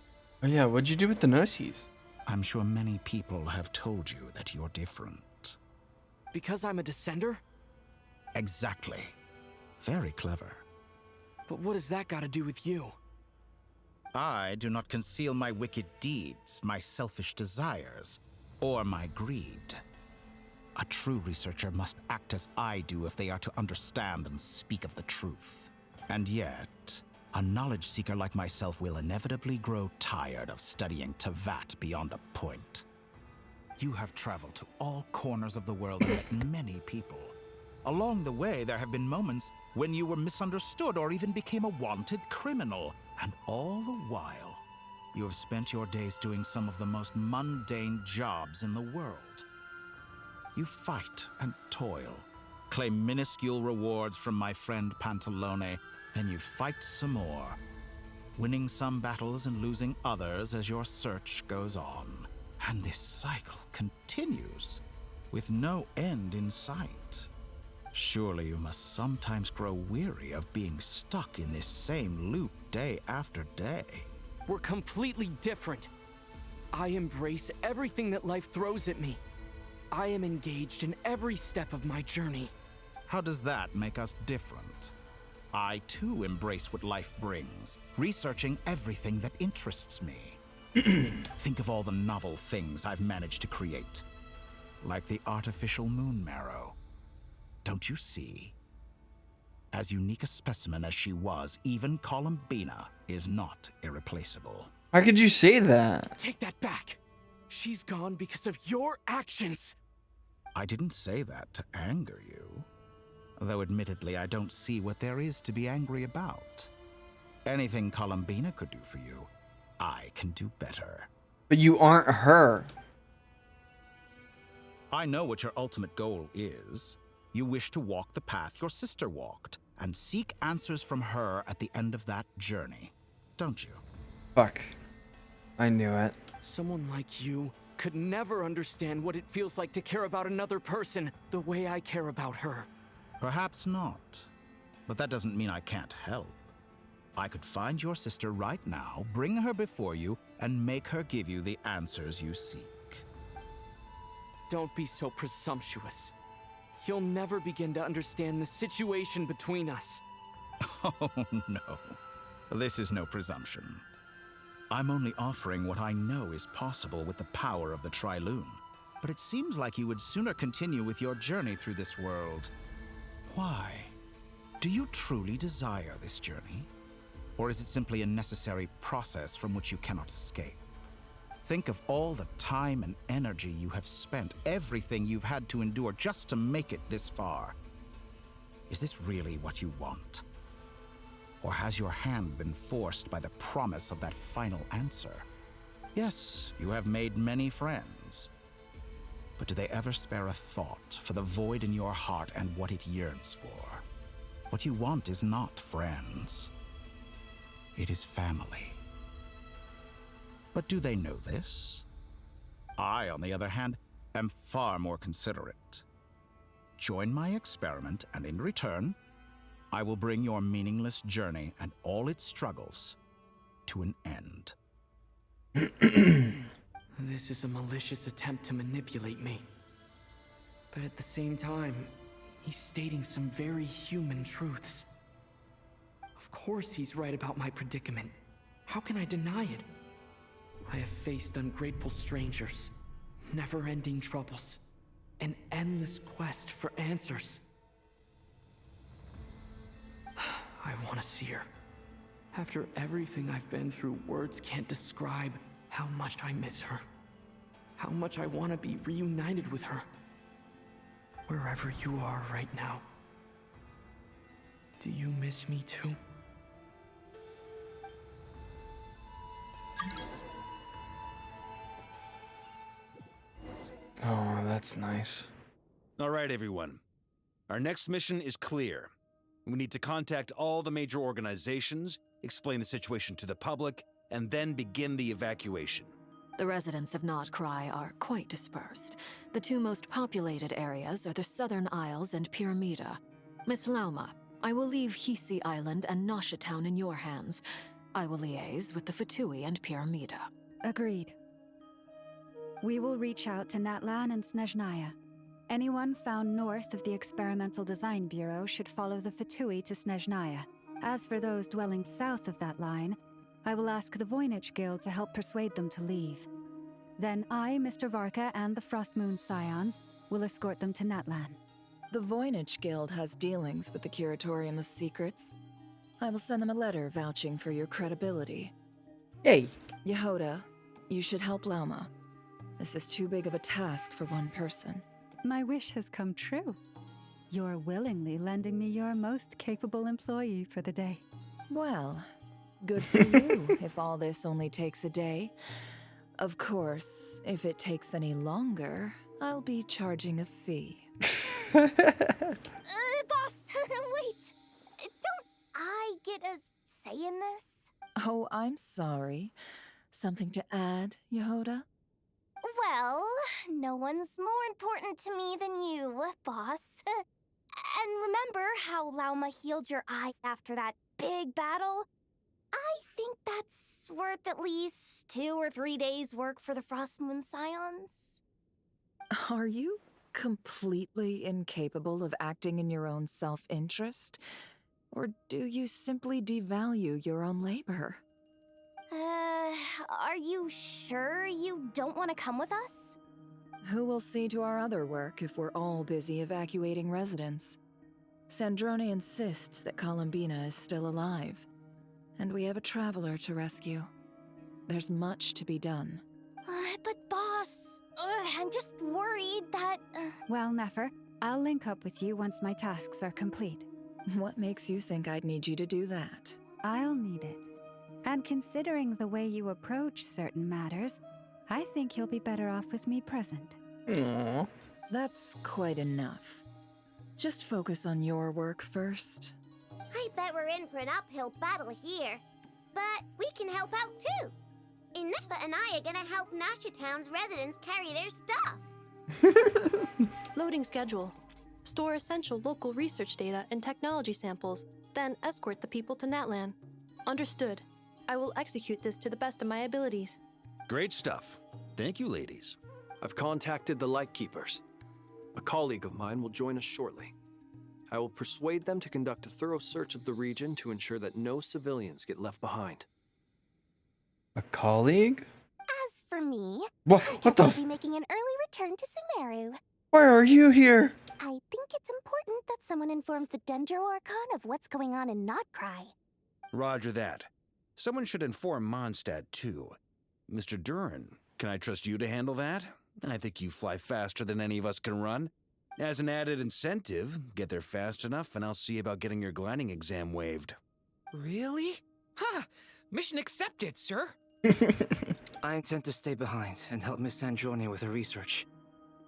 Oh yeah, what'd you do with the gnosis? I'm sure many people have told you that you're different. Because I'm a descender? Exactly. Very clever. But what has that got to do with you? I do not conceal my wicked deeds, my selfish desires, or my greed. A true researcher must act as I do if they are to understand and speak of the truth. And yet, a knowledge seeker like myself will inevitably grow tired of studying Tavat beyond a point. You have traveled to all corners of the world and met many people. Along the way, there have been moments when you were misunderstood or even became a wanted criminal. And all the while, you have spent your days doing some of the most mundane jobs in the world. You fight and toil, claim minuscule rewards from my friend Pantalone, then you fight some more, winning some battles and losing others as your search goes on. And this cycle continues, with no end in sight. Surely you must sometimes grow weary of being stuck in this same loop day after day. We're completely different. I embrace everything that life throws at me. I am engaged in every step of my journey. How does that make us different? I too embrace what life brings, researching everything that interests me. Think of all the novel things I've managed to create, like the artificial moon marrow. Don't you see? As unique a specimen as she was, even Columbina is not irreplaceable. How could you say that? Take that back. She's gone because of your actions. I didn't say that to anger you. Though admittedly, I don't see what there is to be angry about. Anything Columbina could do for you, I can do better. But you aren't her. I know what your ultimate goal is. You wish to walk the path your sister walked, and seek answers from her at the end of that journey, don't you? Fuck. I knew it. Someone like you could never understand what it feels like to care about another person the way I care about her. Perhaps not. But that doesn't mean I can't help. I could find your sister right now, bring her before you, and make her give you the answers you seek. Don't be so presumptuous. You'll never begin to understand the situation between us. Oh, no. This is no presumption. I'm only offering what I know is possible with the power of the Trilune. But it seems like you would sooner continue with your journey through this world. Why? Do you truly desire this journey? Or is it simply a necessary process from which you cannot escape? Think of all the time and energy you have spent, everything you've had to endure just to make it this far. Is this really what you want? Or has your hand been forced by the promise of that final answer? Yes, you have made many friends. But do they ever spare a thought for the void in your heart and what it yearns for? What you want is not friends. It is family. But do they know this? I, on the other hand, am far more considerate. Join my experiment, and in return, I will bring your meaningless journey and all its struggles to an end. This is a malicious attempt to manipulate me. But at the same time, he's stating some very human truths. Of course he's right about my predicament. How can I deny it? I have faced ungrateful strangers, never-ending troubles, an endless quest for answers. I want to see her. After everything I've been through, words can't describe how much I miss her. How much I want to be reunited with her. Wherever you are right now. Do you miss me too? Oh, that's nice. All right, everyone. Our next mission is clear. We need to contact all the major organizations, explain the situation to the public, and then begin the evacuation. The residents of Not Cry are quite dispersed. The two most populated areas are the Southern Isles and Pyramida. Miss Lauma, I will leave Hisi Island and Nasha Town in your hands. I will liaise with the Fatui and Pyramida. Agreed. We will reach out to Natlan and Snezhnaya. Anyone found north of the Experimental Design Bureau should follow the Fatui to Snezhnaya. As for those dwelling south of that line, I will ask the Voynich Guild to help persuade them to leave. Then I, Mr. Varka, and the Frostmoon Scions will escort them to Natlan. The Voynich Guild has dealings with the Curatorium of Secrets. I will send them a letter vouching for your credibility. Hey. Yehoda, you should help Lauma. This is too big of a task for one person. My wish has come true. You're willingly lending me your most capable employee for the day. Well, good for you if all this only takes a day. Of course, if it takes any longer, I'll be charging a fee. Boss, wait. Don't I get a say in this? Oh, I'm sorry. Something to add, Yehoda? Well, no one's more important to me than you, boss. And remember how Lauma healed your eyes after that big battle? I think that's worth at least 2 or 3 days' work for the Frostmoon Scions. Are you completely incapable of acting in your own self-interest? Or do you simply devalue your own labor? Are you sure you don't want to come with us? Who will see to our other work if we're all busy evacuating residents? Sandrone insists that Columbina is still alive, and we have a traveler to rescue. There's much to be done. But boss, I'm just worried that... Well, Nefer, I'll link up with you once my tasks are complete. What makes you think I'd need you to do that? I'll need it. And considering the way you approach certain matters, I think you'll be better off with me present. Aww. That's quite enough. Just focus on your work first. I bet we're in for an uphill battle here. But we can help out too. Inefa and I are gonna help Nasha Town's residents carry their stuff. Loading schedule. Store essential local research data and technology samples, then escort the people to Natlan. Understood. I will execute this to the best of my abilities. Great stuff. Thank you, ladies. I've contacted the Lightkeepers. A colleague of mine will join us shortly. I will persuade them to conduct a thorough search of the region to ensure that no civilians get left behind. A colleague? As for me, What the I'll be making an early return to Sumeru. Why are you here? I think it's important that someone informs the Dendro Archon of what's going on in Notcry. Roger that. Someone should inform Mondstadt, too. Mr. Durin, can I trust you to handle that? I think you fly faster than any of us can run. As an added incentive, get there fast enough and I'll see about getting your gliding exam waived. Really? Ha! Mission accepted, sir. I intend to stay behind and help Miss Sandrone with her research.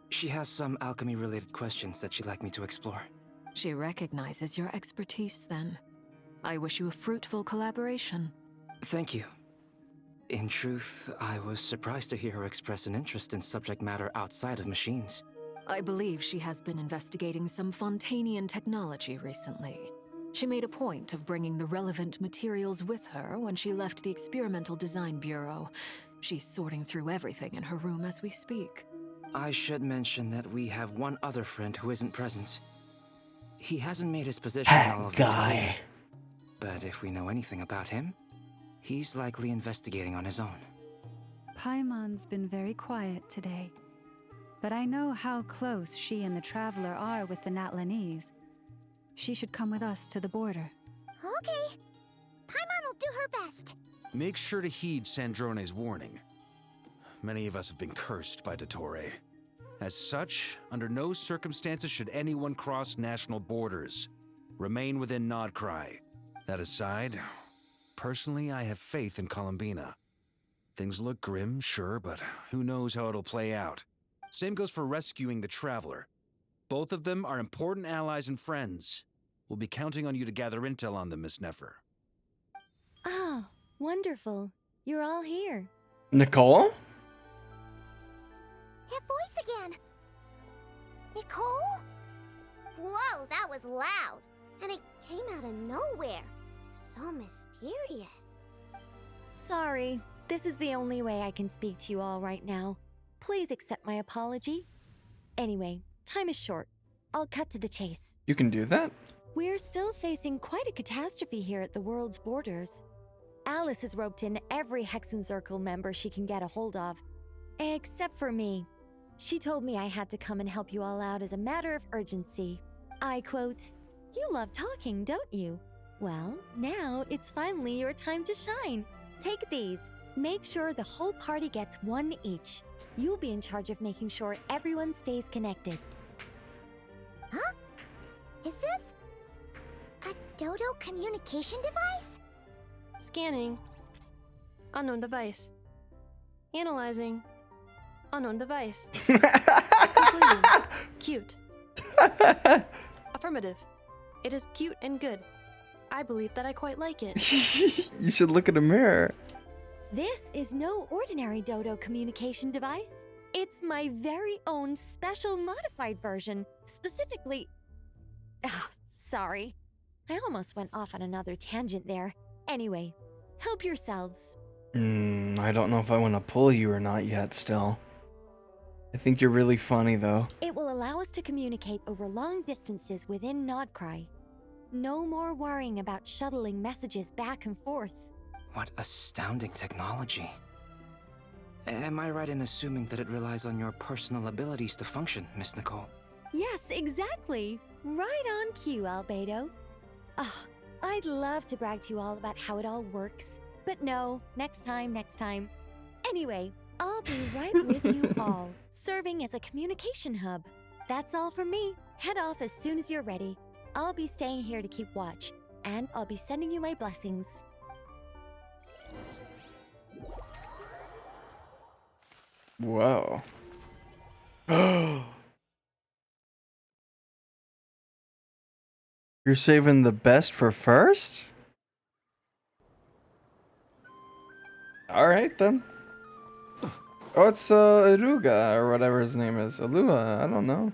She has some alchemy-related questions that she'd like me to explore. She recognizes your expertise, then. I wish you a fruitful collaboration. Thank you. In truth, I was surprised to hear her express an interest in subject matter outside of machines. I believe she has been investigating some Fontanian technology recently. She made a point of bringing the relevant materials with her when she left the Experimental Design Bureau. She's sorting through everything in her room as we speak. I should mention that we have one other friend who isn't present. He hasn't made his position in all of this clear. But if we know anything about him, he's likely investigating on his own. Paimon's been very quiet today. But I know how close she and the Traveler are with the Natlanese. She should come with us to the border. Okay. Paimon will do her best. Make sure to heed Sandrone's warning. Many of us have been cursed by Dottore. As such, under no circumstances should anyone cross national borders. Remain within Notcry. That aside, personally, I have faith in Columbina. Things look grim, sure, but who knows how it'll play out. Same goes for rescuing the Traveler. Both of them are important allies and friends. We'll be counting on you to gather intel on them, Miss Nefer. Oh, wonderful. You're all here. Nicole? That voice again. Nicole? Whoa, that was loud. And it came out of nowhere. So mysterious. Sorry, this is the only way I can speak to you all right now. Please accept my apology. Anyway, time is short. I'll cut to the chase. You can do that? We're still facing quite a catastrophe here at the world's borders. Alice has roped in every Hexen Circle member she can get a hold of. Except for me. She told me I had to come and help you all out as a matter of urgency. I quote, "You love talking, don't you? Well, now it's finally your time to shine. Take these. Make sure the whole party gets one each. You'll be in charge of making sure everyone stays connected." Huh? Is this a Dodo communication device? Scanning. Unknown device. Analyzing. Unknown device. Conclusion. Cute. Affirmative. It is cute and good. I believe that I quite like it. You should look in the mirror. This is no ordinary Dodo communication device. It's my very own special modified version, specifically... sorry. I almost went off on another tangent there. Anyway, help yourselves. I don't know if I want to pull you or not yet still. I think you're really funny though. It will allow us to communicate over long distances within Nodcry. No more worrying about shuttling messages back and forth. What astounding technology. Am I right in assuming that it relies on your personal abilities to function, Miss Nicole? Yes, exactly. Right on cue, Albedo. I'd love to brag to you all about how it all works. But no, next time. Anyway, I'll be right with you all, serving as a communication hub. That's all from me. Head off as soon as you're ready. I'll be staying here to keep watch, and I'll be sending you my blessings. Whoa. You're saving the best for first? Alright then. Oh, it's Iruga, or whatever his name is. Alua, I don't know.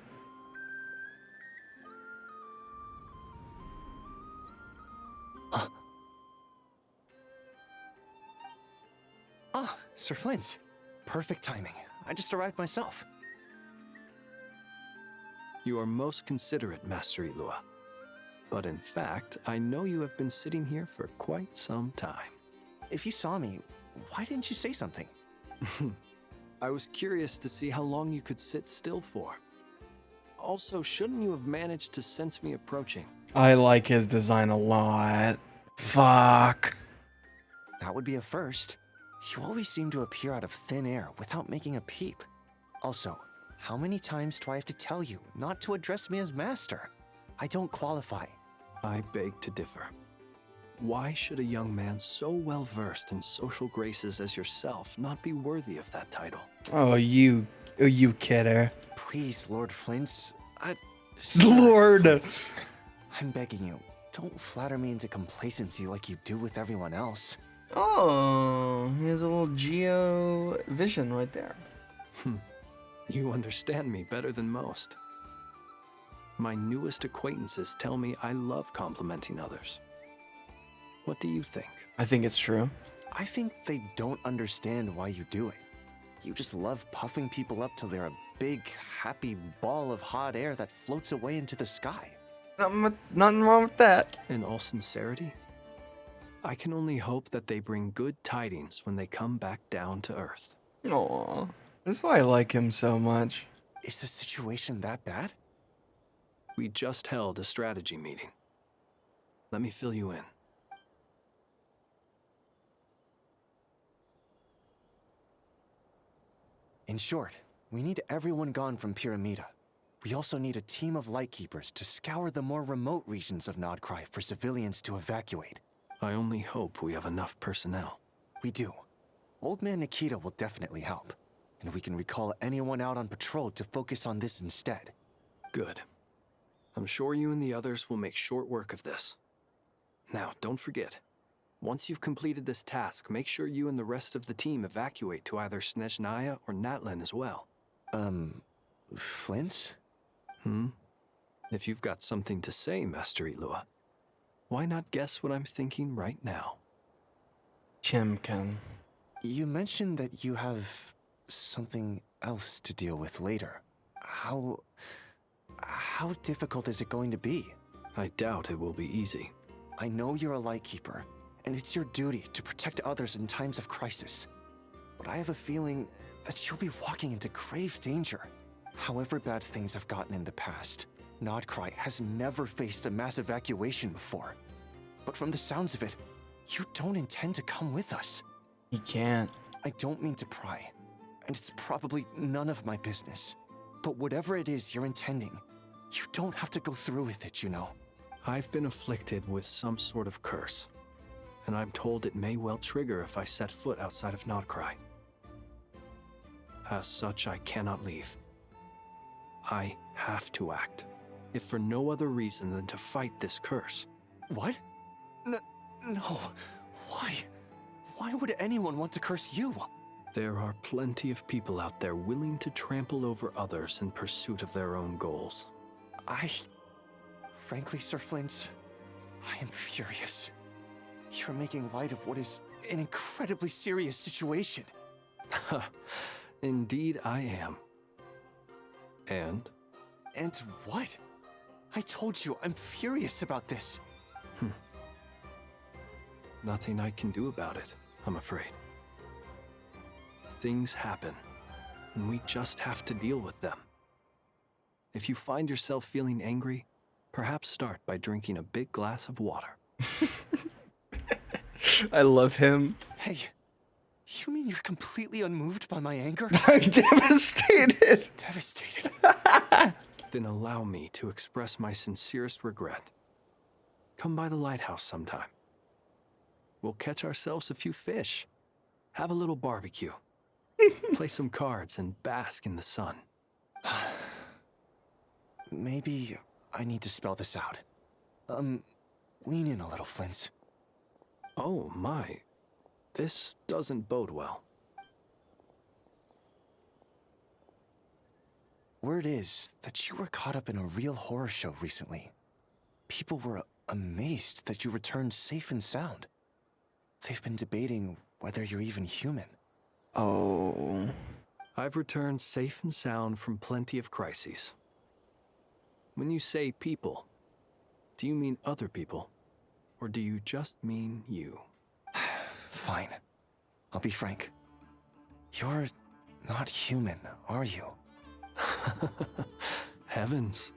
Sir Flint. Perfect timing. I just arrived myself. You are most considerate, Master Ilua. But in fact, I know you have been sitting here for quite some time. If you saw me, why didn't you say something? I was curious to see how long you could sit still for. Also, shouldn't you have managed to sense me approaching? I like his design a lot. Fuck. That would be a first. You always seem to appear out of thin air without making a peep. Also, how many times do I have to tell you not to address me as master? I don't qualify. I beg to differ. Why should a young man so well versed in social graces as yourself not be worthy of that title? Oh, you kidder. Please, Lord Flint. Lord! Flint, I'm begging you, don't flatter me into complacency like you do with everyone else. Oh, here's a little geo vision right there. You understand me better than most. My newest acquaintances tell me I love complimenting others. What do you think? I think it's true. I think they don't understand why you do it. You just love puffing people up till they're a big, happy ball of hot air that floats away into the sky. Nothing wrong with that. In all sincerity, I can only hope that they bring good tidings when they come back down to Earth. Aw, that's why I like him so much. Is the situation that bad? We just held a strategy meeting. Let me fill you in. In short, we need everyone gone from Pyramida. We also need a team of Lightkeepers to scour the more remote regions of Nodcry for civilians to evacuate. I only hope we have enough personnel. We do. Old Man Nikita will definitely help, and we can recall anyone out on patrol to focus on this instead. Good. I'm sure you and the others will make short work of this. Now, don't forget, once you've completed this task, make sure you and the rest of the team evacuate to either Snezhnaya or Natlan as well. Flint? If you've got something to say, Master Ilua, why not guess what I'm thinking right now? Chimkin. You mentioned that you have something else to deal with later. How difficult is it going to be? I doubt it will be easy. I know you're a Lightkeeper, and it's your duty to protect others in times of crisis. But I have a feeling that you'll be walking into grave danger. However bad things have gotten in the past, Nodcry has never faced a mass evacuation before. But from the sounds of it, you don't intend to come with us. He can't. I don't mean to pry, and it's probably none of my business. But whatever it is you're intending, you don't have to go through with it, you know. I've been afflicted with some sort of curse, and I'm told it may well trigger if I set foot outside of Nodcry. As such, I cannot leave. I have to act, if for no other reason than to fight this curse. What? No. Why? Why would anyone want to curse you? There are plenty of people out there willing to trample over others in pursuit of their own goals. Frankly, Sir Flint, I am furious. You're making light of what is an incredibly serious situation. Indeed I am. And? And what? I told you I'm furious about this. Nothing I can do about it, I'm afraid. Things happen, and we just have to deal with them. If you find yourself feeling angry, perhaps start by drinking a big glass of water. I love him. Hey, you mean you're completely unmoved by my anger? I'm devastated. Devastated. Then allow me to express my sincerest regret. Come by the lighthouse sometime. We'll catch ourselves a few fish, have a little barbecue, play some cards, and bask in the sun. Maybe I need to spell this out. Lean in a little, Flint. Oh my, this doesn't bode well. Word is that you were caught up in a real horror show recently. People were amazed that you returned safe and sound. They've been debating whether you're even human. Oh. I've returned safe and sound from plenty of crises. When you say people, do you mean other people? Or do you just mean you? Fine. I'll be frank. You're not human, are you? Heavens.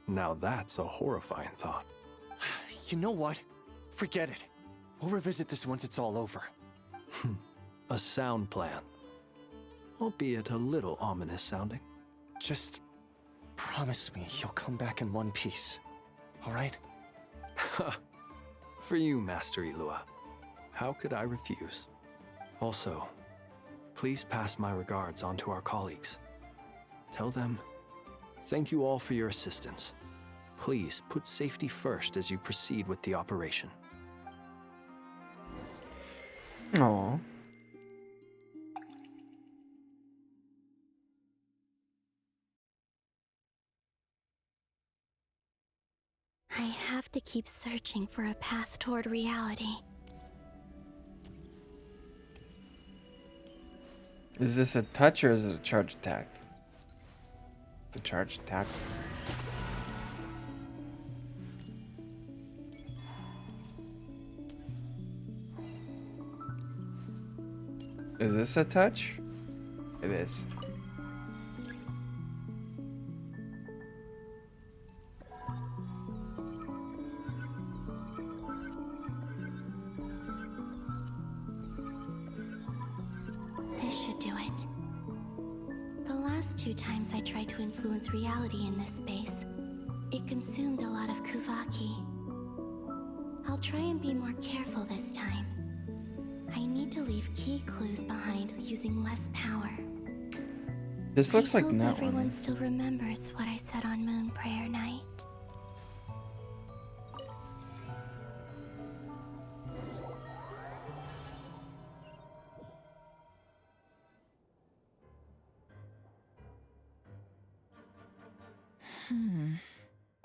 Now that's a horrifying thought. You know what? Forget it. We'll revisit this once it's all over. A sound plan. Albeit a little ominous sounding. Just promise me you'll come back in one piece, all right? For you, Master Ilua. How could I refuse? Also, please pass my regards on to our colleagues. Tell them, thank you all for your assistance. Please put safety first as you proceed with the operation. Aww. I have to keep searching for a path toward reality. Is this a touch or is it a charge attack? The charge attack. Is this a touch? It is. This should do it. The last 2 times I tried to influence reality in this space, it consumed a lot of Kuvaki. I'll try and be more careful this time. I need to leave key clues behind using less power. This looks like I hope that everyone one. still remembers what I said on Moon Prayer Night.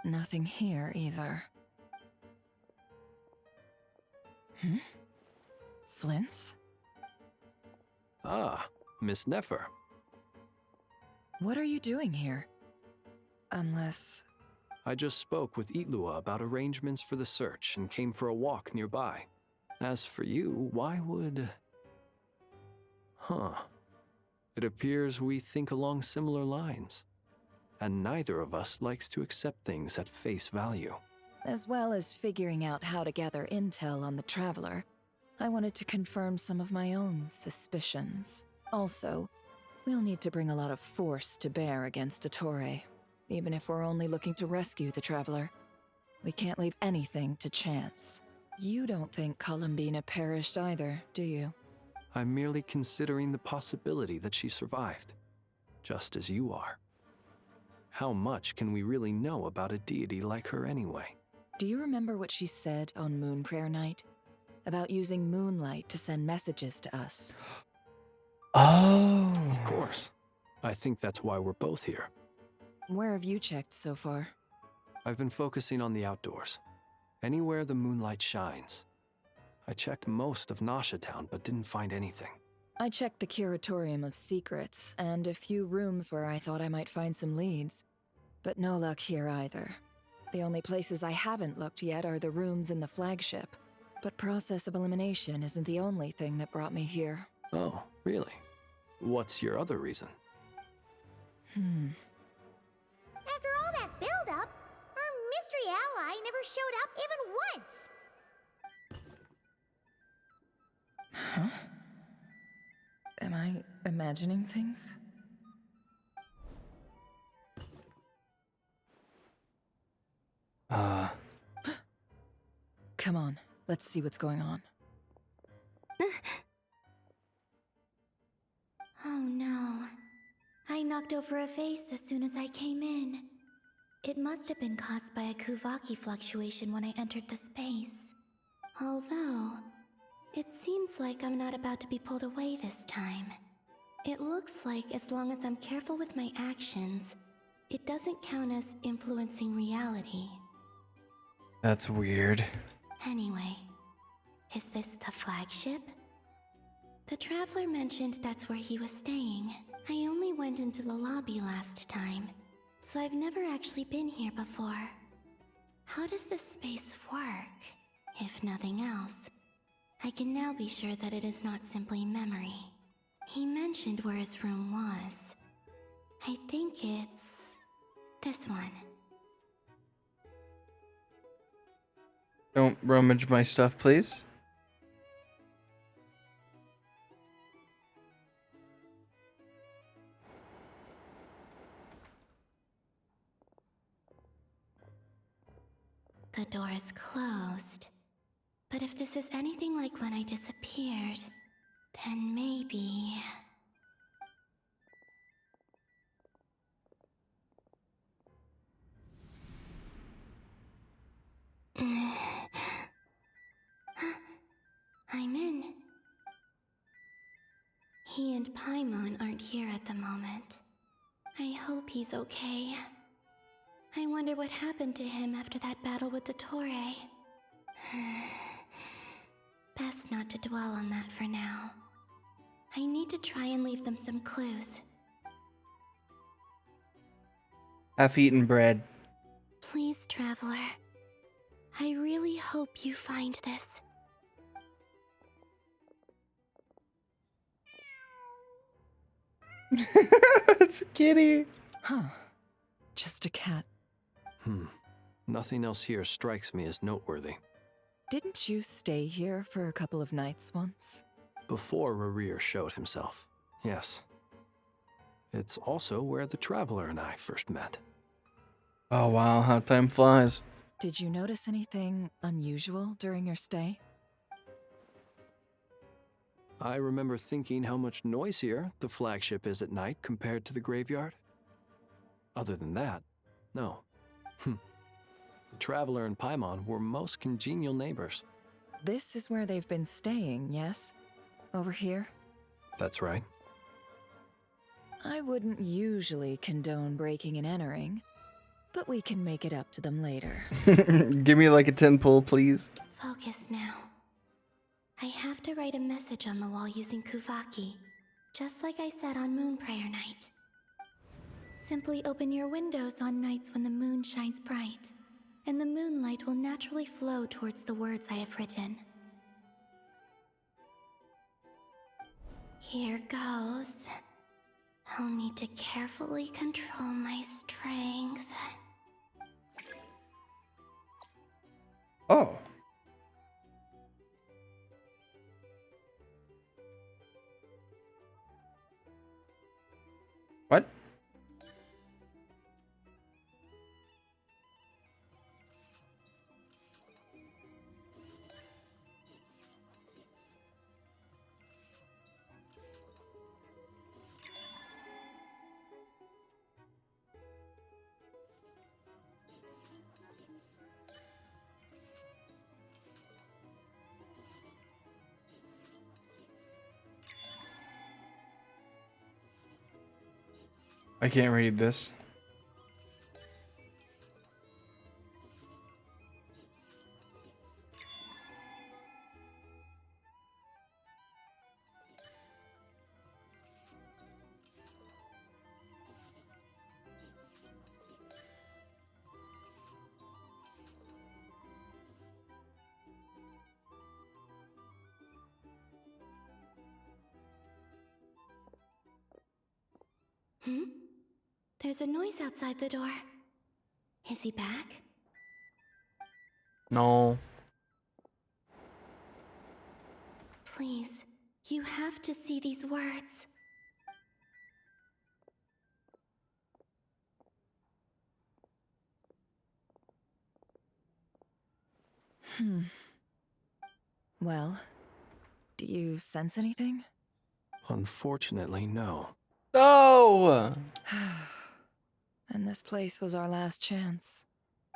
Nothing here either. Flint's? Ah, Miss Nefer. What are you doing here? Unless... I just spoke with Itlua about arrangements for the search and came for a walk nearby. As for you, why would... Huh. It appears we think along similar lines. And neither of us likes to accept things at face value. As well as figuring out how to gather intel on the Traveler, I wanted to confirm some of my own suspicions. Also, we'll need to bring a lot of force to bear against Ettore. Even if we're only looking to rescue the Traveler, we can't leave anything to chance. You don't think Columbina perished either, do you? I'm merely considering the possibility that she survived, just as you are. How much can we really know about a deity like her anyway? Do you remember what she said on Moon Prayer Night? About using moonlight to send messages to us? Oh. Of course. I think that's why we're both here. Where have you checked so far? I've been focusing on the outdoors. Anywhere the moonlight shines. I checked most of Nasha Town, but didn't find anything. I checked the Curatorium of Secrets, and a few rooms where I thought I might find some leads. But no luck here either. The only places I haven't looked yet are the rooms in the flagship. But process of elimination isn't the only thing that brought me here. Oh, really? What's your other reason? After all that build-up, our mystery ally never showed up even once! Huh? Am I imagining things? Come on, let's see what's going on. Oh no. I knocked over a vase as soon as I came in. It must have been caused by a Kuvaki fluctuation when I entered the space. Although, it seems like I'm not about to be pulled away this time. It looks like as long as I'm careful with my actions, it doesn't count as influencing reality. That's weird. Anyway, is this the flagship? The Traveler mentioned that's where he was staying. I only went into the lobby last time, so I've never actually been here before. How does this space work? If nothing else, I can now be sure that it is not simply memory. He mentioned where his room was. I think it's this one. Don't rummage my stuff, please. The door is closed. But if this is anything like when I disappeared, then maybe... I'm in. He and Paimon aren't here at the moment. I hope he's okay. I wonder what happened to him after that battle with Ettore. Best not to dwell on that for now. I need to try and leave them some clues. Half-eaten bread. Please, Traveler. I really hope you find this. It's a kitty. Huh. Just a cat. Nothing else here strikes me as noteworthy. Didn't you stay here for a couple of nights once? Before Rarir showed himself, yes. It's also where the Traveler and I first met. Oh wow, how time flies. Did you notice anything unusual during your stay? I remember thinking how much noisier the flagship is at night compared to the graveyard. Other than that, no. The Traveler and Paimon were most congenial neighbors. This is where they've been staying, yes? Over here? That's right. I wouldn't usually condone breaking and entering, but we can make it up to them later. Give me like a 10 pull, please. Focus now. I have to write a message on the wall using Kuvaki. Just like I said on Moon Prayer Night. Simply open your windows on nights when the moon shines bright, and the moonlight will naturally flow towards the words I have written. Here goes. I'll need to carefully control my strength. Oh. What? I can't read this. Hmm? There's a noise outside the door. Is he back? No. Please, you have to see these words. Well, do you sense anything? Unfortunately, no. No! And this place was our last chance.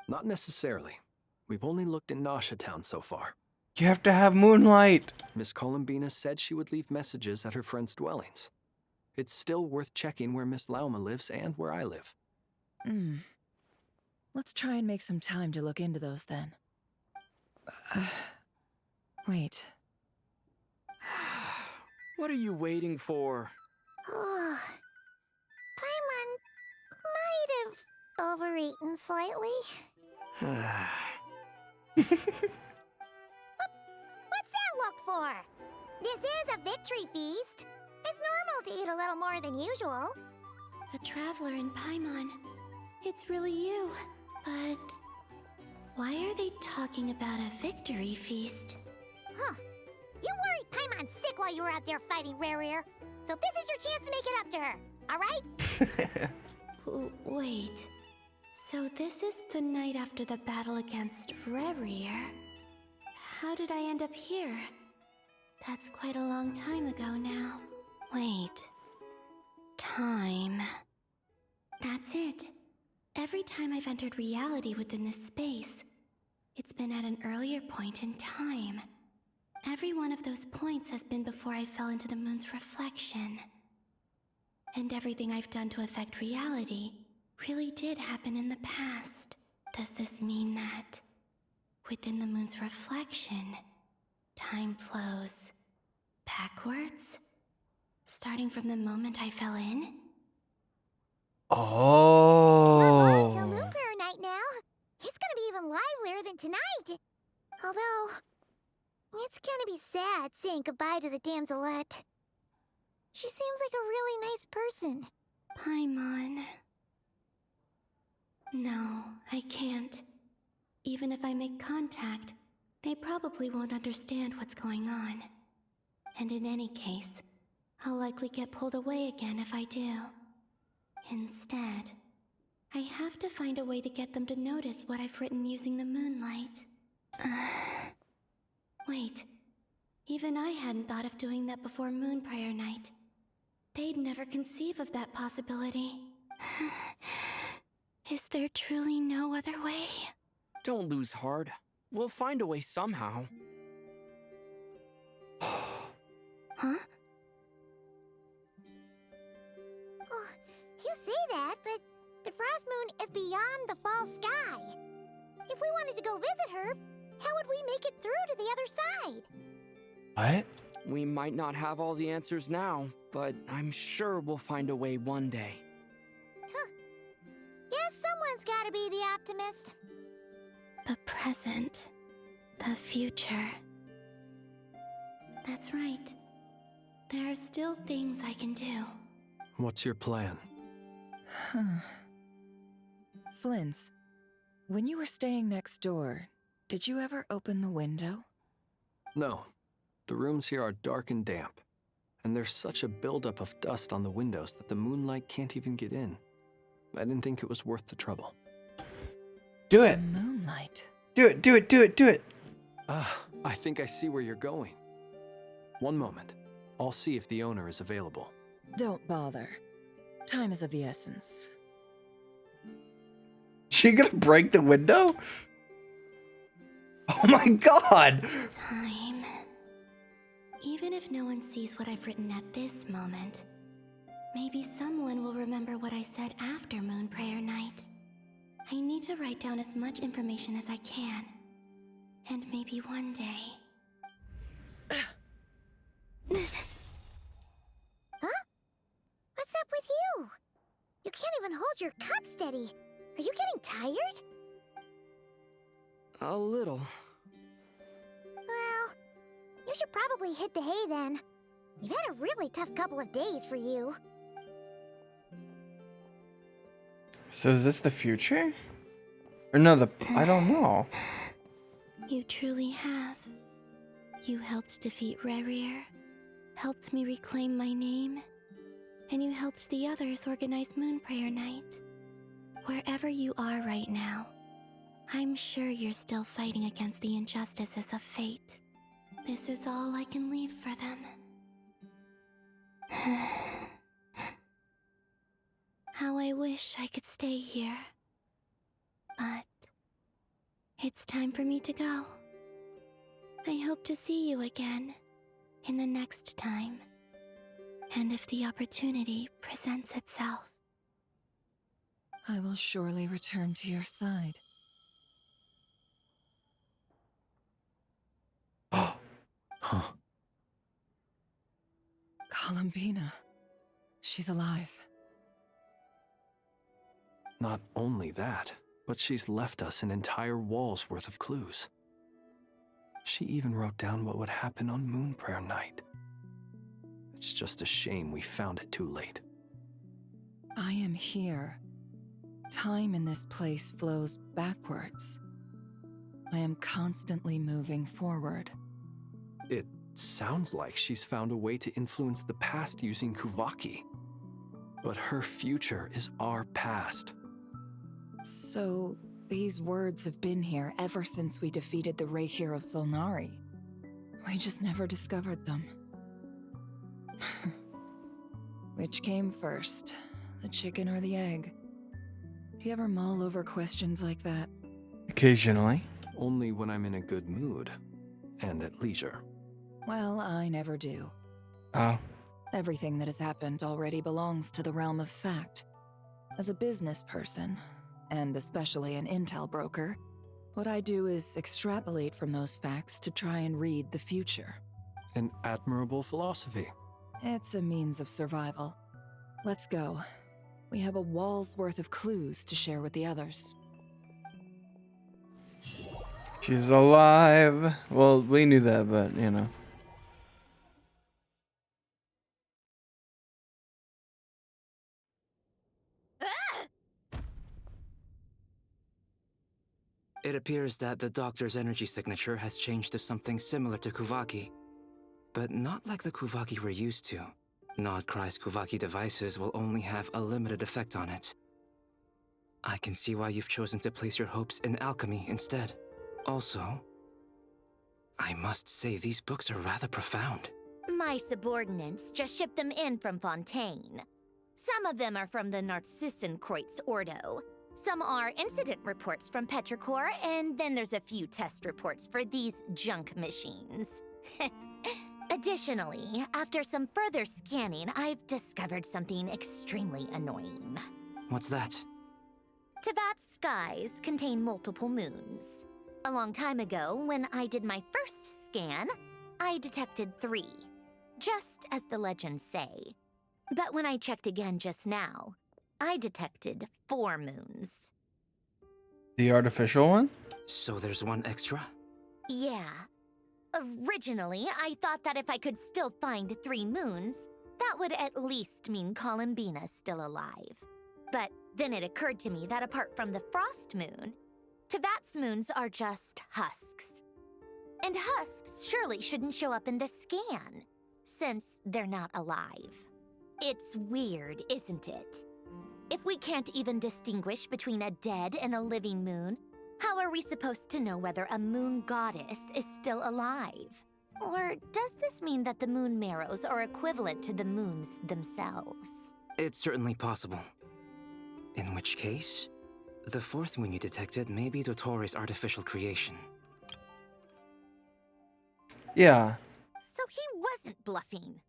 Not necessarily. We've only looked in Nasha Town so far. You have to have moonlight. Miss Columbina said she would leave messages at her friends' dwellings. It's still worth checking where Miss Lauma lives and where I live. Let's try and make some time to look into those then. Wait. What are you waiting for? Oh, Paimon might have overeaten slightly. What's that look for? This is a victory feast. It's normal to eat a little more than usual. The Traveler in Paimon. It's really you. But why are they talking about a victory feast? Huh. You worried Paimon sick while you were out there fighting Rarear. So this is your chance to make it up to her, alright? Wait. So this is the night after the battle against Rarear. How did I end up here? That's quite a long time ago now. Wait. Time. That's it. Every time I've entered reality within this space, it's been at an earlier point in time. Every one of those points has been before I fell into the moon's reflection. And everything I've done to affect reality really did happen in the past. Does this mean that within the moon's reflection, time flows backwards? Starting from the moment I fell in? Oh. Until Moon Prayer Night now. It's gonna be even livelier than tonight. Although, it's gonna be sad saying goodbye to the damselette. She seems like a really nice person. Paimon. No, I can't. Even if I make contact, they probably won't understand what's going on. And in any case, I'll likely get pulled away again if I do. Instead, I have to find a way to get them to notice what I've written using the moonlight. Wait, even I hadn't thought of doing that before Moon Prayer Night. They'd never conceive of that possibility. Is there truly no other way? Don't lose heart. We'll find a way somehow. Huh? Oh, you say that, but the Frost Moon is beyond the fall sky. If we wanted to go visit her, how would we make it through to the other side? What? We might not have all the answers now, but I'm sure we'll find a way one day. Guess someone's gotta be the optimist. The present. The future. That's right. There are still things I can do. What's your plan? Flint's, when you were staying next door, did you ever open the window? No. The rooms here are dark and damp, and there's such a buildup of dust on the windows that the moonlight can't even get in. I didn't think it was worth the trouble. Do it. Moonlight. Do it, do it, do it, do it. I think I see where you're going. One moment. I'll see if the owner is available. Don't bother. Time is of the essence. She gonna break the window? Oh my god! Time. Even if no one sees what I've written at this moment, maybe someone will remember what I said after Moon Prayer Night. I need to write down as much information as I can. And maybe one day... Huh? What's up with you? You can't even hold your cup steady. Are you getting tired? A little. Well, you should probably hit the hay then. You've had a really tough couple of days for you. So is this the future? Or no, I don't know. You truly have. You helped defeat Rerir, helped me reclaim my name, and you helped the others organize Moon Prayer Night. Wherever you are right now, I'm sure you're still fighting against the injustices of fate. This is all I can leave for them. How I wish I could stay here. But it's time for me to go. I hope to see you again in the next time. And if the opportunity presents itself. I will surely return to your side. Huh. Columbina. She's alive. Not only that, but she's left us an entire wall's worth of clues. She even wrote down what would happen on Moon Prayer Night. It's just a shame we found it too late. I am here. Time in this place flows backwards. I am constantly moving forward. It sounds like she's found a way to influence the past using Kuvaki. But her future is our past. So, these words have been here ever since we defeated the Reihir of Solnari. We just never discovered them. Which came first, the chicken or the egg? Do you ever mull over questions like that? Occasionally. Only when I'm in a good mood and at leisure. Well, I never do. Oh. Everything that has happened already belongs to the realm of fact. As a business person, and especially an intel broker, what I do is extrapolate from those facts to try and read the future. An admirable philosophy. It's a means of survival. Let's go. We have a wall's worth of clues to share with the others. She's alive. Well, we knew that, but you know. It appears that the doctor's energy signature has changed to something similar to Kuvaki, but not like the Kuvaki we're used to. Nodcry's Kuvaki devices will only have a limited effect on it. I can see why you've chosen to place your hopes in alchemy instead. Also, I must say these books are rather profound. My subordinates just shipped them in from Fontaine. Some of them are from the Narcissenkreuz Ordo. Some are incident reports from Petrichor, and then there's a few test reports for these junk machines. Additionally, after some further scanning, I've discovered something extremely annoying. What's that? Teyvat's skies contain multiple moons. A long time ago, when I did my first scan, I detected 3. just as the legends say. But when I checked again just now, I detected 4 moons. The artificial one? So there's one extra? Yeah. Originally, I thought that if I could still find 3 moons, that would at least mean Columbina's still alive. But then it occurred to me that apart from the frost moon, Tevat's moons are just husks. And husks surely shouldn't show up in the scan, since they're not alive. It's weird, isn't it? If we can't even distinguish between a dead and a living moon, how are we supposed to know whether a moon goddess is still alive? Or does this mean that the moon marrows are equivalent to the moons themselves? It's certainly possible. In which case, the 4th moon you detected may be Dottore artificial creation. Yeah. So he wasn't bluffing.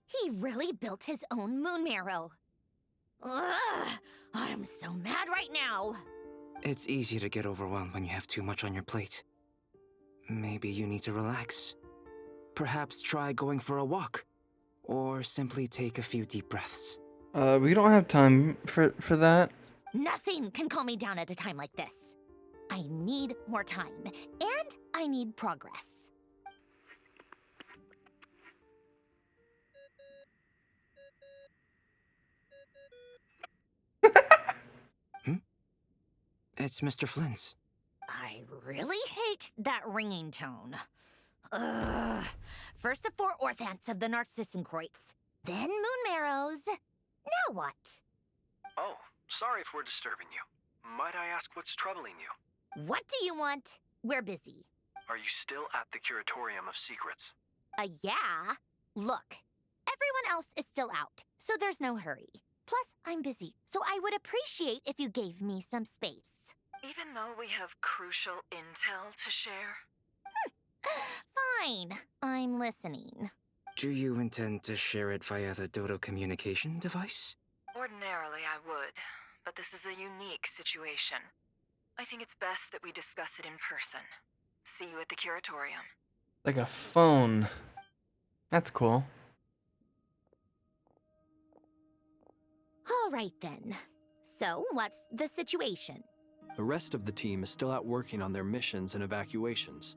He really built his own moon marrow. Ugh, I'm so mad right now. It's easy to get overwhelmed when you have too much on your plate. Maybe you need to relax. Perhaps try going for a walk. Or simply take a few deep breaths. We don't have time for that. Nothing can calm me down at a time like this. I need more time, and I need progress. It's Mr. Flynn's. I really hate that ringing tone. Ugh. First the 4 orthants of the Narcissenkreuz, then moon marrows. Now what? Oh, sorry if we're disturbing you. Might I ask what's troubling you? What do you want? We're busy. Are you still at the Curatorium of Secrets? Yeah? Look, everyone else is still out, so there's no hurry. Plus, I'm busy, so I would appreciate if you gave me some space. Even though we have crucial intel to share? Fine, I'm listening. Do you intend to share it via the Dodo communication device? Ordinarily, I would, but this is a unique situation. I think it's best that we discuss it in person. See you at the Curatorium. Like a phone. That's cool. All right then. So, what's the situation? The rest of the team is still out working on their missions and evacuations.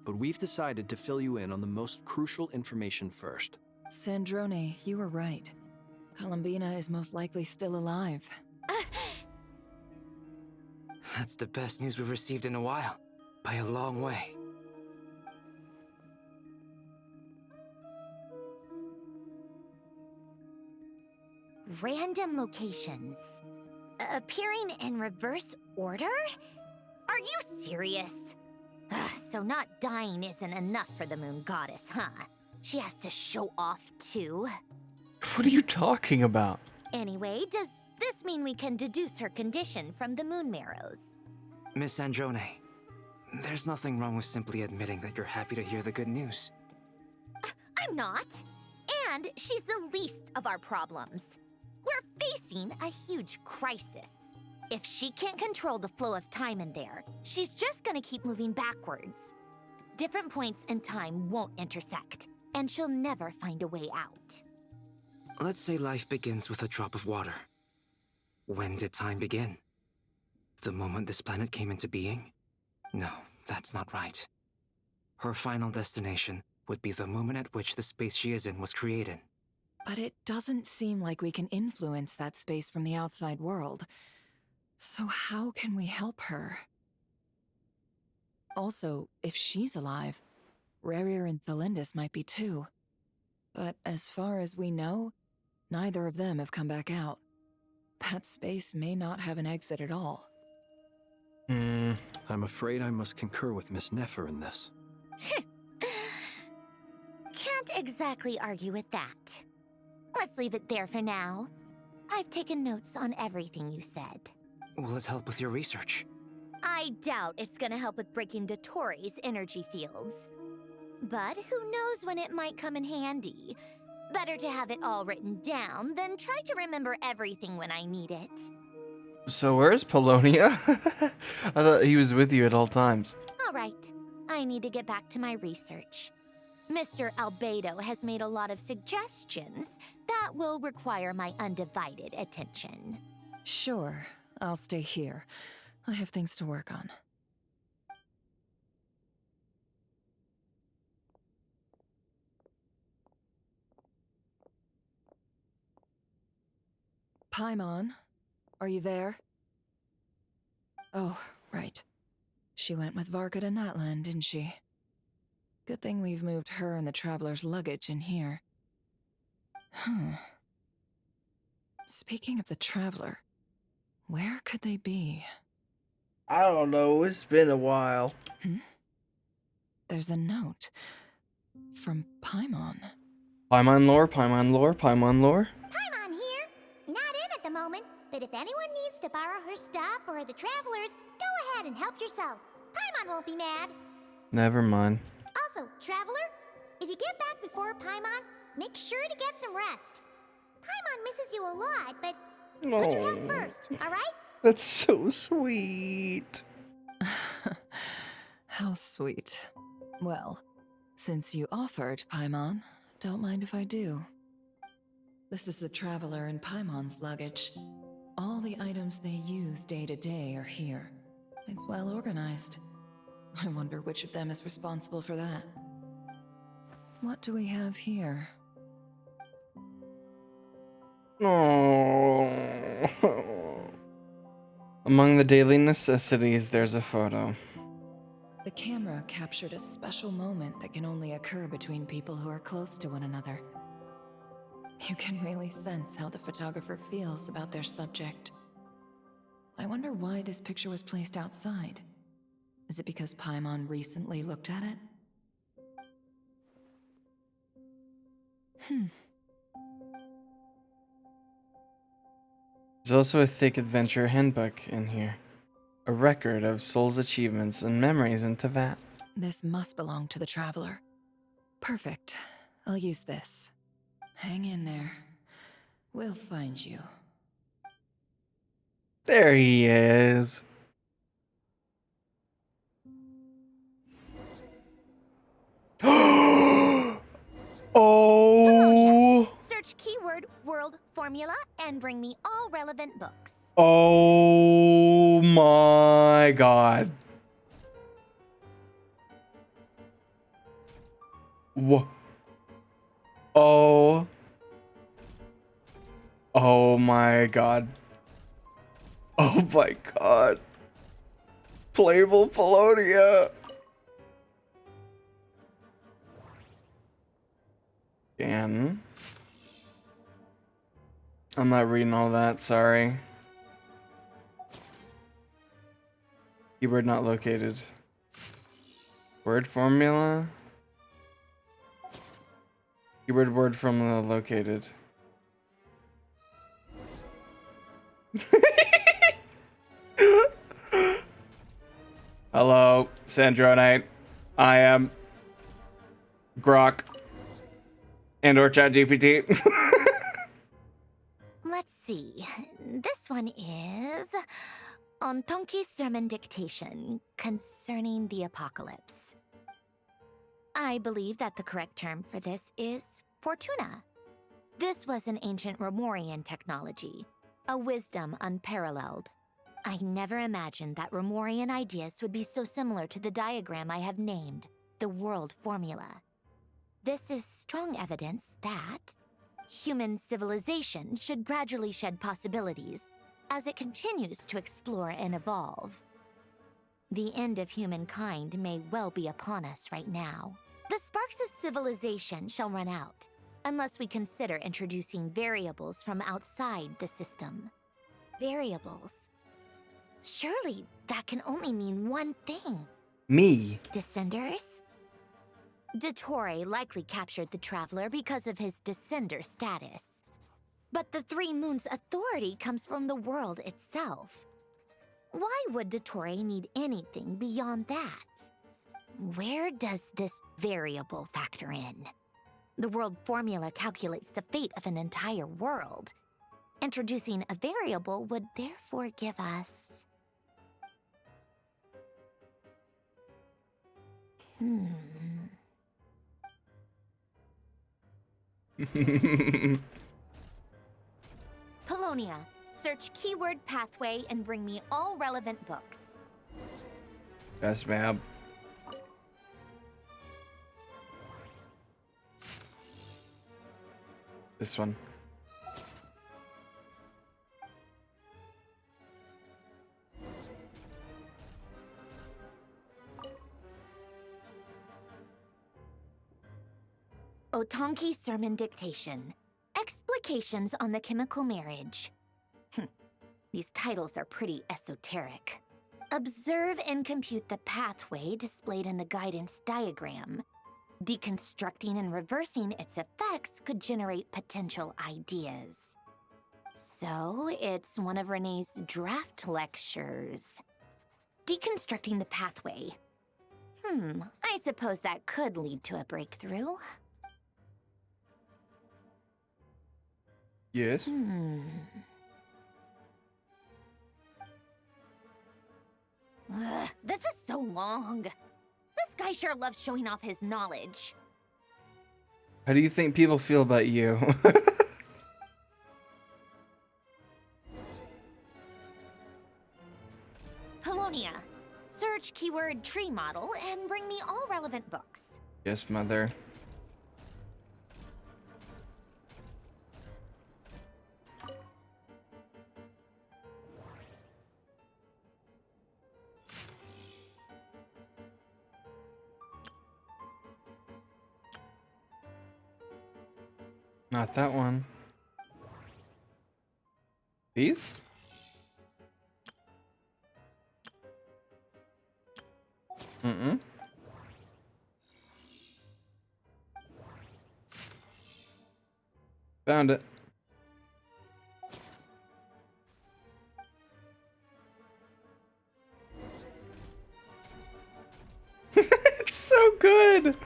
But we've decided to fill you in on the most crucial information first. Sandrone, you were right. Columbina is most likely still alive. That's the best news we've received in a while. By a long way. Random locations. Appearing in reverse order? Are you serious? So not dying isn't enough for the moon goddess, huh? She has to show off too? What are you talking about? Anyway, does this mean we can deduce her condition from the moon marrows? Miss Sandrone, there's nothing wrong with simply admitting that you're happy to hear the good news. I'm not. And she's the least of our problems. We're facing a huge crisis. If she can't control the flow of time in there, she's just gonna keep moving backwards. Different points in time won't intersect, and she'll never find a way out. Let's say life begins with a drop of water. When did time begin? The moment this planet came into being? No, that's not right. Her final destination would be the moment at which the space she is in was created. But it doesn't seem like we can influence that space from the outside world. So how can we help her? Also, if she's alive, Rerir and Thalindus might be too. But as far as we know, neither of them have come back out. That space may not have an exit at all. I'm afraid I must concur with Miss Nefer in this. Can't exactly argue with that. Let's leave it there for now. I've taken notes on everything you said. Will it help with your research? I doubt it's gonna help with breaking Dottore's energy fields. But who knows when it might come in handy. Better to have it all written down than try to remember everything when I need it. So where's Polonia? I thought he was with you at all times. All right, I need to get back to my research. Mr. Albedo has made a lot of suggestions that will require my undivided attention. Sure, I'll stay here. I have things to work on. Paimon, are you there? Oh, right. She went with Varka to Natlan, didn't she? Good thing we've moved her and the Traveler's luggage in here. Speaking of the Traveler, where could they be? I don't know. It's been a while. There's a note from Paimon. Paimon lore, Paimon lore, Paimon lore. Paimon here. Not in at the moment, but if anyone needs to borrow her stuff or the travelers, go ahead and help yourself. Paimon won't be mad. Never mind. Also, traveler, if you get back before Paimon, make sure to get some rest. Paimon misses you a lot, but put your head first, alright? That's so sweet. How sweet. Well, since you offered, Paimon, don't mind if I do. This is the Traveler and Paimon's luggage. All the items they use day to day are here. It's well organized. I wonder which of them is responsible for that. What do we have here? Oh. Among the daily necessities, there's a photo. The camera captured a special moment that can only occur between people who are close to one another. You can really sense how the photographer feels about their subject. I wonder why this picture was placed outside. Is it because Paimon recently looked at it? There's also a thick adventure handbook in here. A record of Soul's achievements and memories in Tevat. This must belong to the Traveler. Perfect. I'll use this. Hang in there. We'll find you. There he is. Oh! Search keyword world formula and bring me all relevant books. Oh my god. Whoa. Oh. Oh my god. Oh my god. Playable Polonia. Dan. I'm not reading all that, sorry. Keyword not located. Word formula? Keyword word formula located. Hello, Sandronite. I am Grok and or ChatGPT. Let's see. This one is on Tonki's sermon dictation concerning the apocalypse. I believe that the correct term for this is Fortuna. This was an ancient Romorian technology, a wisdom unparalleled. I never imagined that Romorian ideas would be so similar to the diagram I have named, the world formula. This is strong evidence that human civilization should gradually shed possibilities as it continues to explore and evolve. The end of humankind may well be upon us right now. The sparks of civilization shall run out, unless we consider introducing variables from outside the system. Variables. Surely that can only mean one thing. Me. Descenders? Dottore likely captured the Traveler because of his descender status. But the Three Moons' authority comes from the world itself. Why would Dottore need anything beyond that? Where does this variable factor in? The world formula calculates the fate of an entire world. Introducing a variable would therefore give us... Polonia, search keyword pathway and bring me all relevant books. Yes, ma'am. This one. Otonki Sermon Dictation. Explications on the chemical marriage. These titles are pretty esoteric. Observe and compute the pathway displayed in the guidance diagram. Deconstructing and reversing its effects could generate potential ideas. So, it's one of Renee's draft lectures. Deconstructing the pathway. I suppose that could lead to a breakthrough. Yes. This is so long. This guy sure loves showing off his knowledge. How do you think people feel about you? Polonia, search keyword tree model and bring me all relevant books. Yes, mother. Not that one. These? Mm-mm. Found it. It's so good.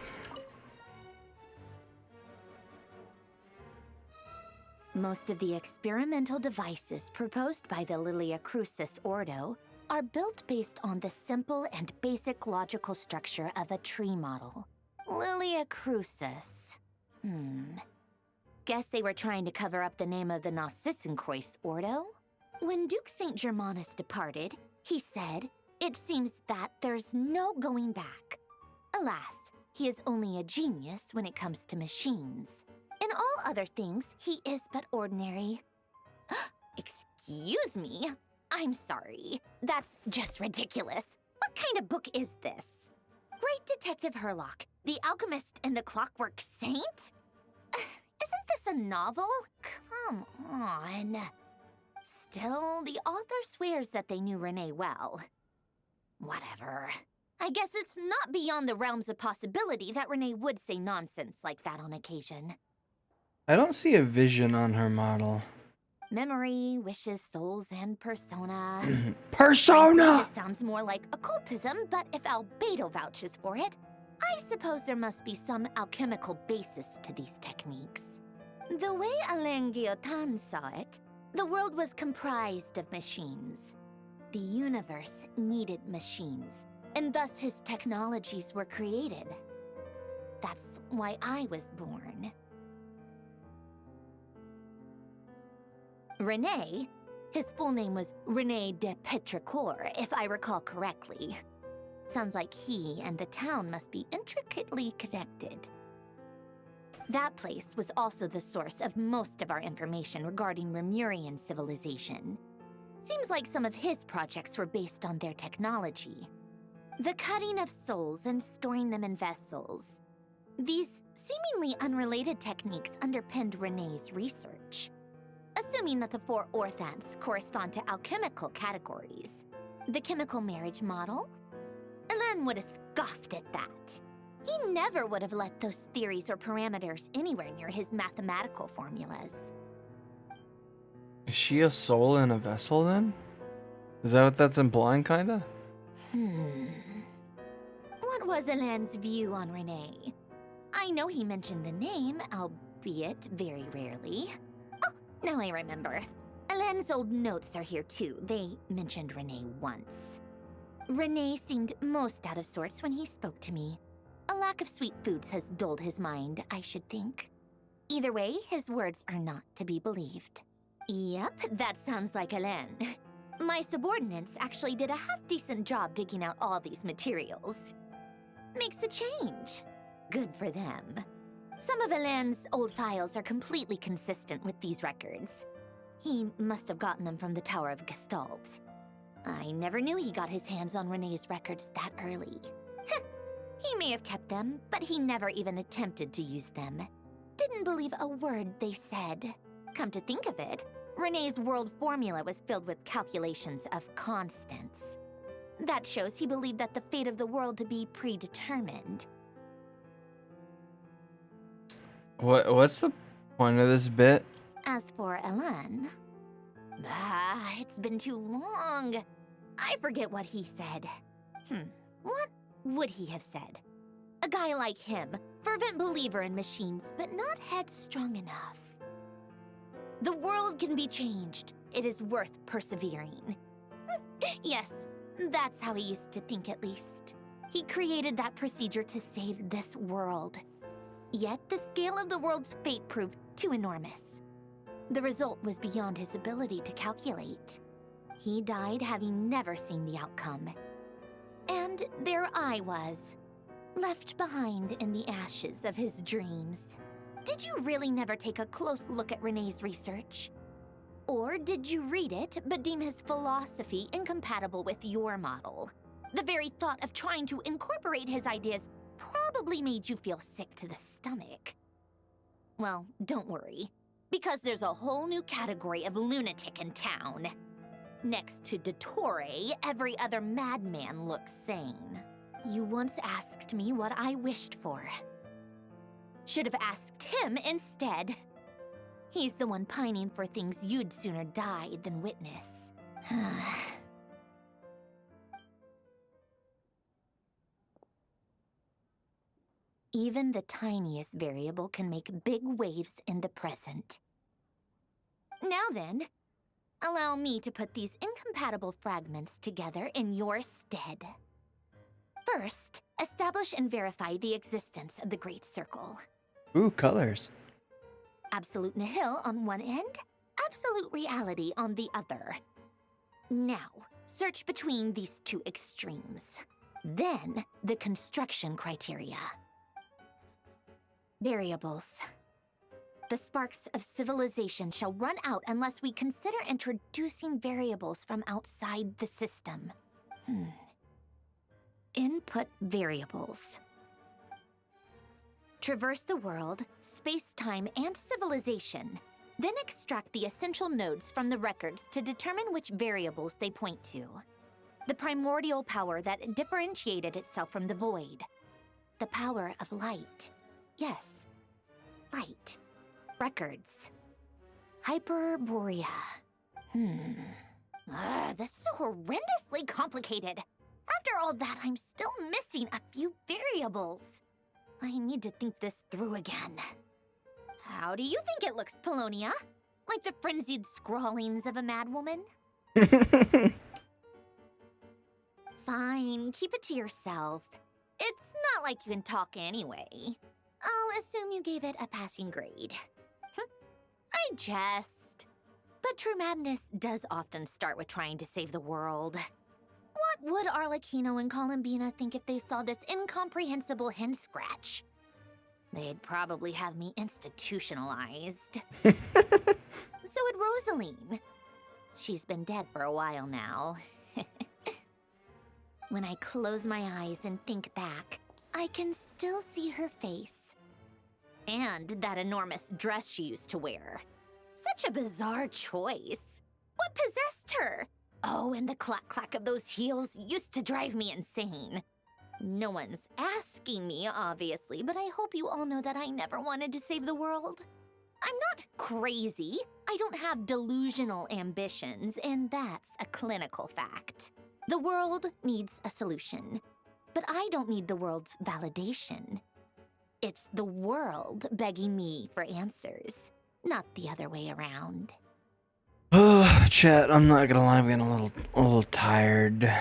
Most of the experimental devices proposed by the Lilia Crucis Ordo are built based on the simple and basic logical structure of a tree model. Lilia Crucis. Guess they were trying to cover up the name of the Nautitzenkois Ordo? When Duke St. Germanus departed, he said, "It seems that there's no going back." Alas, he is only a genius when it comes to machines. In all other things, he is but ordinary. Excuse me? I'm sorry. That's just ridiculous. What kind of book is this? Great Detective Herlock, The Alchemist and the Clockwork Saint? Isn't this a novel? Come on. Still, the author swears that they knew Renee well. Whatever. I guess it's not beyond the realms of possibility that Renee would say nonsense like that on occasion. I don't see a vision on her model. Memory, wishes, souls, and persona. Persona! This sounds more like occultism, but if Albedo vouches for it, I suppose there must be some alchemical basis to these techniques. The way Alain Guillotin saw it, the world was comprised of machines. The universe needed machines, and thus his technologies were created. That's why I was born. René, his full name was René de Petrichor, if I recall correctly. Sounds like he and the town must be intricately connected. That place was also the source of most of our information regarding Remurian civilization. Seems like some of his projects were based on their technology. The cutting of souls and storing them in vessels. These seemingly unrelated techniques underpinned René's research. Assuming that the 4 orthants correspond to alchemical categories. The chemical marriage model? Alain would have scoffed at that. He never would have let those theories or parameters anywhere near his mathematical formulas. Is she a soul in a vessel then? Is that what that's implying, kinda? What was Alain's view on Renee? I know he mentioned the name, albeit very rarely. Oh, now I remember. Alain's old notes are here too. They mentioned Renee once. Renee seemed most out of sorts when he spoke to me. A lack of sweet foods has dulled his mind, I should think. Either way, his words are not to be believed. Yep, that sounds like Hélène. My subordinates actually did a half-decent job digging out all these materials. Makes a change. Good for them. Some of Hélène's old files are completely consistent with these records. He must have gotten them from the Tower of Gestalt. I never knew he got his hands on Renee's records that early. He may have kept them, but he never even attempted to use them. Didn't believe a word they said. Come to think of it, Renee's world formula was filled with calculations of constants. That shows he believed that the fate of the world to be predetermined. What's the point of this bit? As for Hélène... it's been too long. I forget what he said. What would he have said? A guy like him, fervent believer in machines, but not headstrong enough. The world can be changed. It is worth persevering. Yes, that's how he used to think at least. He created that procedure to save this world. Yet the scale of the world's fate proved too enormous. The result was beyond his ability to calculate. He died having never seen the outcome. And there I was, left behind in the ashes of his dreams. Did you really never take a close look at Renee's research? Or did you read it but deem his philosophy incompatible with your model? The very thought of trying to incorporate his ideas probably made you feel sick to the stomach. Well, don't worry, because there's a whole new category of lunatic in town. Next to Dottore, every other madman looks sane. You once asked me what I wished for. Should have asked him instead. He's the one pining for things you'd sooner die than witness. Even the tiniest variable can make big waves in the present. Now then, allow me to put these incompatible fragments together in your stead. First, establish and verify the existence of the Great Circle. Ooh, colors. Absolute nihil on one end, absolute reality on the other. Now, search between these two extremes. Then, the construction criteria. Variables. The sparks of civilization shall run out unless we consider introducing variables from outside the system. Input variables. Traverse the world, space-time, and civilization. Then extract the essential nodes from the records to determine which variables they point to. The primordial power that differentiated itself from the void. The power of light. Yes, light. Records. Hyperborea. This is horrendously complicated. After all that, I'm still missing a few variables. I need to think this through again. How do you think it looks, Polonia? Like the frenzied scrawlings of a madwoman? Fine, keep it to yourself. It's not like you can talk anyway. I'll assume you gave it a passing grade. I jest. But true madness does often start with trying to save the world. What would Arlecchino and Columbina think if they saw this incomprehensible hen scratch? They'd probably have me institutionalized. So would Rosaline. She's been dead for a while now. When I close my eyes and think back, I can still see her face. And that enormous dress she used to wear. Such a bizarre choice. What possessed her? Oh, and the clack-clack of those heels used to drive me insane. No one's asking me, obviously, but I hope you all know that I never wanted to save the world. I'm not crazy. I don't have delusional ambitions, and that's a clinical fact. The world needs a solution, but I don't need the world's validation. It's the world begging me for answers, not the other way around. Chat, I'm not gonna lie, I'm getting a little tired.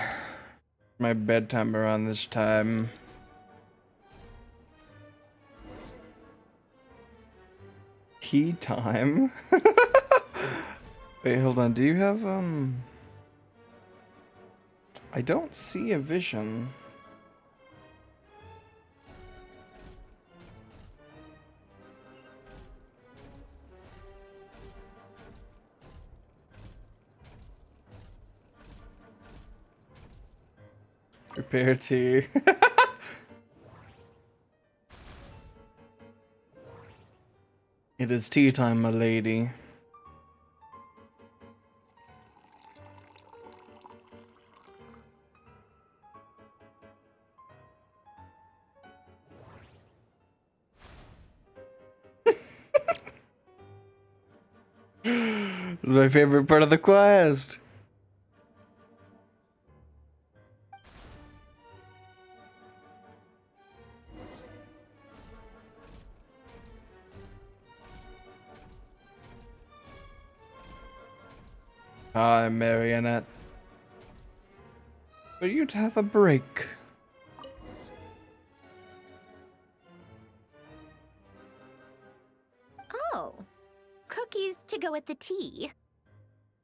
My bedtime around this time. Tea time? Wait, hold on. Do you have, I don't see a vision. Prepare tea. It is tea time, my lady. This is my favorite part of the quest. Hi, Marionette. But you'd have a break. Oh, cookies to go with the tea.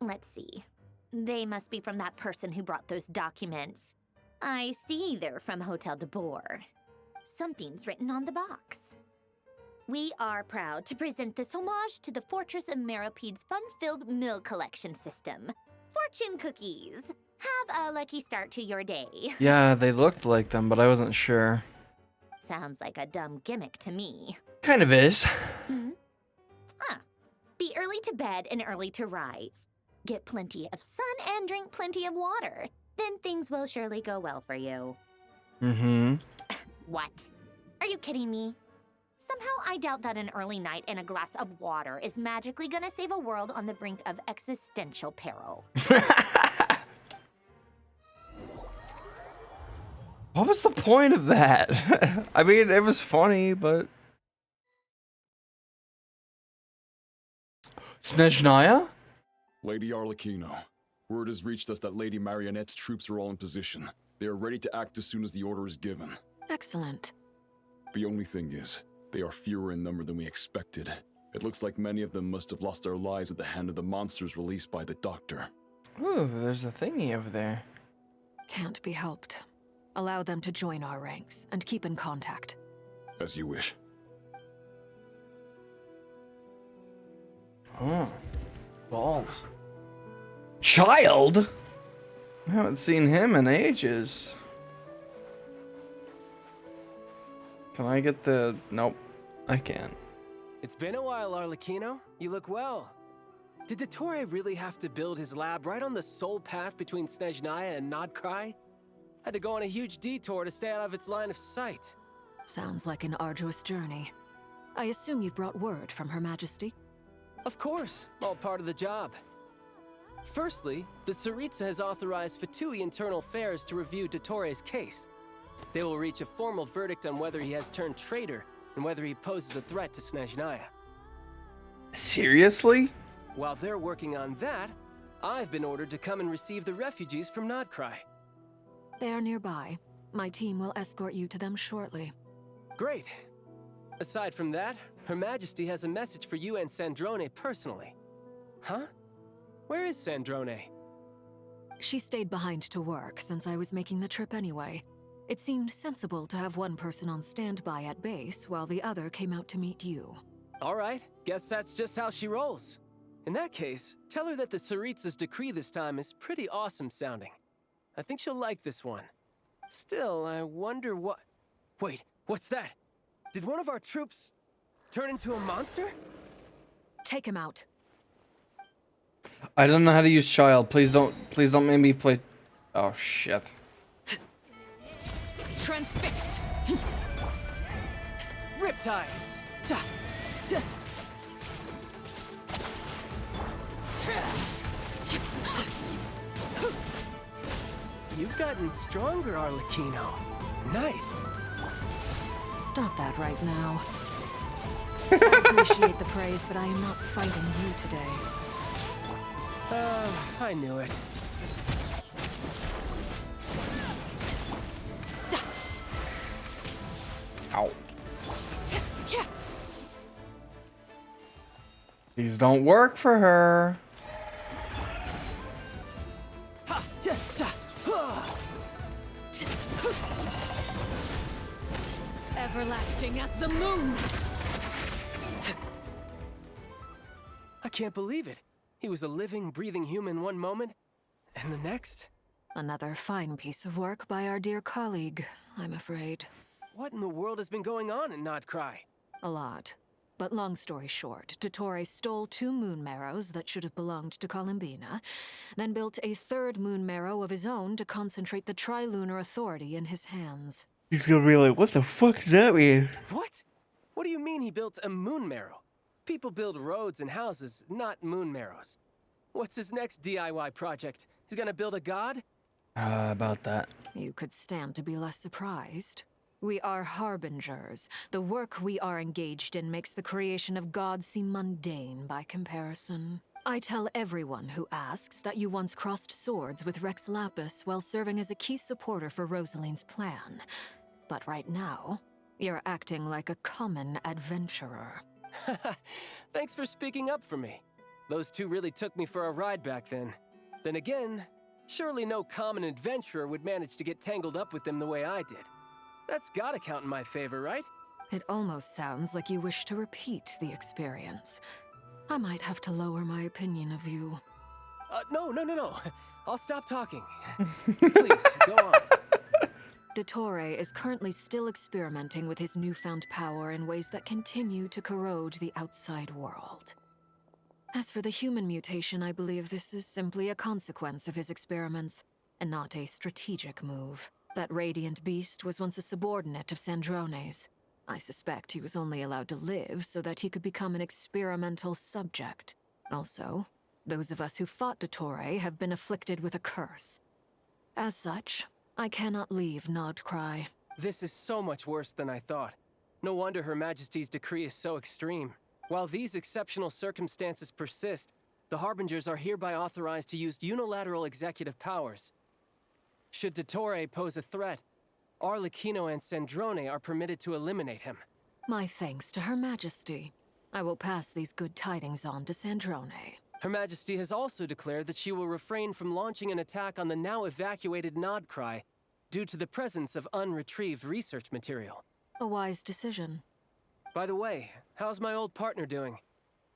Let's see. They must be from that person who brought those documents. I see they're from Hotel de Boer. Something's written on the box. We are proud to present this homage to the Fortress of Meropede's fun-filled mill collection system. Fortune cookies. Have a lucky start to your day. Yeah, they looked like them, but I wasn't sure. Sounds like a dumb gimmick to me. Kind of is. Be early to bed and early to rise. Get plenty of sun and drink plenty of water. Then things will surely go well for you. Mm-hmm. What? Are you kidding me? Somehow I doubt that an early night and a glass of water is magically gonna save a world on the brink of existential peril. What was the point of that? I mean, it was funny, but... Snezhnaya? Lady Arlecchino, word has reached us that Lady Marionette's troops are all in position. They are ready to act as soon as the order is given. Excellent. The only thing is, they are fewer in number than we expected. It looks like many of them must have lost their lives at the hand of the monsters released by the Doctor. Ooh, there's a thingy over there. Can't be helped. Allow them to join our ranks and keep in contact. As you wish. Oh. Balls. Child? I haven't seen him in ages. Can I get the... Nope. I can't. It's been a while, Arlecchino. You look well. Did Dottore really have to build his lab right on the sole path between Snezhnaya and Nodcry? Had to go on a huge detour to stay out of its line of sight. Sounds like an arduous journey. I assume you've brought word from Her Majesty? Of course, all part of the job. Firstly, the Tsaritsa has authorized Fatui Internal Affairs to review Dottore's case. They will reach a formal verdict on whether he has turned traitor and whether he poses a threat to Snezhnaya. Seriously? While they're working on that, I've been ordered to come and receive the refugees from Nodcry. They are nearby. My team will escort you to them shortly. Great. Aside from that, Her Majesty has a message for you and Sandrone personally. Huh? Where is Sandrone? She stayed behind to work since I was making the trip anyway. It seemed sensible to have one person on standby at base while the other came out to meet you. All right, guess that's just how she rolls. In that case, tell her that the Tsaritsa's decree this time is pretty awesome sounding. I think she'll like this one. Still, I wonder what... Wait, what's that? Did one of our troops turn into a monster? Take him out. I don't know how to use child. Please don't make me play... Oh, shit. Transfixed. Riptide. You've gotten stronger, Arlecchino. Nice. Stop that right now. I appreciate the praise, but I am not fighting you today. I knew it. Ow. These don't work for her. Everlasting as the moon! I can't believe it. He was a living, breathing human one moment, and the next. Another fine piece of work by our dear colleague, I'm afraid. What in the world has been going on in Nodcry? A lot. But long story short, Dottore stole 2 moon marrows that should have belonged to Columbina, then built a 3rd moon marrow of his own to concentrate the Trilunar Authority in his hands. He's gonna be like, what the fuck does that mean? What? What do you mean he built a moon marrow? People build roads and houses, not moon marrows. What's his next DIY project? He's gonna build a god? About that. You could stand to be less surprised. We are harbingers. The work we are engaged in makes the creation of gods seem mundane by comparison. I tell everyone who asks that you once crossed swords with Rex Lapis while serving as a key supporter for Rosaline's plan. But right now, you're acting like a common adventurer. Thanks for speaking up for me. Those 2 really took me for a ride back then. Then again, surely no common adventurer would manage to get tangled up with them the way I did. That's gotta count in my favor, right? It almost sounds like you wish to repeat the experience. I might have to lower my opinion of you. No. I'll stop talking. Please, go on. Dottore is currently still experimenting with his newfound power in ways that continue to corrode the outside world. As for the human mutation, I believe this is simply a consequence of his experiments, and not a strategic move. That radiant beast was once a subordinate of Sandrone's. I suspect he was only allowed to live so that he could become an experimental subject. Also, those of us who fought Dottore have been afflicted with a curse. As such, I cannot leave Nodcry. This is so much worse than I thought. No wonder Her Majesty's decree is so extreme. While these exceptional circumstances persist, the Harbingers are hereby authorized to use unilateral executive powers. Should Dottore pose a threat, Arlecchino and Sandrone are permitted to eliminate him. My thanks to Her Majesty. I will pass these good tidings on to Sandrone. Her Majesty has also declared that she will refrain from launching an attack on the now evacuated Nodcry due to the presence of unretrieved research material. A wise decision. By the way, how's my old partner doing?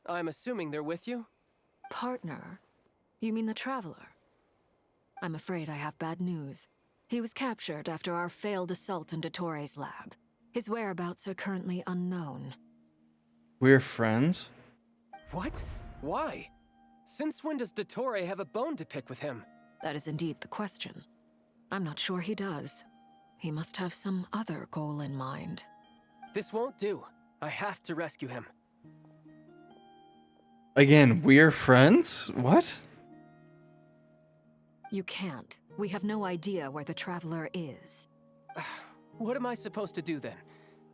I'm assuming they're with you? Partner? You mean the Traveler? I'm afraid I have bad news. He was captured after our failed assault in Dottore's lab. His whereabouts are currently unknown. We're friends? What? Why? Since when does Dottore have a bone to pick with him? That is indeed the question. I'm not sure he does. He must have some other goal in mind. This won't do. I have to rescue him. Again, we're friends? What? You can't. We have no idea where the Traveler is. What am I supposed to do then?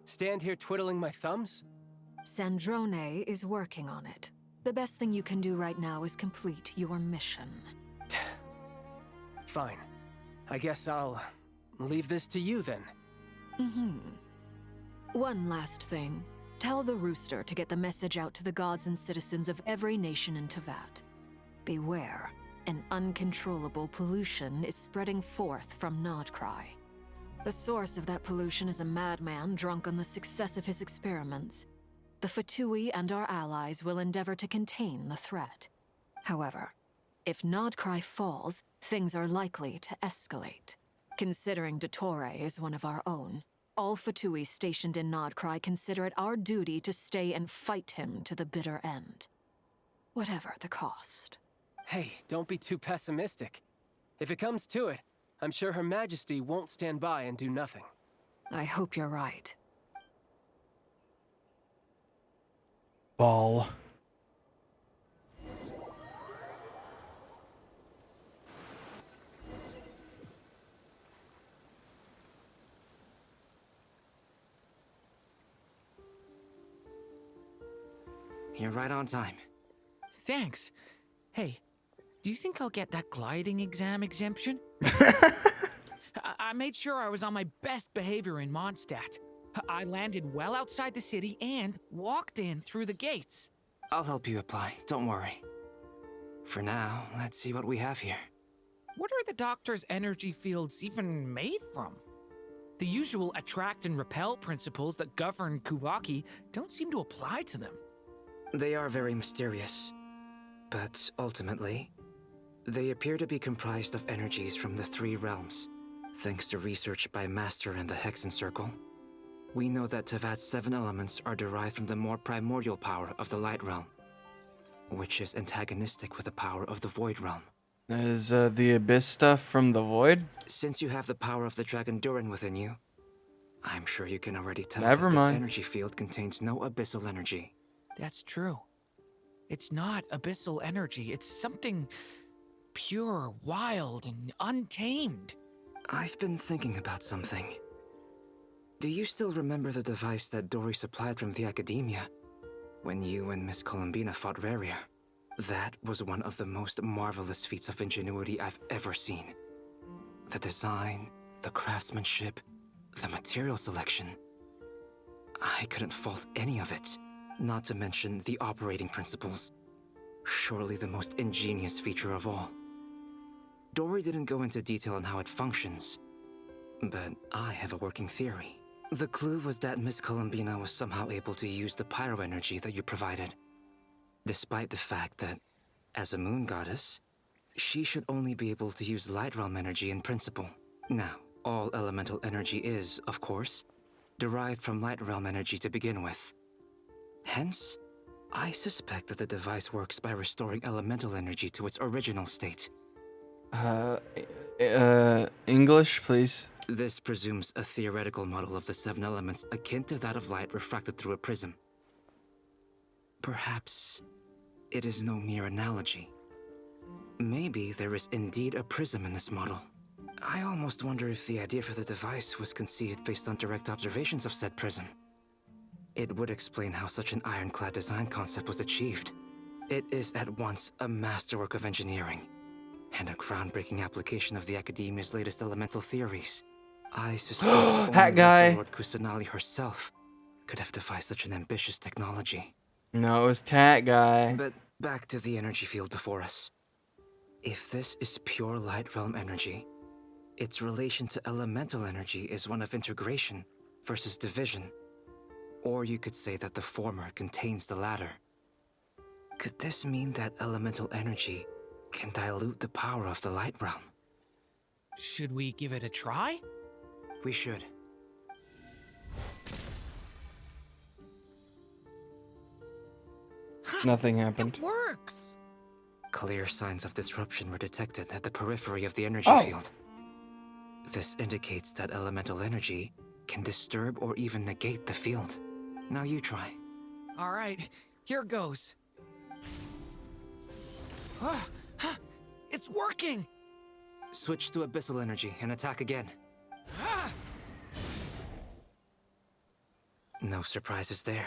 Stand here twiddling my thumbs? Sandrone is working on it. The best thing you can do right now is complete your mission. Fine. I guess I'll leave this to you then. One last thing. Tell the Rooster to get the message out to the gods and citizens of every nation in Tevat. Beware. An uncontrollable pollution is spreading forth from Nodcry. The source of that pollution is a madman drunk on the success of his experiments. The Fatui and our allies will endeavor to contain the threat. However, if Nodcry falls, things are likely to escalate. Considering Dottore is one of our own, all Fatui stationed in Nodcry consider it our duty to stay and fight him to the bitter end. Whatever the cost. Hey, don't be too pessimistic. If it comes to it, I'm sure Her Majesty won't stand by and do nothing. I hope you're right. Ball. You're right on time. Thanks. Hey, do you think I'll get that gliding exam exemption? I made sure I was on my best behavior in Mondstadt. I landed well outside the city and walked in through the gates. I'll help you apply, don't worry. For now, let's see what we have here. What are the doctor's energy fields even made from? The usual attract and repel principles that govern Kuvaki don't seem to apply to them. They are very mysterious, but ultimately, they appear to be comprised of energies from the 3 realms. Thanks to research by Master in the Hexen Circle, we know that Tevat's 7 elements are derived from the more primordial power of the Light Realm, which is antagonistic with the power of the Void Realm. Is the Abyss stuff from the Void? Since you have the power of the Dragon Durin within you, I'm sure you can already tell Never that mind. this energy field contains no abyssal energy. That's true. It's not abyssal energy. It's something pure, wild, and untamed. I've been thinking about something. Do you still remember the device that Dory supplied from the Academia when you and Miss Columbina fought Rarier? That was one of the most marvelous feats of ingenuity I've ever seen. The design, the craftsmanship, the material selection. I couldn't fault any of it, not to mention the operating principles. Surely the most ingenious feature of all. Dory didn't go into detail on how it functions, but I have a working theory. The clue was that Miss Columbina was somehow able to use the pyro energy that you provided, despite the fact that, as a moon goddess, she should only be able to use light realm energy in principle. Now, all elemental energy is, of course, derived from light realm energy to begin with. Hence, I suspect that the device works by restoring elemental energy to its original state. English, please. This presumes a theoretical model of the 7 elements akin to that of light refracted through a prism. Perhaps it is no mere analogy. Maybe there is indeed a prism in this model. I almost wonder if the idea for the device was conceived based on direct observations of said prism. It would explain how such an ironclad design concept was achieved. It is at once a masterwork of engineering and a groundbreaking application of the Academia's latest elemental theories. I suspect only Hat guy. Lord Kusanali herself could have devised such an ambitious technology. No, it was Tat Guy. But back to the energy field before us. If this is pure light realm energy, its relation to elemental energy is one of integration versus division. Or you could say that the former contains the latter. Could this mean that elemental energy can dilute the power of the light realm? Should we give it a try? We should. Nothing happened. It works! Clear signs of disruption were detected at the periphery of the energy field. This indicates that elemental energy can disturb or even negate the field. Now you try. All right, here goes. It's working! Switch to abyssal energy and attack again. No surprises there.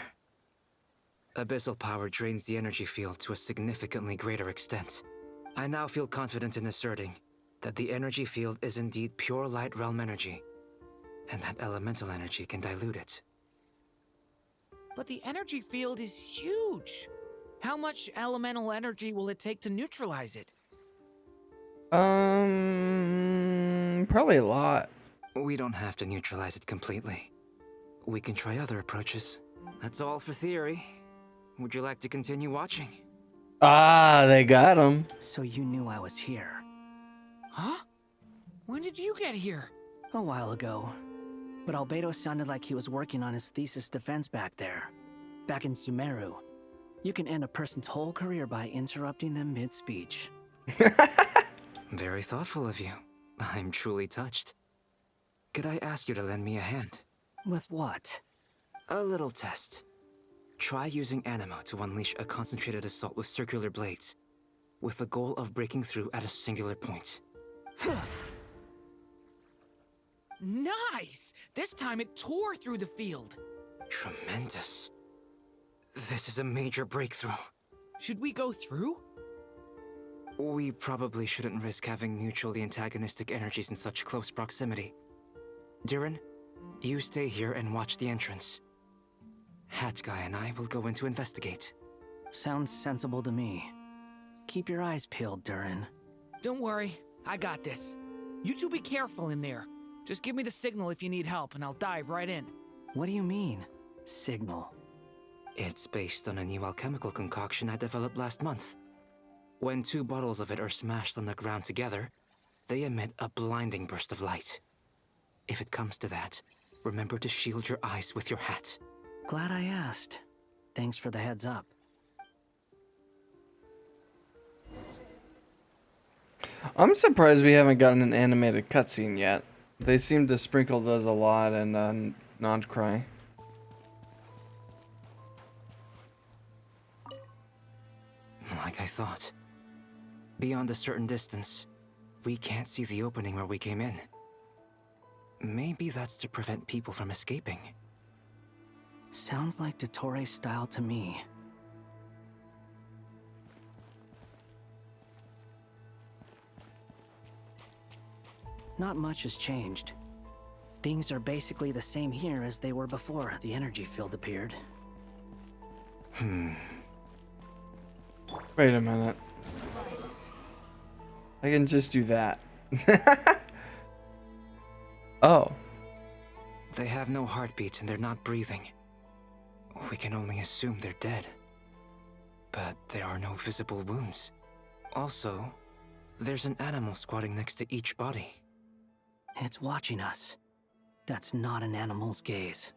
Abyssal power drains the energy field to a significantly greater extent. I now feel confident in asserting that the energy field is indeed pure light realm energy, and that elemental energy can dilute it. But the energy field is huge. How much elemental energy will it take to neutralize it? Probably a lot. We don't have to neutralize it completely. We can try other approaches. That's all for theory. Would you like to continue watching? Ah, they got him. So you knew I was here. Huh? When did you get here? A while ago. But Albedo sounded like he was working on his thesis defense back there. Back in Sumeru. You can end a person's whole career by interrupting them mid-speech. Very thoughtful of you. I'm truly touched. Could I ask you to lend me a hand? With what? A little test. Try using Animo to unleash a concentrated assault with circular blades, with the goal of breaking through at a singular point. Nice! This time it tore through the field. Tremendous. This is a major breakthrough. Should we go through? We probably shouldn't risk having mutually antagonistic energies in such close proximity. Durin, you stay here and watch the entrance. Hat Guy and I will go in to investigate. Sounds sensible to me. Keep your eyes peeled, Durin. Don't worry, I got this. You two be careful in there. Just give me the signal if you need help, and I'll dive right in. What do you mean, signal? It's based on a new alchemical concoction I developed last month. When 2 bottles of it are smashed on the ground together, they emit a blinding burst of light. If it comes to that, remember to shield your eyes with your hat. Glad I asked. Thanks for the heads up. I'm surprised we haven't gotten an animated cutscene yet. They seem to sprinkle those a lot in Nodcry. Like I thought. Beyond a certain distance, we can't see the opening where we came in. Maybe that's to prevent people from escaping. Sounds like Dottore style to me. Not much has changed. Things are basically the same here as they were before the energy field appeared. Wait a minute. I can just do that. Oh. They have no heartbeats and they're not breathing. We can only assume they're dead. But there are no visible wounds. Also, there's an animal squatting next to each body. It's watching us. That's not an animal's gaze.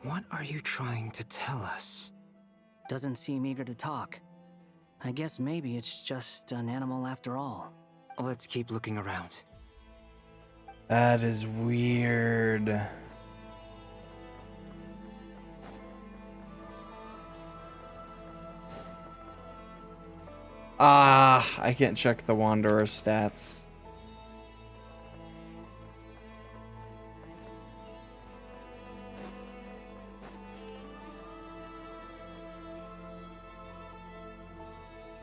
What are you trying to tell us? Doesn't seem eager to talk. I guess maybe it's just an animal after all. Let's keep looking around. That is weird. I can't check the Wanderer stats.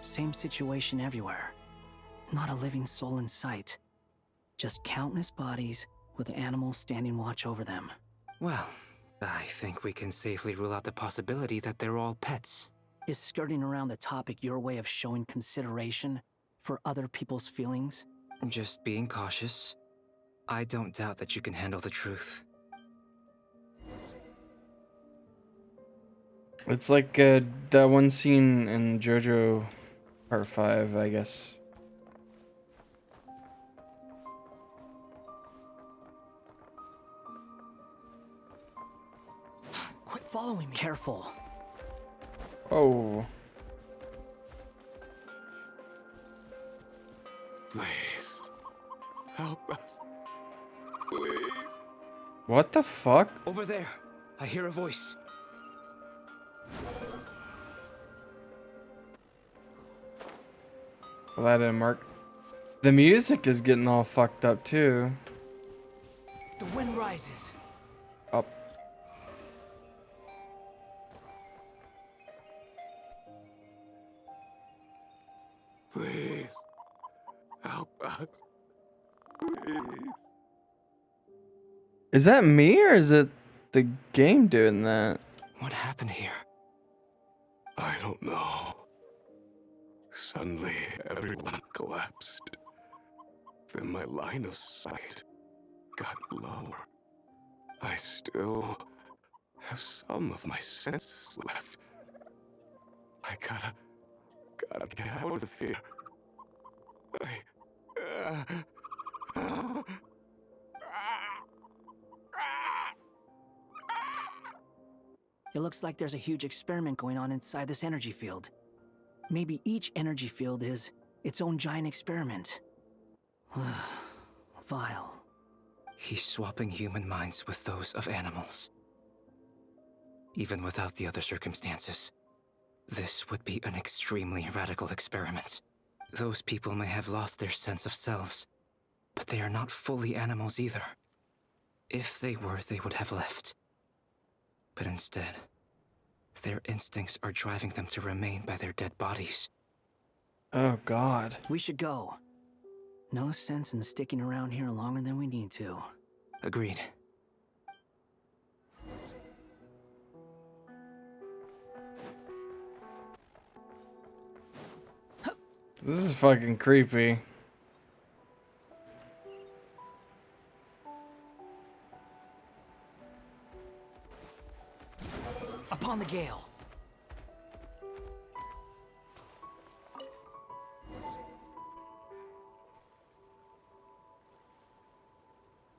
Same situation everywhere. Not a living soul in sight. Just countless bodies with animals standing watch over them. Well, I think we can safely rule out the possibility that they're all pets. Is skirting around the topic your way of showing consideration for other people's feelings? Just being cautious. I don't doubt that you can handle the truth. It's like that one scene in JoJo Part 5, I guess. Quit following me. Careful. Oh. Please. Help us. Please. What the fuck? Over there. I hear a voice. Well, that didn't work. The music is getting all fucked up too. The wind rises. Up. Please. Help us. Please. Is that me or is it the game doing that? What happened here? I don't know. Suddenly, everyone collapsed. Then my line of sight got lower. I still have some of my senses left. I gotta get out of here. It looks like there's a huge experiment going on inside this energy field. Maybe each energy field is its own giant experiment. Vile. He's swapping human minds with those of animals. Even without the other circumstances, this would be an extremely radical experiment. Those people may have lost their sense of selves, but they are not fully animals either. If they were, they would have left. But instead, their instincts are driving them to remain by their dead bodies. Oh god. We should go. No sense in sticking around here longer than we need to. Agreed. This is fucking creepy. Upon the gale.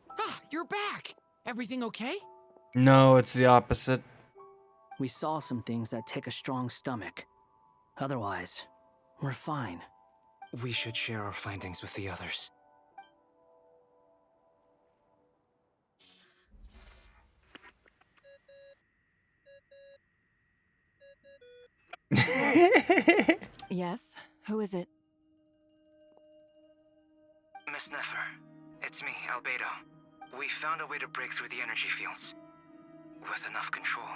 Ah, you're back. Everything okay? No, it's the opposite. We saw some things that take a strong stomach. Otherwise, we're fine. We should share our findings with the others. Yes? Who is it? Miss Nefer, it's me, Albedo. We found a way to break through the energy fields. With enough control,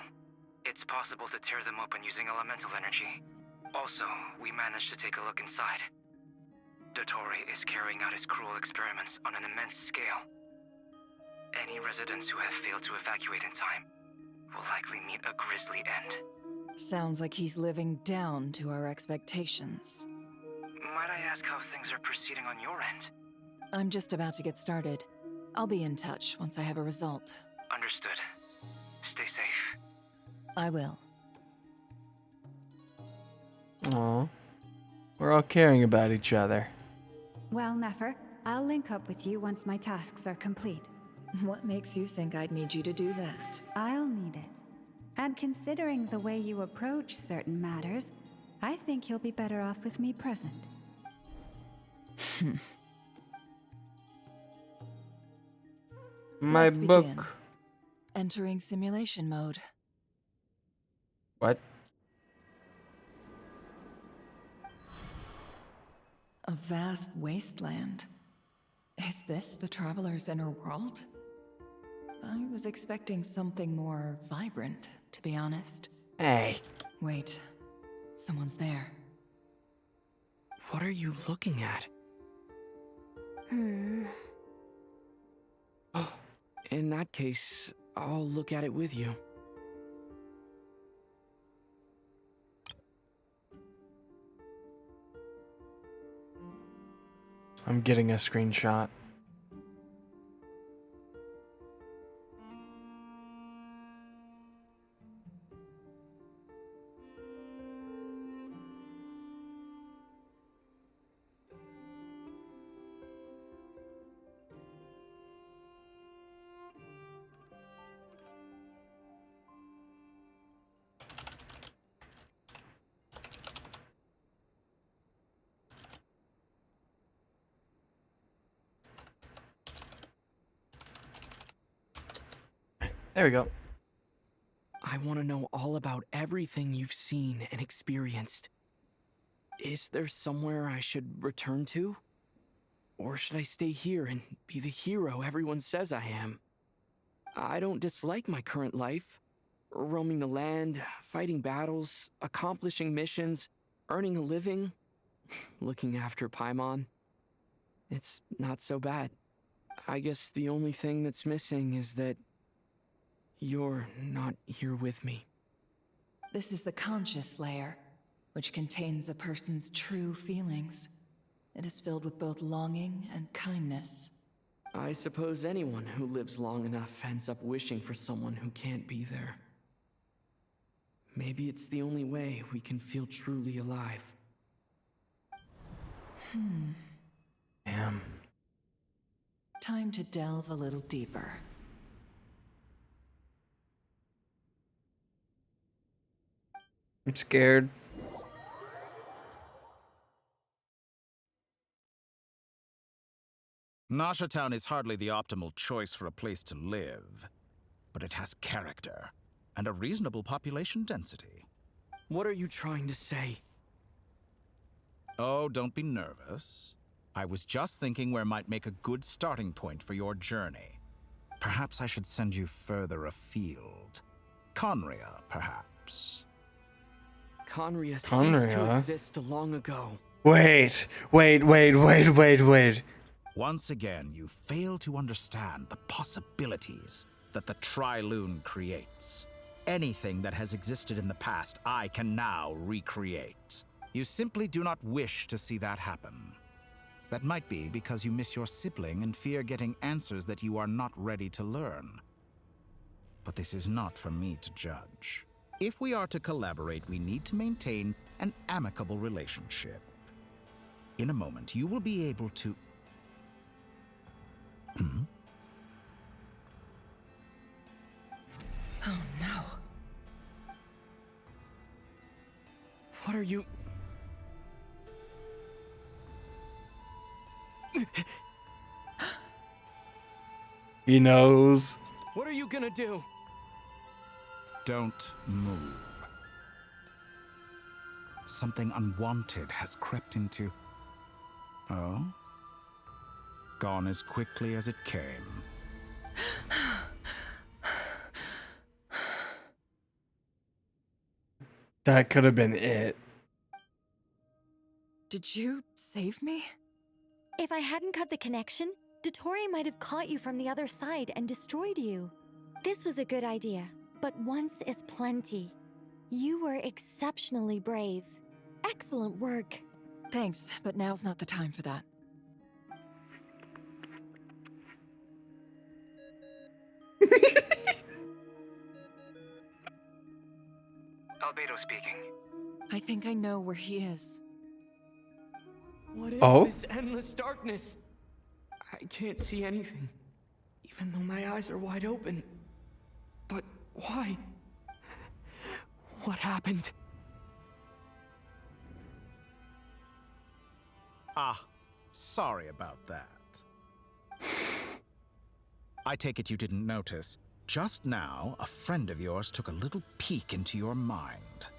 it's possible to tear them open using elemental energy. Also, we managed to take a look inside. Dottore is carrying out his cruel experiments on an immense scale. Any residents who have failed to evacuate in time will likely meet a grisly end. Sounds like he's living down to our expectations. Might I ask how things are proceeding on your end? I'm just about to get started. I'll be in touch once I have a result. Understood. Stay safe. I will. Aw. We're all caring about each other. Well, Nefer, I'll link up with you once my tasks are complete. What makes you think I'd need you to do that? I'll need it. And considering the way you approach certain matters, I think you'll be better off with me present. My Let's book. begin. Entering simulation mode. What? A vast wasteland. Is this the Traveler's inner world? I was expecting something more vibrant, to be honest. Hey. Wait. Someone's there. What are you looking at? In that case, I'll look at it with you. I'm getting a screenshot. There we go. I want to know all about everything you've seen and experienced. Is there somewhere I should return to? Or should I stay here and be the hero everyone says I am? I don't dislike my current life. Roaming the land, fighting battles, accomplishing missions, earning a living, looking after Paimon. It's not so bad. I guess the only thing that's missing is that you're not here with me. This is the conscious layer, which contains a person's true feelings. It is filled with both longing and kindness. I suppose anyone who lives long enough ends up wishing for someone who can't be there. Maybe it's the only way we can feel truly alive. Damn. Time to delve a little deeper. I'm scared. Nasha Town is hardly the optimal choice for a place to live, but it has character and a reasonable population density. What are you trying to say? Oh, don't be nervous. I was just thinking where might make a good starting point for your journey. Perhaps I should send you further afield. Conria, perhaps. Conria ceased to exist long ago. Wait. Once again, you fail to understand the possibilities that the Tri-Lune creates. Anything that has existed in the past, I can now recreate. You simply do not wish to see that happen. That might be because you miss your sibling and fear getting answers that you are not ready to learn. But this is not for me to judge. If we are to collaborate, we need to maintain an amicable relationship. In a moment, you will be able to... Oh no. What are you... He knows. What are you gonna do? Don't move. Something unwanted has crept into... Oh? Gone as quickly as it came. That could have been it. Did you save me? If I hadn't cut the connection, Dottore might have caught you from the other side and destroyed you. This was a good idea, but once is plenty. You were exceptionally brave. Excellent work. Thanks, but now's not the time for that. Albedo speaking. I think I know where he is. What is Oh? this endless darkness? I can't see anything, even though my eyes are wide open. But why? What happened? Ah, sorry about that. I take it you didn't notice. Just now, a friend of yours took a little peek into your mind.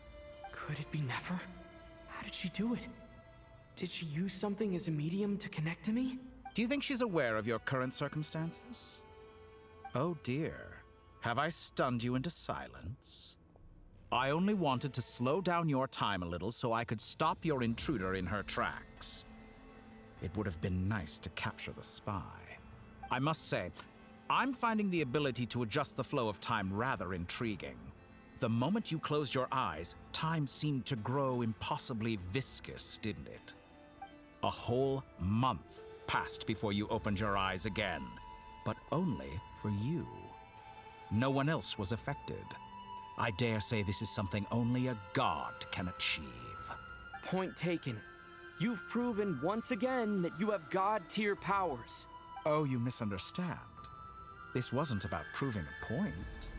Could it be Nefer? How did she do it? Did she use something as a medium to connect to me? Do you think she's aware of your current circumstances? Oh dear. Have I stunned you into silence? I only wanted to slow down your time a little so I could stop your intruder in her tracks. It would have been nice to capture the spy. I must say, I'm finding the ability to adjust the flow of time rather intriguing. The moment you closed your eyes, time seemed to grow impossibly viscous, didn't it? A whole month passed before you opened your eyes again, but only for you. No one else was affected. I dare say this is something only a god can achieve. Point taken. You've proven once again that you have god-tier powers. Oh, you misunderstand. This wasn't about proving a point.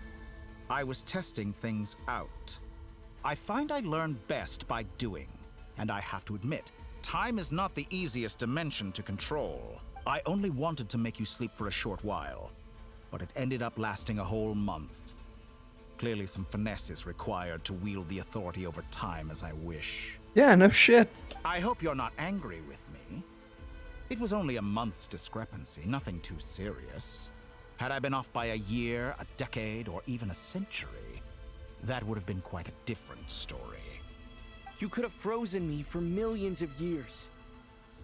I was testing things out. I find I learn best by doing, and I have to admit, time is not the easiest dimension to control. I only wanted to make you sleep for a short while, but it ended up lasting a whole month. Clearly some finesse is required to wield the authority over time as I wish. Yeah, no shit. I hope you're not angry with me. It was only a month's discrepancy, nothing too serious. Had I been off by a year, a decade, or even a century, that would have been quite a different story. You could have frozen me for millions of years.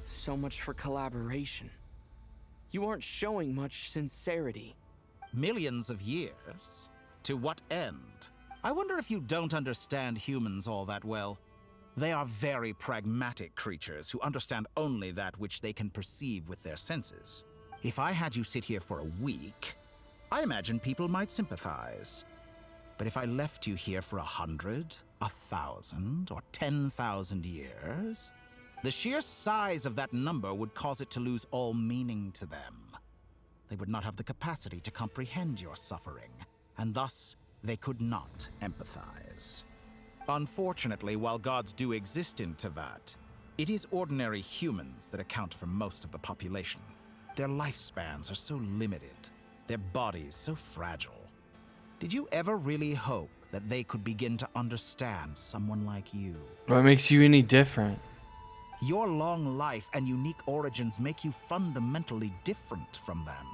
So much for collaboration. You aren't showing much sincerity. Millions of years? To what end? I wonder if you don't understand humans all that well. They are very pragmatic creatures who understand only that which they can perceive with their senses. If I had you sit here for a week, I imagine people might sympathize. But if I left you here for 100, 1,000, or 10,000 years, the sheer size of that number would cause it to lose all meaning to them. They would not have the capacity to comprehend your suffering, and thus they could not empathize. Unfortunately, while gods do exist in Tevat, it is ordinary humans that account for most of the population. Their lifespans are so limited, their bodies so fragile. Did you ever really hope that they could begin to understand someone like you? What makes you any different? Your long life and unique origins make you fundamentally different from them.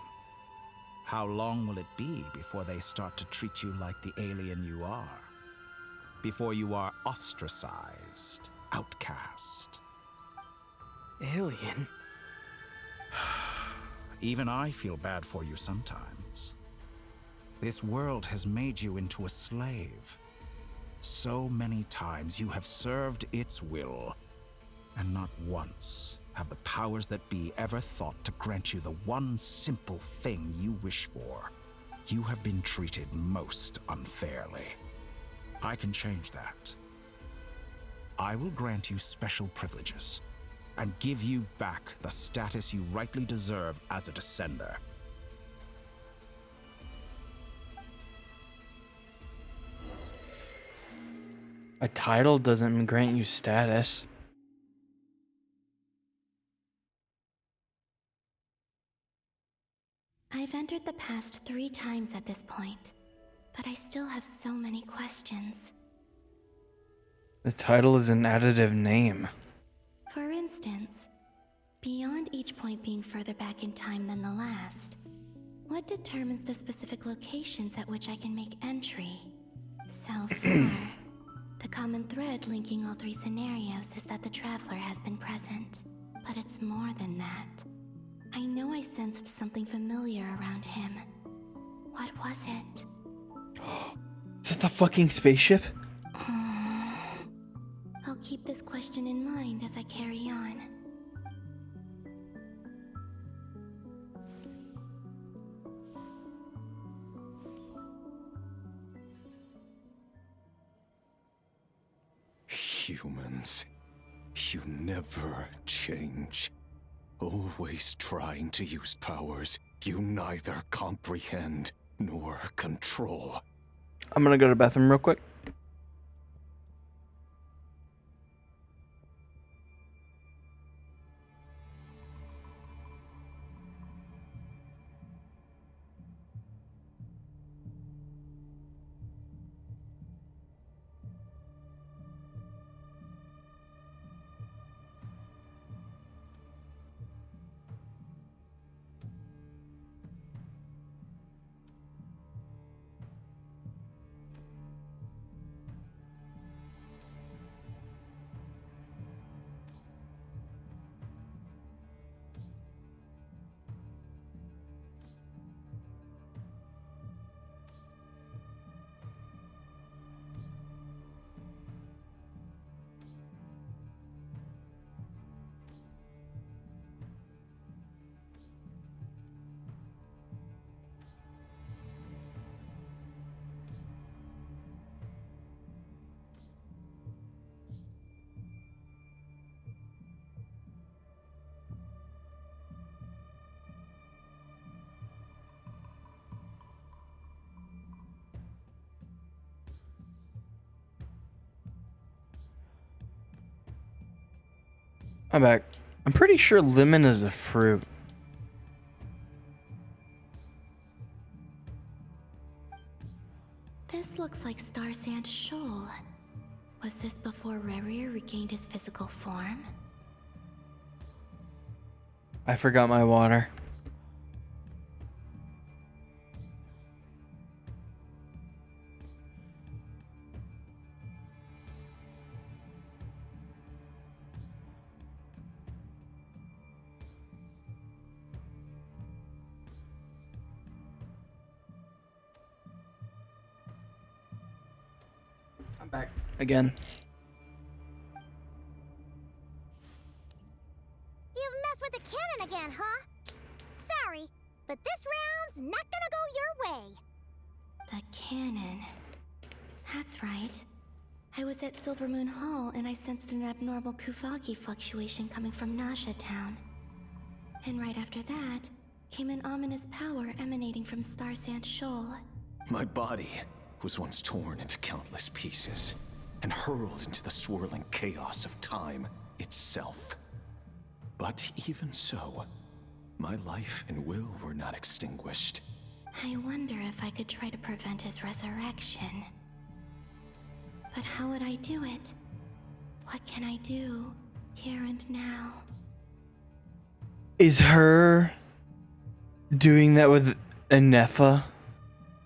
How long will it be before they start to treat you like the alien you are? Before you are ostracized, outcast? Alien? Even I feel bad for you sometimes. This world has made you into a slave. So many times you have served its will, and not once have the powers that be ever thought to grant you the one simple thing you wish for. You have been treated most unfairly. I can change that. I will grant you special privileges and give you back the status you rightly deserve as a descender. A title doesn't grant you status. I've entered the past 3 times at this point, but I still have so many questions. The title is an additive name. For instance, beyond each point being further back in time than the last, what determines the specific locations at which I can make entry? So far, the common thread linking all 3 scenarios is that the Traveler has been present. But it's more than that. I know I sensed something familiar around him. What was it? Is that the fucking spaceship? I'll keep this question in mind as I carry on. Humans, you never change. Always trying to use powers you neither comprehend nor control. I'm gonna go to the bathroom real quick. I'm back. I'm pretty sure lemon is a fruit. This looks like Star Sand Shoal. Was this before Rerir regained his physical form? I forgot my water. I'm back again. You've messed with the cannon again, huh? Sorry, but this round's not gonna go your way. The cannon. That's right. I was at Silver Moon Hall and I sensed an abnormal Kuvaki fluctuation coming from Nasha Town. And right after that, came an ominous power emanating from Star Sand Shoal. My body was once torn into countless pieces and hurled into the swirling chaos of time itself. But even so, my life and will were not extinguished. I wonder if I could try to prevent his resurrection. But how would I do it? What can I do, here and now? Is her doing that with Anefa?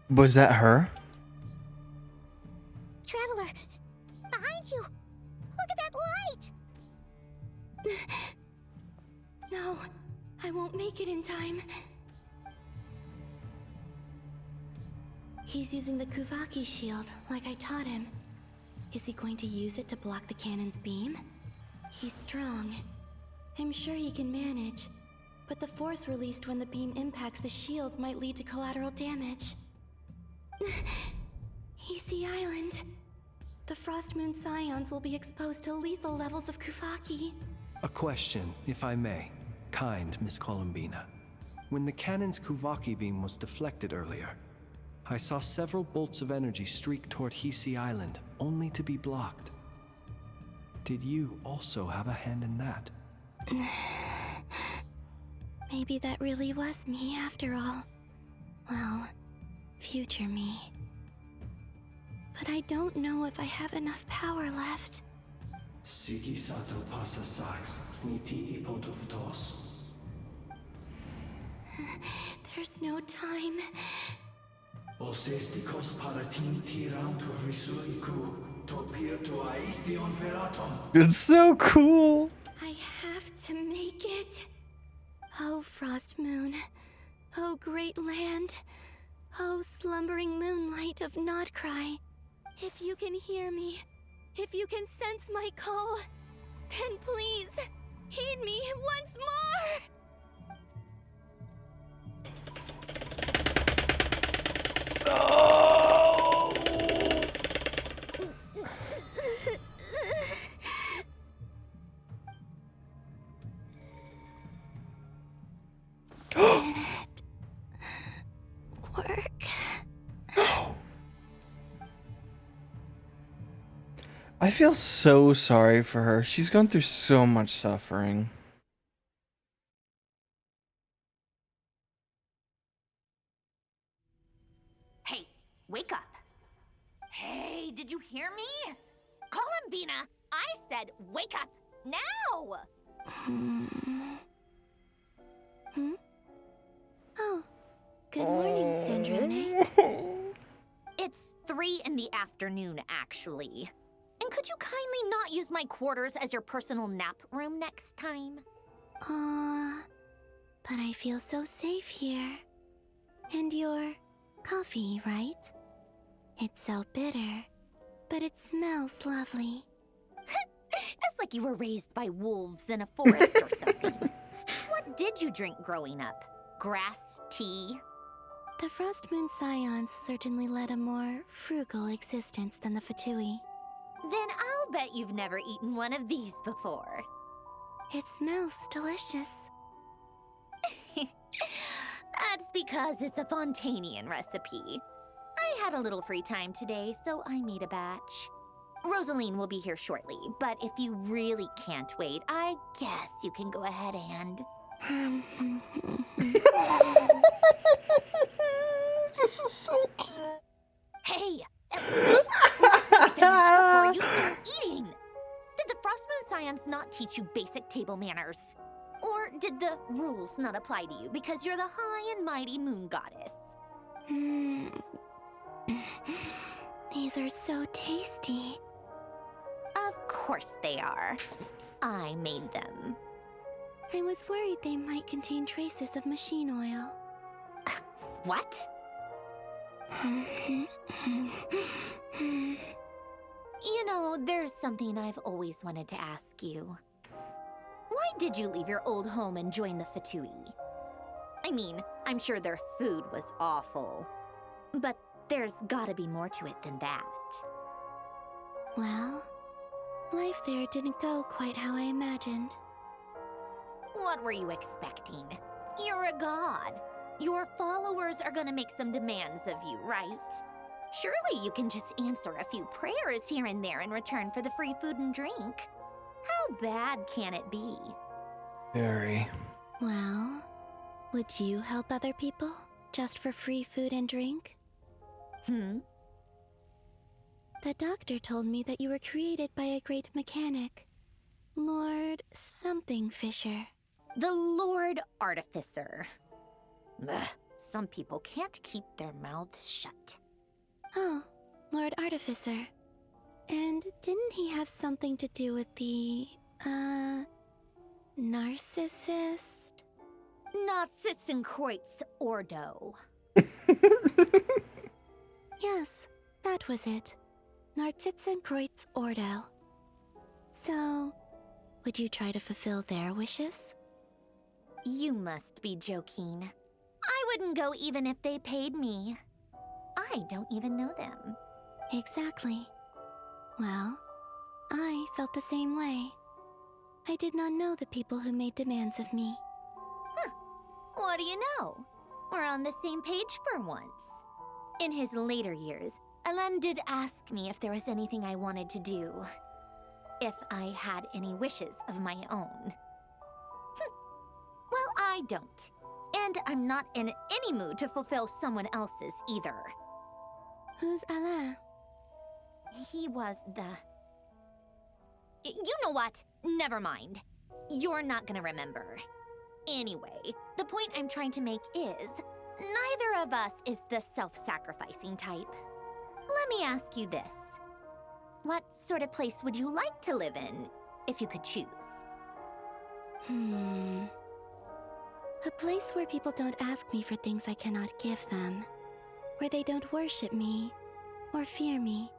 Was that her? Traveler, behind you! Look at that light! No, I won't make it in time. He's using the Kuvaki shield, like I taught him. Is he going to use it to block the cannon's beam? He's strong. I'm sure he can manage. But the force released when the beam impacts the shield might lead to collateral damage. EC Island. The Frost Moon Scions will be exposed to lethal levels of Kuvaki. A question, if I may. Kind Miss Columbina. When the cannon's Kuvaki beam was deflected earlier, I saw several bolts of energy streak toward Hisi Island, only to be blocked. Did you also have a hand in that? Maybe that really was me after all. Well, future me. But I don't know if I have enough power left. Sigi sato pasa sax, sniti ipotuftos. There's no time. Osestikos paratin tiran to risuiku, topir to aithion feraton. It's so cool. I have to make it. Oh, Frost Moon. Oh, great land. Oh, slumbering moonlight of Nodcry. If you can hear me, if you can sense my call, then please, heed me once more! Did it work? I feel so sorry for her. She's gone through so much suffering. Hey, wake up. Hey, did you hear me? Columbina, I said wake up now! Oh, good morning, Sandrone. It's 3 in the afternoon, actually. And could you kindly not use my quarters as your personal nap room next time? But I feel so safe here. And your coffee, right? It's so bitter, but it smells lovely. It's like you were raised by wolves in a forest or something. What did you drink growing up? Grass tea? The Frost Moon Scions certainly led a more frugal existence than the Fatui. Then I'll bet you've never eaten one of these before. It smells delicious. That's because it's a Fontanian recipe. I had a little free time today, so I made a batch. Rosaline will be here shortly, but if you really can't wait, I guess you can go ahead and... This is so cute. Hey! At least finish before you start eating! Did the Frost Moon Scions not teach you basic table manners? Or did the rules not apply to you because you're the high and mighty moon goddess? These are so tasty. Of course they are. I made them. I was worried they might contain traces of machine oil. What? You know, there's something I've always wanted to ask you. Why did you leave your old home and join the Fatui? I mean, I'm sure their food was awful. But there's gotta be more to it than that. Well, life there didn't go quite how I imagined. What were you expecting? You're a god. Your followers are gonna make some demands of you, right? Surely you can just answer a few prayers here and there in return for the free food and drink. How bad can it be? Very. Well, would you help other people just for free food and drink? The doctor told me that you were created by a great mechanic, Lord something Fisher. The Lord Artificer. Ugh, some people can't keep their mouths shut. Oh, Lord Artificer. And didn't he have something to do with the, narcissist? Narcissenkreuz Ordo. Yes, that was it. Nartitzenkreuz Ordo. So, would you try to fulfill their wishes? You must be joking. I wouldn't go even if they paid me. I don't even know them. Exactly. Well, I felt the same way. I did not know the people who made demands of me. Huh. What do you know? We're on the same page for once. In his later years, Alan did ask me if there was anything I wanted to do. If I had any wishes of my own. Well, I don't. And I'm not in any mood to fulfill someone else's either. Who's Alain? He was the... You know what? Never mind. You're not gonna remember. Anyway, the point I'm trying to make is, neither of us is the self-sacrificing type. Let me ask you this. What sort of place would you like to live in, if you could choose? A place where people don't ask me for things I cannot give them. Where they don't worship me, or fear me,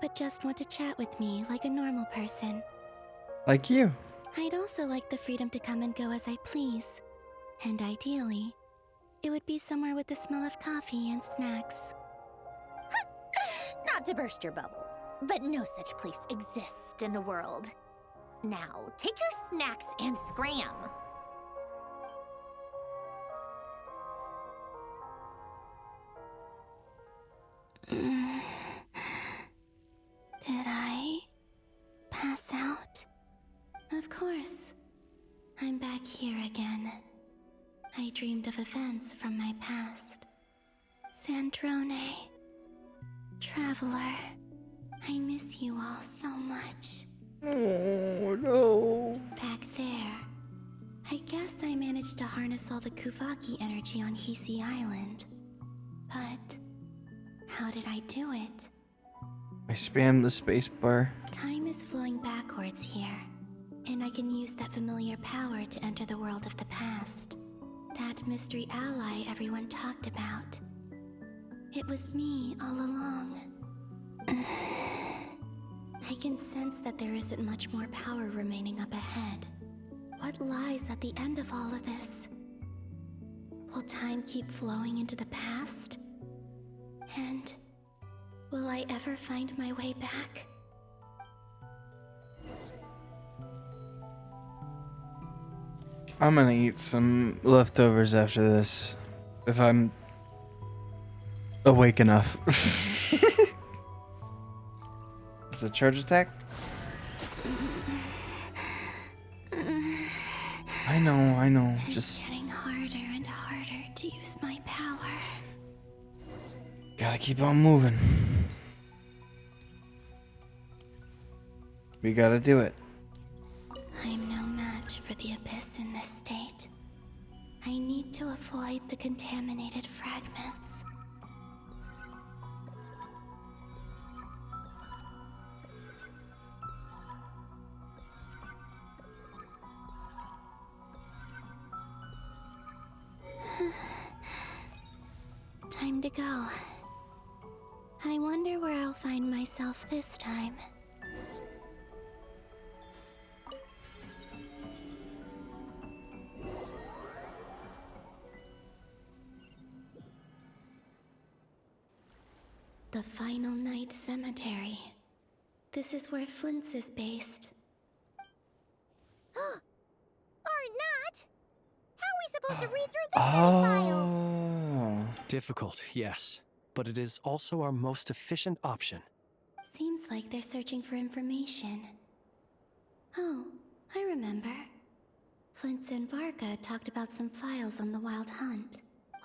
but just want to chat with me like a normal person. Like you. I'd also like the freedom to come and go as I please. And ideally, it would be somewhere with the smell of coffee and snacks. Not to burst your bubble, but no such place exists in the world. Now, take your snacks and scram. Did I pass out? Of course. I'm back here again. I dreamed of events from my past. Sandrone. Traveler. I miss you all so much. Oh, no. Back there. I guess I managed to harness all the Kuvaki energy on Hisi Island. But how did I do it? I spammed the spacebar. Time is flowing backwards here, and I can use that familiar power to enter the world of the past. That mystery ally everyone talked about. It was me all along. I can sense that there isn't much more power remaining up ahead. What lies at the end of all of this? Will time keep flowing into the past? And will I ever find my way back? I'm gonna eat some leftovers after this. If I'm awake enough. It's a charge attack? I know. Just Getting harder and harder to use my power. gotta keep on moving. We gotta do it. I'm no match for the Abyss in this state. I need to avoid the contaminated fragments. Time to go. I wonder where I'll find myself this time. The Final Night Cemetery. This is where Flint's is based. Or not? How are we supposed to read through this many files? Difficult, yes. But it is also our most efficient option. Seems like they're searching for information. Oh, I remember. Flint's and Varga talked about some files on the Wild Hunt.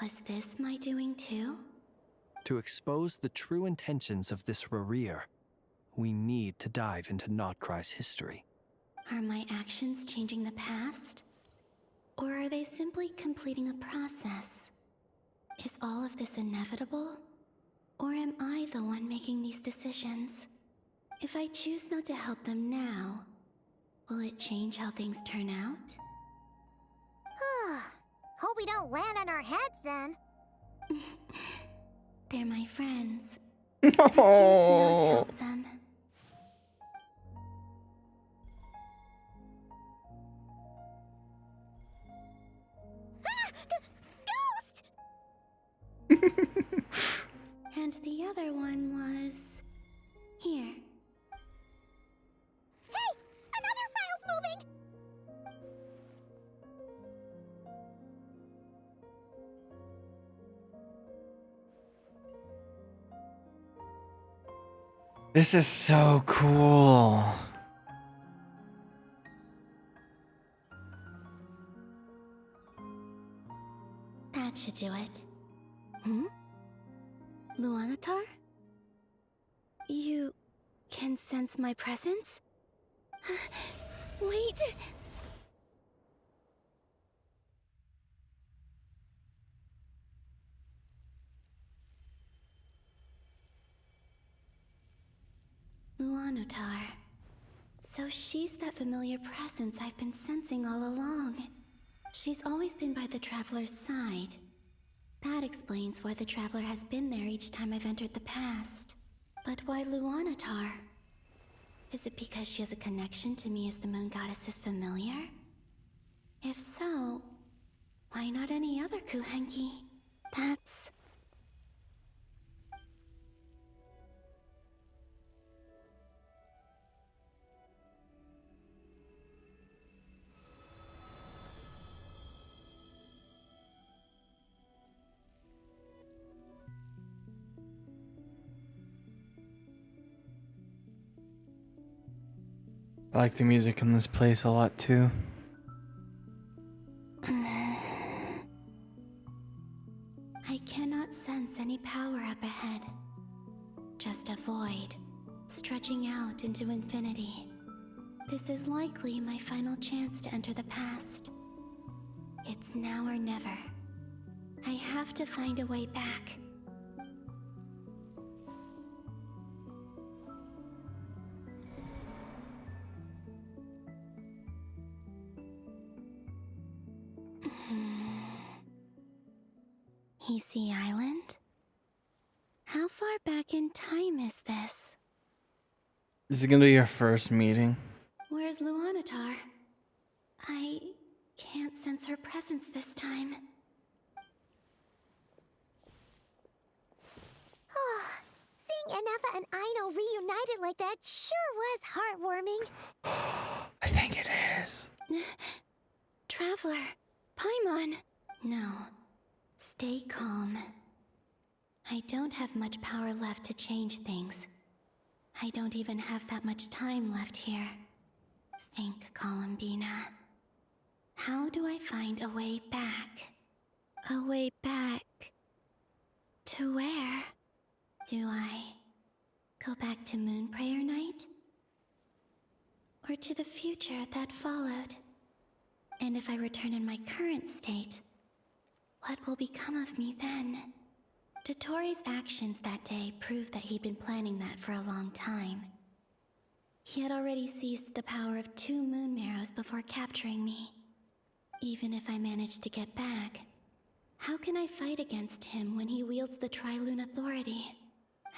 Was this my doing too? To expose the true intentions of this Rarir, we need to dive into Notcry's history. Are my actions changing the past? Or are they simply completing a process? Is all of this inevitable? Or am I the one making these decisions? If I choose not to help them now, will it change how things turn out? Hope we don't land on our heads then. They're my friends. Oh. Them. And the other one was here. Hey! Another file's moving! This is so cool. That should do it. Hmm? Luanatar? You can sense my presence? Wait! Luanatar. So she's that familiar presence I've been sensing all along. She's always been by the Traveler's side. That explains why the Traveler has been there each time I've entered the past. But why Luanatar? Is it because she has a connection to me as the Moon Goddess's familiar? If so, why not any other Kuhenki? That's... I like the music in this place a lot too. I cannot sense any power up ahead. Just a void, stretching out into infinity. This is likely my final chance to enter the past. It's now or never. I have to find a way back. Hisi Island? How far back in time is this? This is gonna be your first meeting. Where's Luanatar? I can't sense her presence this time. Seeing Enefa and Aino reunited like that sure was heartwarming. I think it is. Traveler, Paimon. No. Stay calm. I don't have much power left to change things. I don't even have that much time left here. Think, Columbina. How do I find a way back? A way back... to where? Do I go back to Moon Prayer Night? Or to the future that followed? And if I return in my current state, what will become of me then? Dotori's actions that day proved that he'd been planning that for a long time. He had already seized the power of 2 moon marrows before capturing me. Even if I managed to get back, how can I fight against him when he wields the Tri-Lune Authority?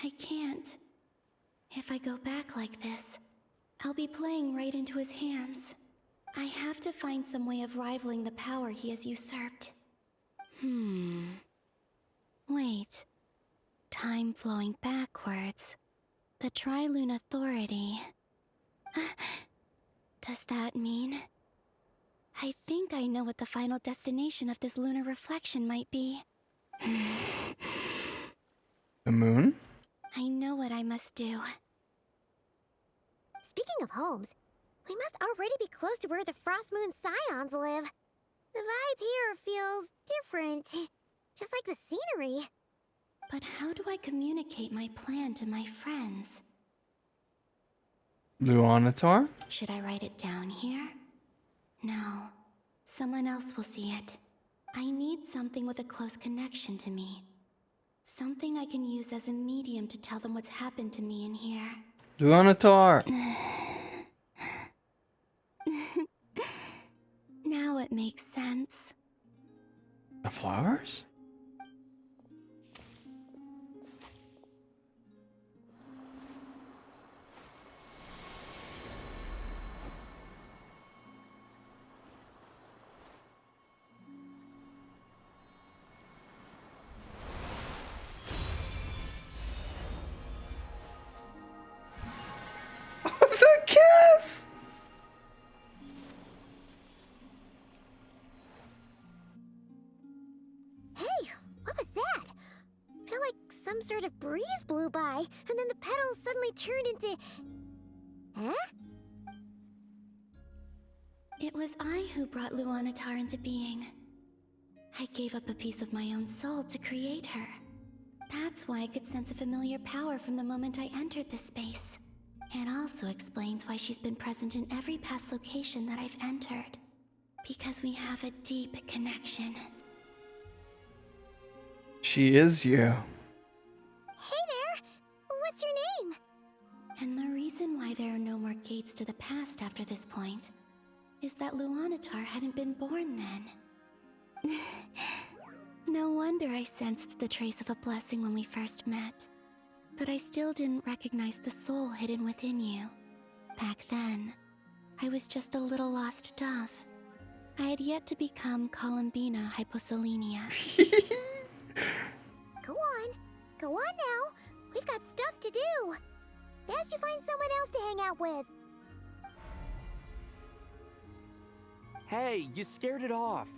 I can't. If I go back like this, I'll be playing right into his hands. I have to find some way of rivaling the power he has usurped. Wait. Time flowing backwards. The Tri-Lune Authority. Does that mean... I think I know what the final destination of this lunar reflection might be. The moon? I know what I must do. Speaking of homes, we must already be close to where the Frost Moon Scions live. The vibe here feels different. Just like the scenery. But how do I communicate my plan to my friends? Luanatar? Should I write it down here? No. Someone else will see it. I need something with a close connection to me. Something I can use as a medium to tell them what's happened to me in here. Luanatar! Now it makes sense. The flowers? of breeze blew by, and then the petals suddenly turned into... Huh? It was I who brought Luanatar into being. I gave up a piece of my own soul to create her. That's why I could sense a familiar power from the moment I entered this space. It also explains why she's been present in every past location that I've entered. Because we have a deep connection. She is you. Hey there! What's your name? And the reason why there are no more gates to the past after this point is that Luanatar hadn't been born then. No wonder I sensed the trace of a blessing when we first met. But I still didn't recognize the soul hidden within you. Back then, I was just a little lost dove. I had yet to become Columbina Hyposelenia. Go on now. We've got stuff to do. Best you find someone else to hang out with. Hey, you scared it off.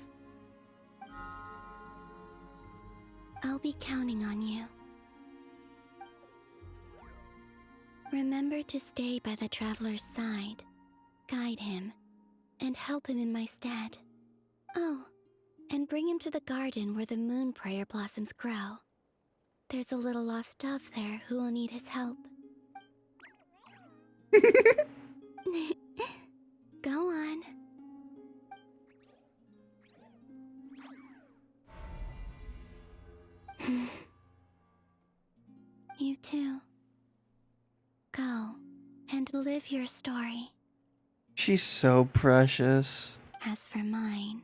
I'll be counting on you. Remember to stay by the traveler's side, guide him, and help him in my stead. Oh, and bring him to the garden where the moon prayer blossoms grow. There's a little lost dove there who will need his help. Go on. You too. Go and live your story. She's so precious. As for mine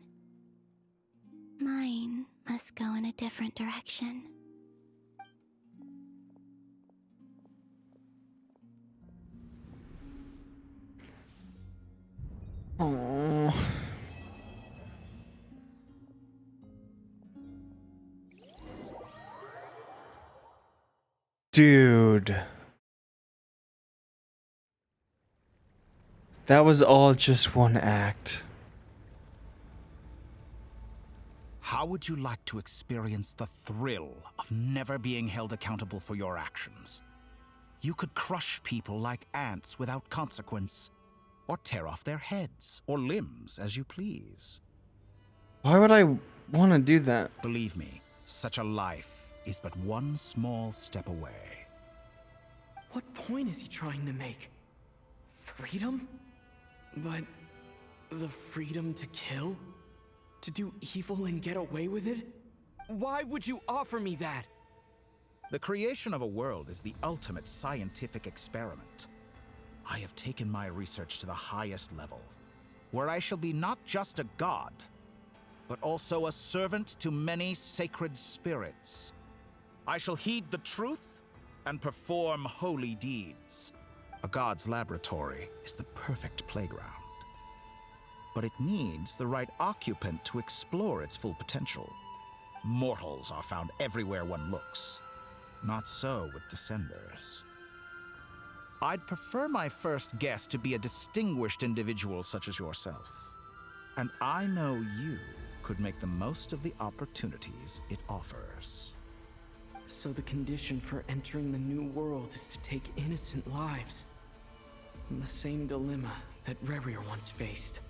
must go in a different direction. Oh. Dude. That was all just one act. How would you like to experience the thrill of never being held accountable for your actions? You could crush people like ants without consequence, or tear off their heads or limbs as you please. Why would I want to do that? Believe me, such a life is but one small step away. What point is he trying to make? Freedom? But the freedom to kill? To do evil and get away with it? Why would you offer me that? The creation of a world is the ultimate scientific experiment. I have taken my research to the highest level, where I shall be not just a god, but also a servant to many sacred spirits. I shall heed the truth and perform holy deeds. A god's laboratory is the perfect playground. But it needs the right occupant to explore its full potential. Mortals are found everywhere one looks. Not so with Descenders. I'd prefer my first guest to be a distinguished individual such as yourself. And I know you could make the most of the opportunities it offers. So the condition for entering the new world is to take innocent lives. The same dilemma that Rerir once faced.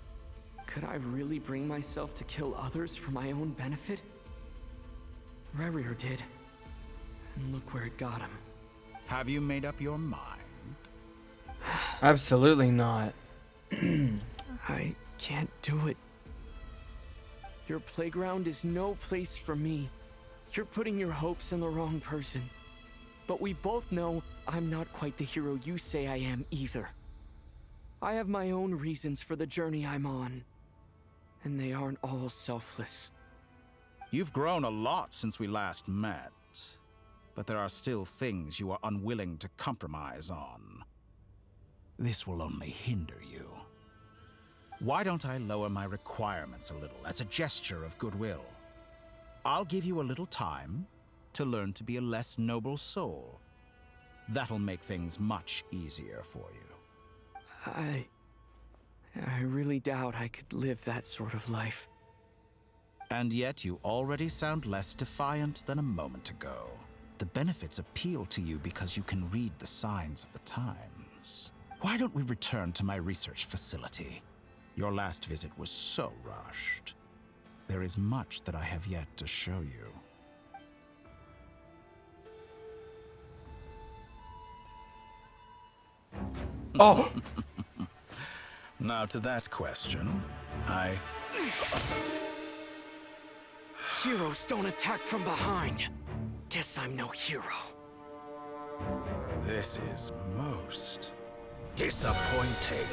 Could I really bring myself to kill others for my own benefit? Rerir did. And look where it got him. Have you made up your mind? Absolutely not. I can't do it. Your playground is no place for me. You're putting your hopes in the wrong person. But we both know I'm not quite the hero you say I am either. I have my own reasons for the journey I'm on. And they aren't all selfless. You've grown a lot since we last met. But there are still things you are unwilling to compromise on. This will only hinder you. Why don't I lower my requirements a little as a gesture of goodwill? I'll give you a little time to learn to be a less noble soul. That'll make things much easier for you. I really doubt I could live that sort of life. And yet you already sound less defiant than a moment ago. The benefits appeal to you because you can read the signs of the times. Why don't we return to my research facility? Your last visit was so rushed. There is much that I have yet to show you. Oh! Now to that question, Heroes don't attack from behind. Guess I'm no hero. This is most disappointing.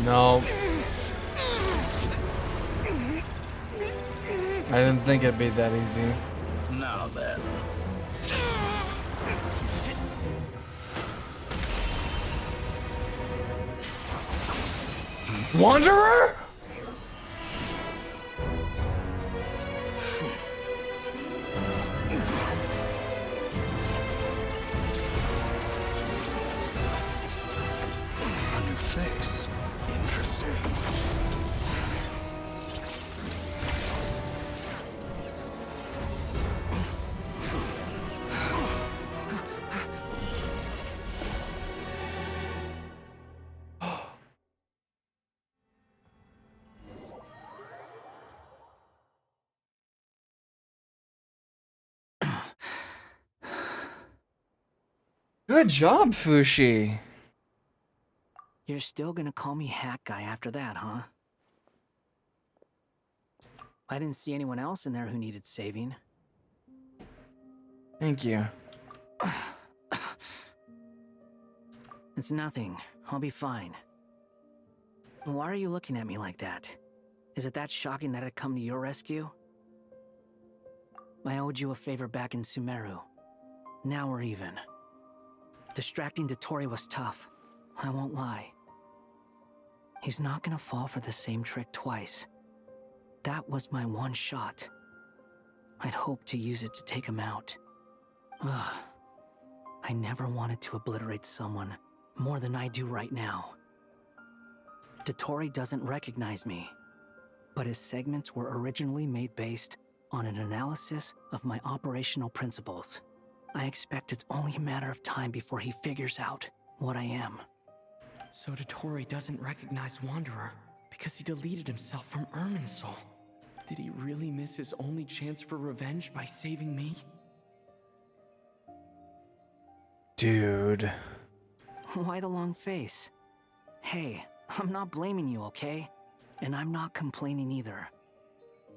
No. I didn't think it'd be that easy. Now then. Wanderer? A new face. Interesting. Good job, Fushi. You're still gonna call me Hat Guy after that, huh? I didn't see anyone else in there who needed saving. Thank you. It's nothing. I'll be fine. Why are you looking at me like that? Is it that shocking that I'd come to your rescue? I owed you a favor back in Sumeru. Now we're even. Distracting Dotori was tough. I won't lie. He's not gonna fall for the same trick twice. That was my one shot. I'd hoped to use it to take him out. Ugh. I never wanted to obliterate someone more than I do right now. Dotori doesn't recognize me, but his segments were originally made based on an analysis of my operational principles. I expect it's only a matter of time before he figures out what I am. So Dotori doesn't recognize Wanderer because he deleted himself from Irminsul. Did he really miss his only chance for revenge by saving me? Dude. Why the long face? Hey, I'm not blaming you, okay? And I'm not complaining either.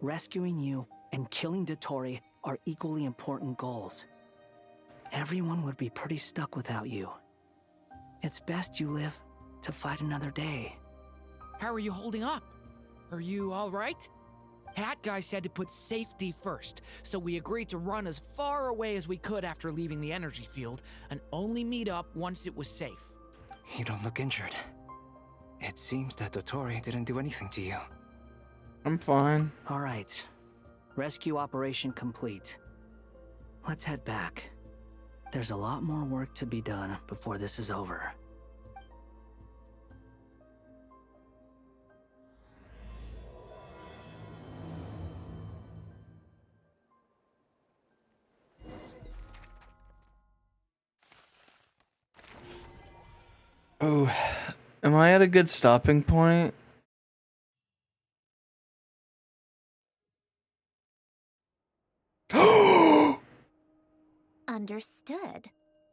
Rescuing you and killing Dotori are equally important goals. Everyone would be pretty stuck without you. It's best you live to fight another day. How are you holding up? Are you alright? Hat Guy said to put safety first, so we agreed to run as far away as we could after leaving the energy field, and only meet up once it was safe. You don't look injured. It seems that Dotori didn't do anything to you. I'm fine. Alright. Rescue operation complete. Let's head back. There's a lot more work to be done before this is over. Oh, am I at a good stopping point? Understood.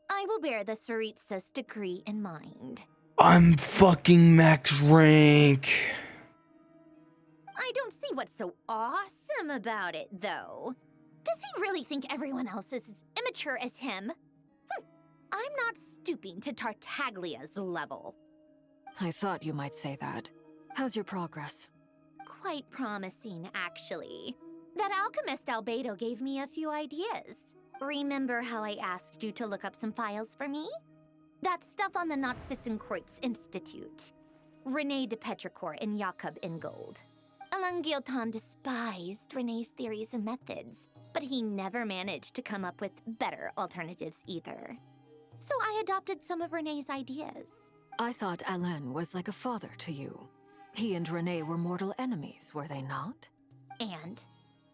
I will bear the Tsaritsa's decree in mind. I'm fucking max rank. I don't see what's so awesome about it, though. Does he really think everyone else is as immature as him? I'm not stooping to Tartaglia's level. I thought you might say that. How's your progress? quite promising, actually. That alchemist Albedo gave me a few ideas. Remember how I asked you to look up some files for me? That stuff on the Nachtschitzenkreuz Institute. René de Petrichor and Jakob Ingold. Alain Guillotin despised René's theories and methods, but he never managed to come up with better alternatives either. So I adopted some of René's ideas. I thought Alain was like a father to you. He and René were mortal enemies, were they not? And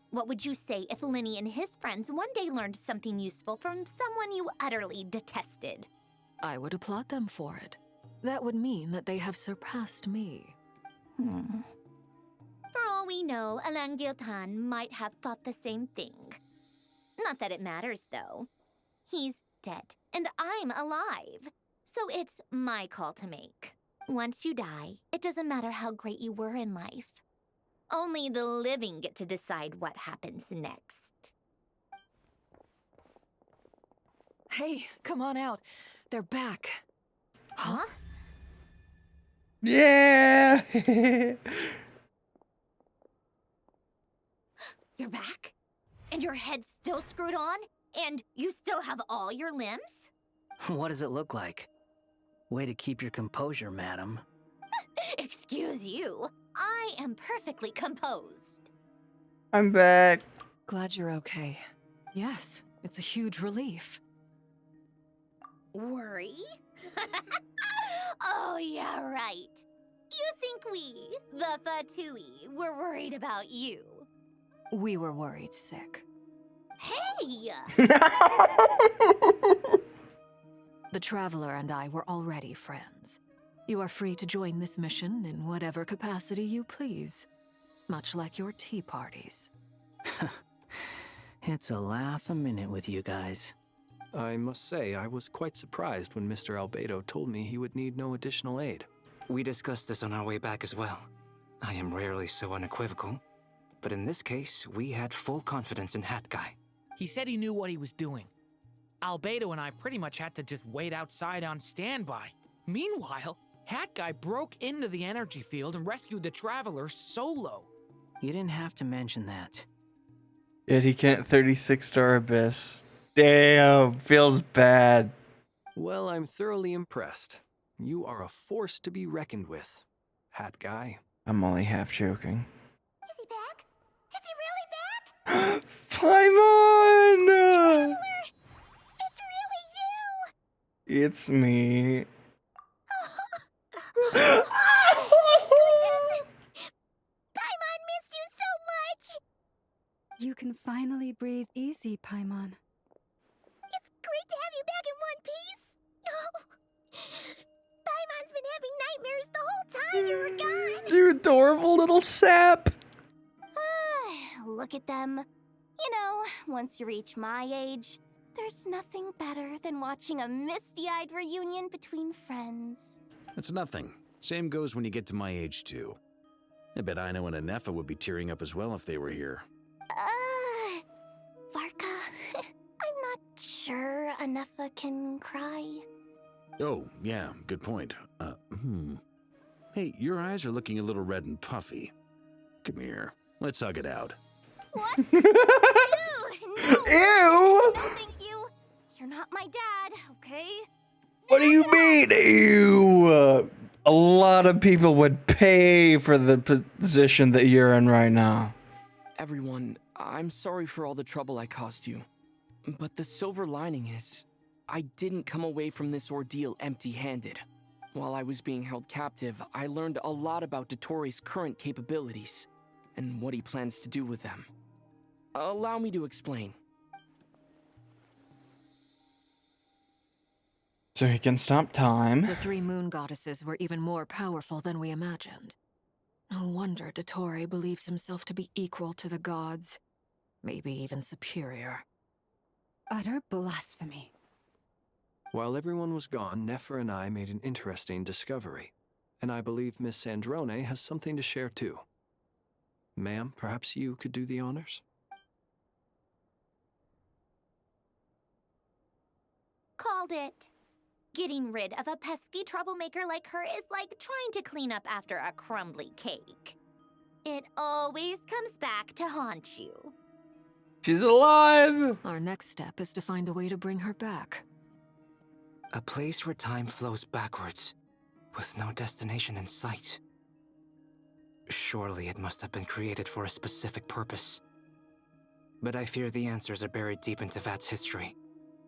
what would you say if Linny and his friends one day learned something useful from someone you utterly detested? I would applaud them for it. That would mean that they have surpassed me. For all we know, Alain Guillotin might have thought the same thing. Not that it matters, though. He's dead, and I'm alive. So it's my call to make. Once you die, it doesn't matter how great you were in life. Only the living get to decide what happens next. Hey, come on out. They're back. Huh? Yeah! You're back? And your head's still screwed on? And you still have all your limbs? What does it look like? Way to keep your composure, madam. Excuse you. I am perfectly composed. I'm back. Glad you're okay. Yes, it's a huge relief. Worry? Oh, yeah, right. You think we, the Fatui, were worried about you? We were worried sick. Hey! The Traveler and I were already friends. You are free to join this mission in whatever capacity you please. Much like your tea parties. It's a laugh a minute with you guys. I must say, I was quite surprised when Mr. Albedo told me he would need no additional aid. We discussed this on our way back as well. I am rarely so unequivocal, but in this case, we had full confidence in Hat Guy. He said he knew what he was doing. Albedo and I pretty much had to just wait outside on standby. Meanwhile, Hat Guy broke into the energy field and rescued the Traveler solo. You didn't have to mention that. Yet he can't 36-star Abyss. Damn, feels bad. Well, I'm thoroughly impressed. You are a force to be reckoned with, Hat Guy. I'm only half joking. Is he back? Is he really back? Paimon! Traveler! It's really you! It's me. Paimon missed you so much! You can finally breathe easy, Paimon. It's great to have you back in one piece! Paimon's been having nightmares the whole time you were gone! You adorable little sap! Look at them. You know, once you reach my age, there's nothing better than watching a misty-eyed reunion between friends. It's nothing. Same goes when you get to my age, too. I bet Ino and Anefa would be tearing up as well if they were here. Varka, I'm not sure Anefa can cry. Oh, yeah, good point. Hey, your eyes are looking a little red and puffy. Come here. Let's hug it out. What? Ew! No! Ew! No, thank you. You're not my dad, okay? What do you mean, ew? A lot of people would pay for the position that you're in right now. Everyone, I'm sorry for all the trouble I caused you. But the silver lining is, I didn't come away from this ordeal empty-handed. While I was being held captive, I learned a lot about Dottoro's current capabilities, and what he plans to do with them. Allow me to explain. So he can stop time. The three moon goddesses were even more powerful than we imagined. No wonder Dottore believes himself to be equal to the gods. Maybe even superior. Utter blasphemy. While everyone was gone, Nefer and I made an interesting discovery. And I believe Miss Sandrone has something to share too. Ma'am, perhaps you could do the honors? Called it. Getting rid of a pesky troublemaker like her is like trying to clean up after a crumbly cake. It always comes back to haunt you. She's alive! Our next step is to find a way to bring her back. A place where time flows backwards, with no destination in sight. Surely it must have been created for a specific purpose. But I fear the answers are buried deep in Tevat's history,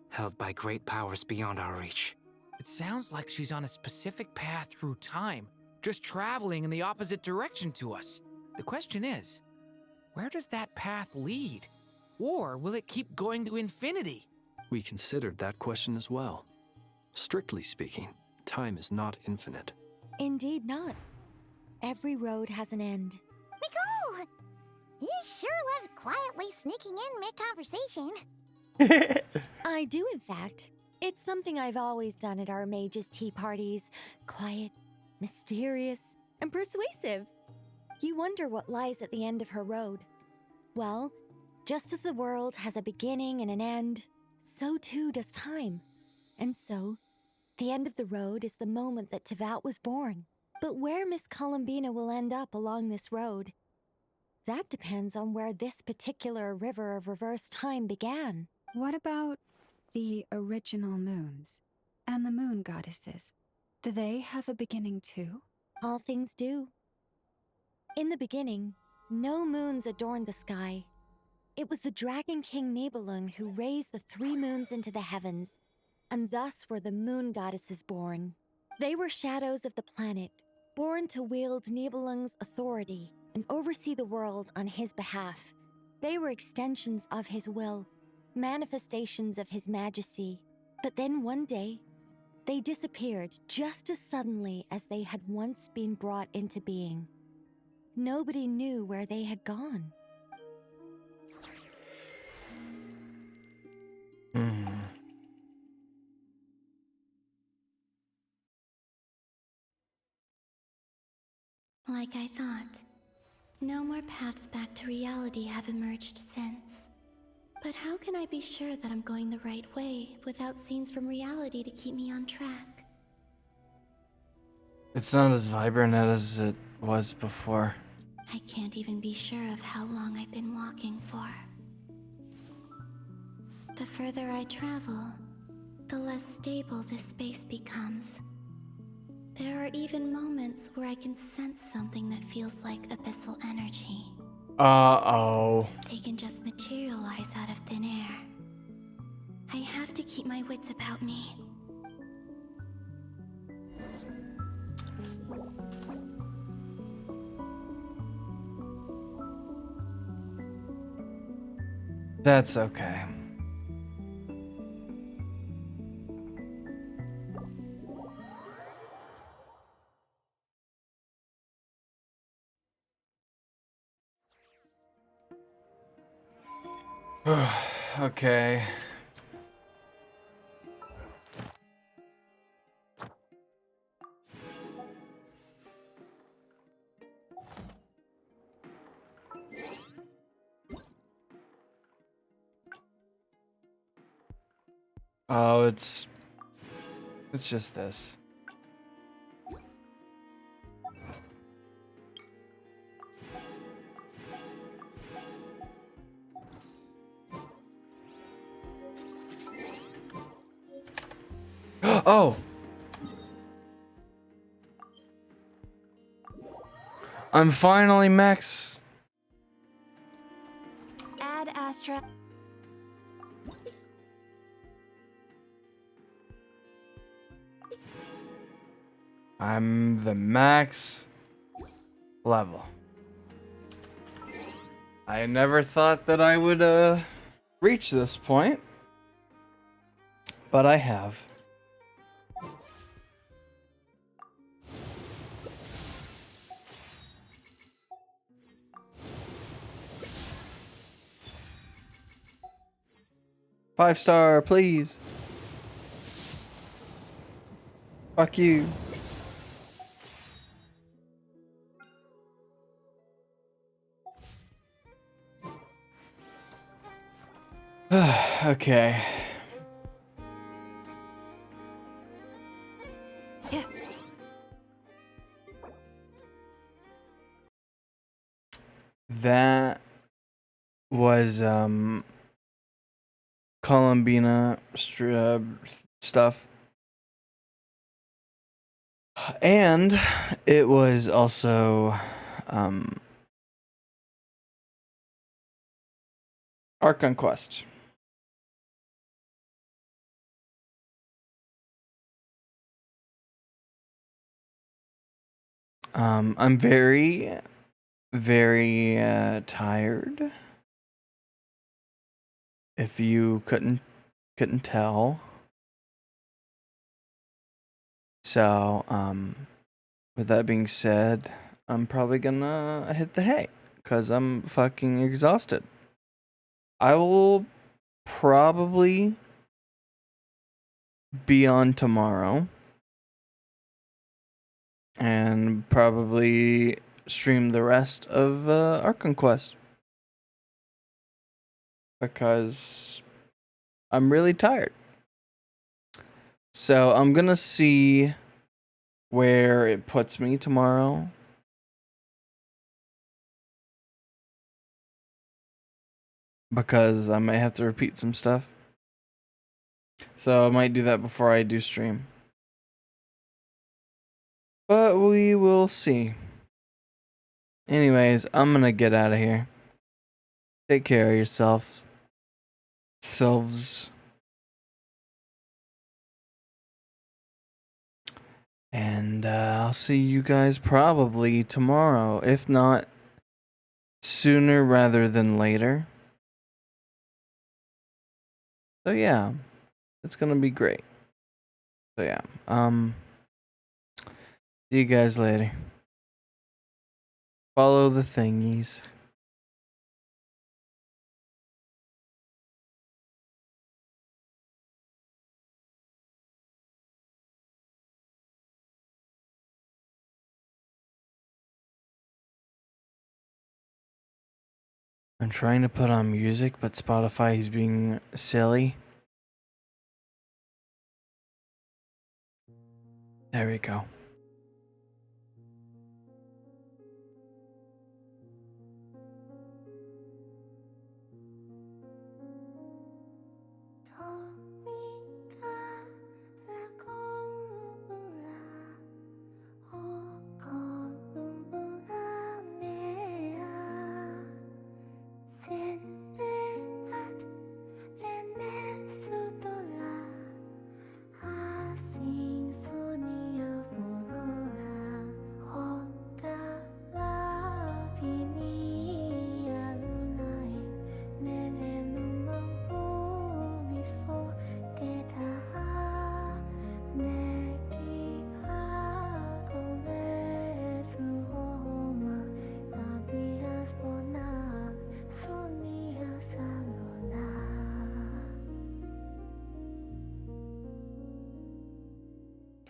held by great powers beyond our reach. It sounds like she's on a specific path through time, just traveling in the opposite direction to us. The question is, where does that path lead? Or will it keep going to infinity? We considered that question as well. Strictly speaking, time is not infinite. Indeed not. Every road has an end. Nicole! You sure loved quietly sneaking in mid-conversation. I do, in fact. It's something I've always done at our mages' tea parties. Quiet, mysterious, and persuasive. You wonder what lies at the end of her road. Well, just as the world has a beginning and an end, so too does time. And so, the end of the road is the moment that Tevat was born. But where Miss Columbina will end up along this road, that depends on where this particular river of reverse time began. What about the original moons and the moon goddesses? Do they have a beginning too? All things do. In the beginning, no moons adorned the sky. It was the Dragon King Nibelung who raised the 3 moons into the heavens, and thus were the moon goddesses born. They were shadows of the planet, born to wield Nibelung's authority and oversee the world on his behalf. They were extensions of his will, manifestations of his majesty. But then one day, they disappeared just as suddenly as they had once been brought into being. Nobody knew where they had gone. Like I thought, no more paths back to reality have emerged since. But how can I be sure that I'm going the right way without scenes from reality to keep me on track? It's not as vibrant as it was before. I can't even be sure of how long I've been walking for. The further I travel, the less stable this space becomes. There are even moments where I can sense something that feels like abyssal energy. Uh-oh. They can just materialize out of thin air. I have to keep my wits about me. That's okay. Okay. Oh, it's just this. Oh. I'm finally max. Add Astra. I'm the max level. I never thought that I would reach this point, but I have. Five star, please. Fuck you. Okay. that was Columbina stuff. And it was also Archon Quest. I'm very, very tired. If you couldn't tell. So, with that being said, I'm probably gonna hit the hay because I'm fucking exhausted. I will probably be on tomorrow and probably stream the rest of Archon Quest because I'm really tired. So I'm gonna see where it puts me tomorrow. Because I might have to repeat some stuff. So I might do that before I do stream. But we will see. Anyways, I'm gonna get out of here. Take care of yourself. Selves. And I'll see you guys probably tomorrow. If not, sooner rather than later. So yeah, it's gonna be great. So yeah, see you guys later. Follow the thingies. I'm trying to put on music, but Spotify is being silly. There we go.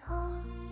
Oh.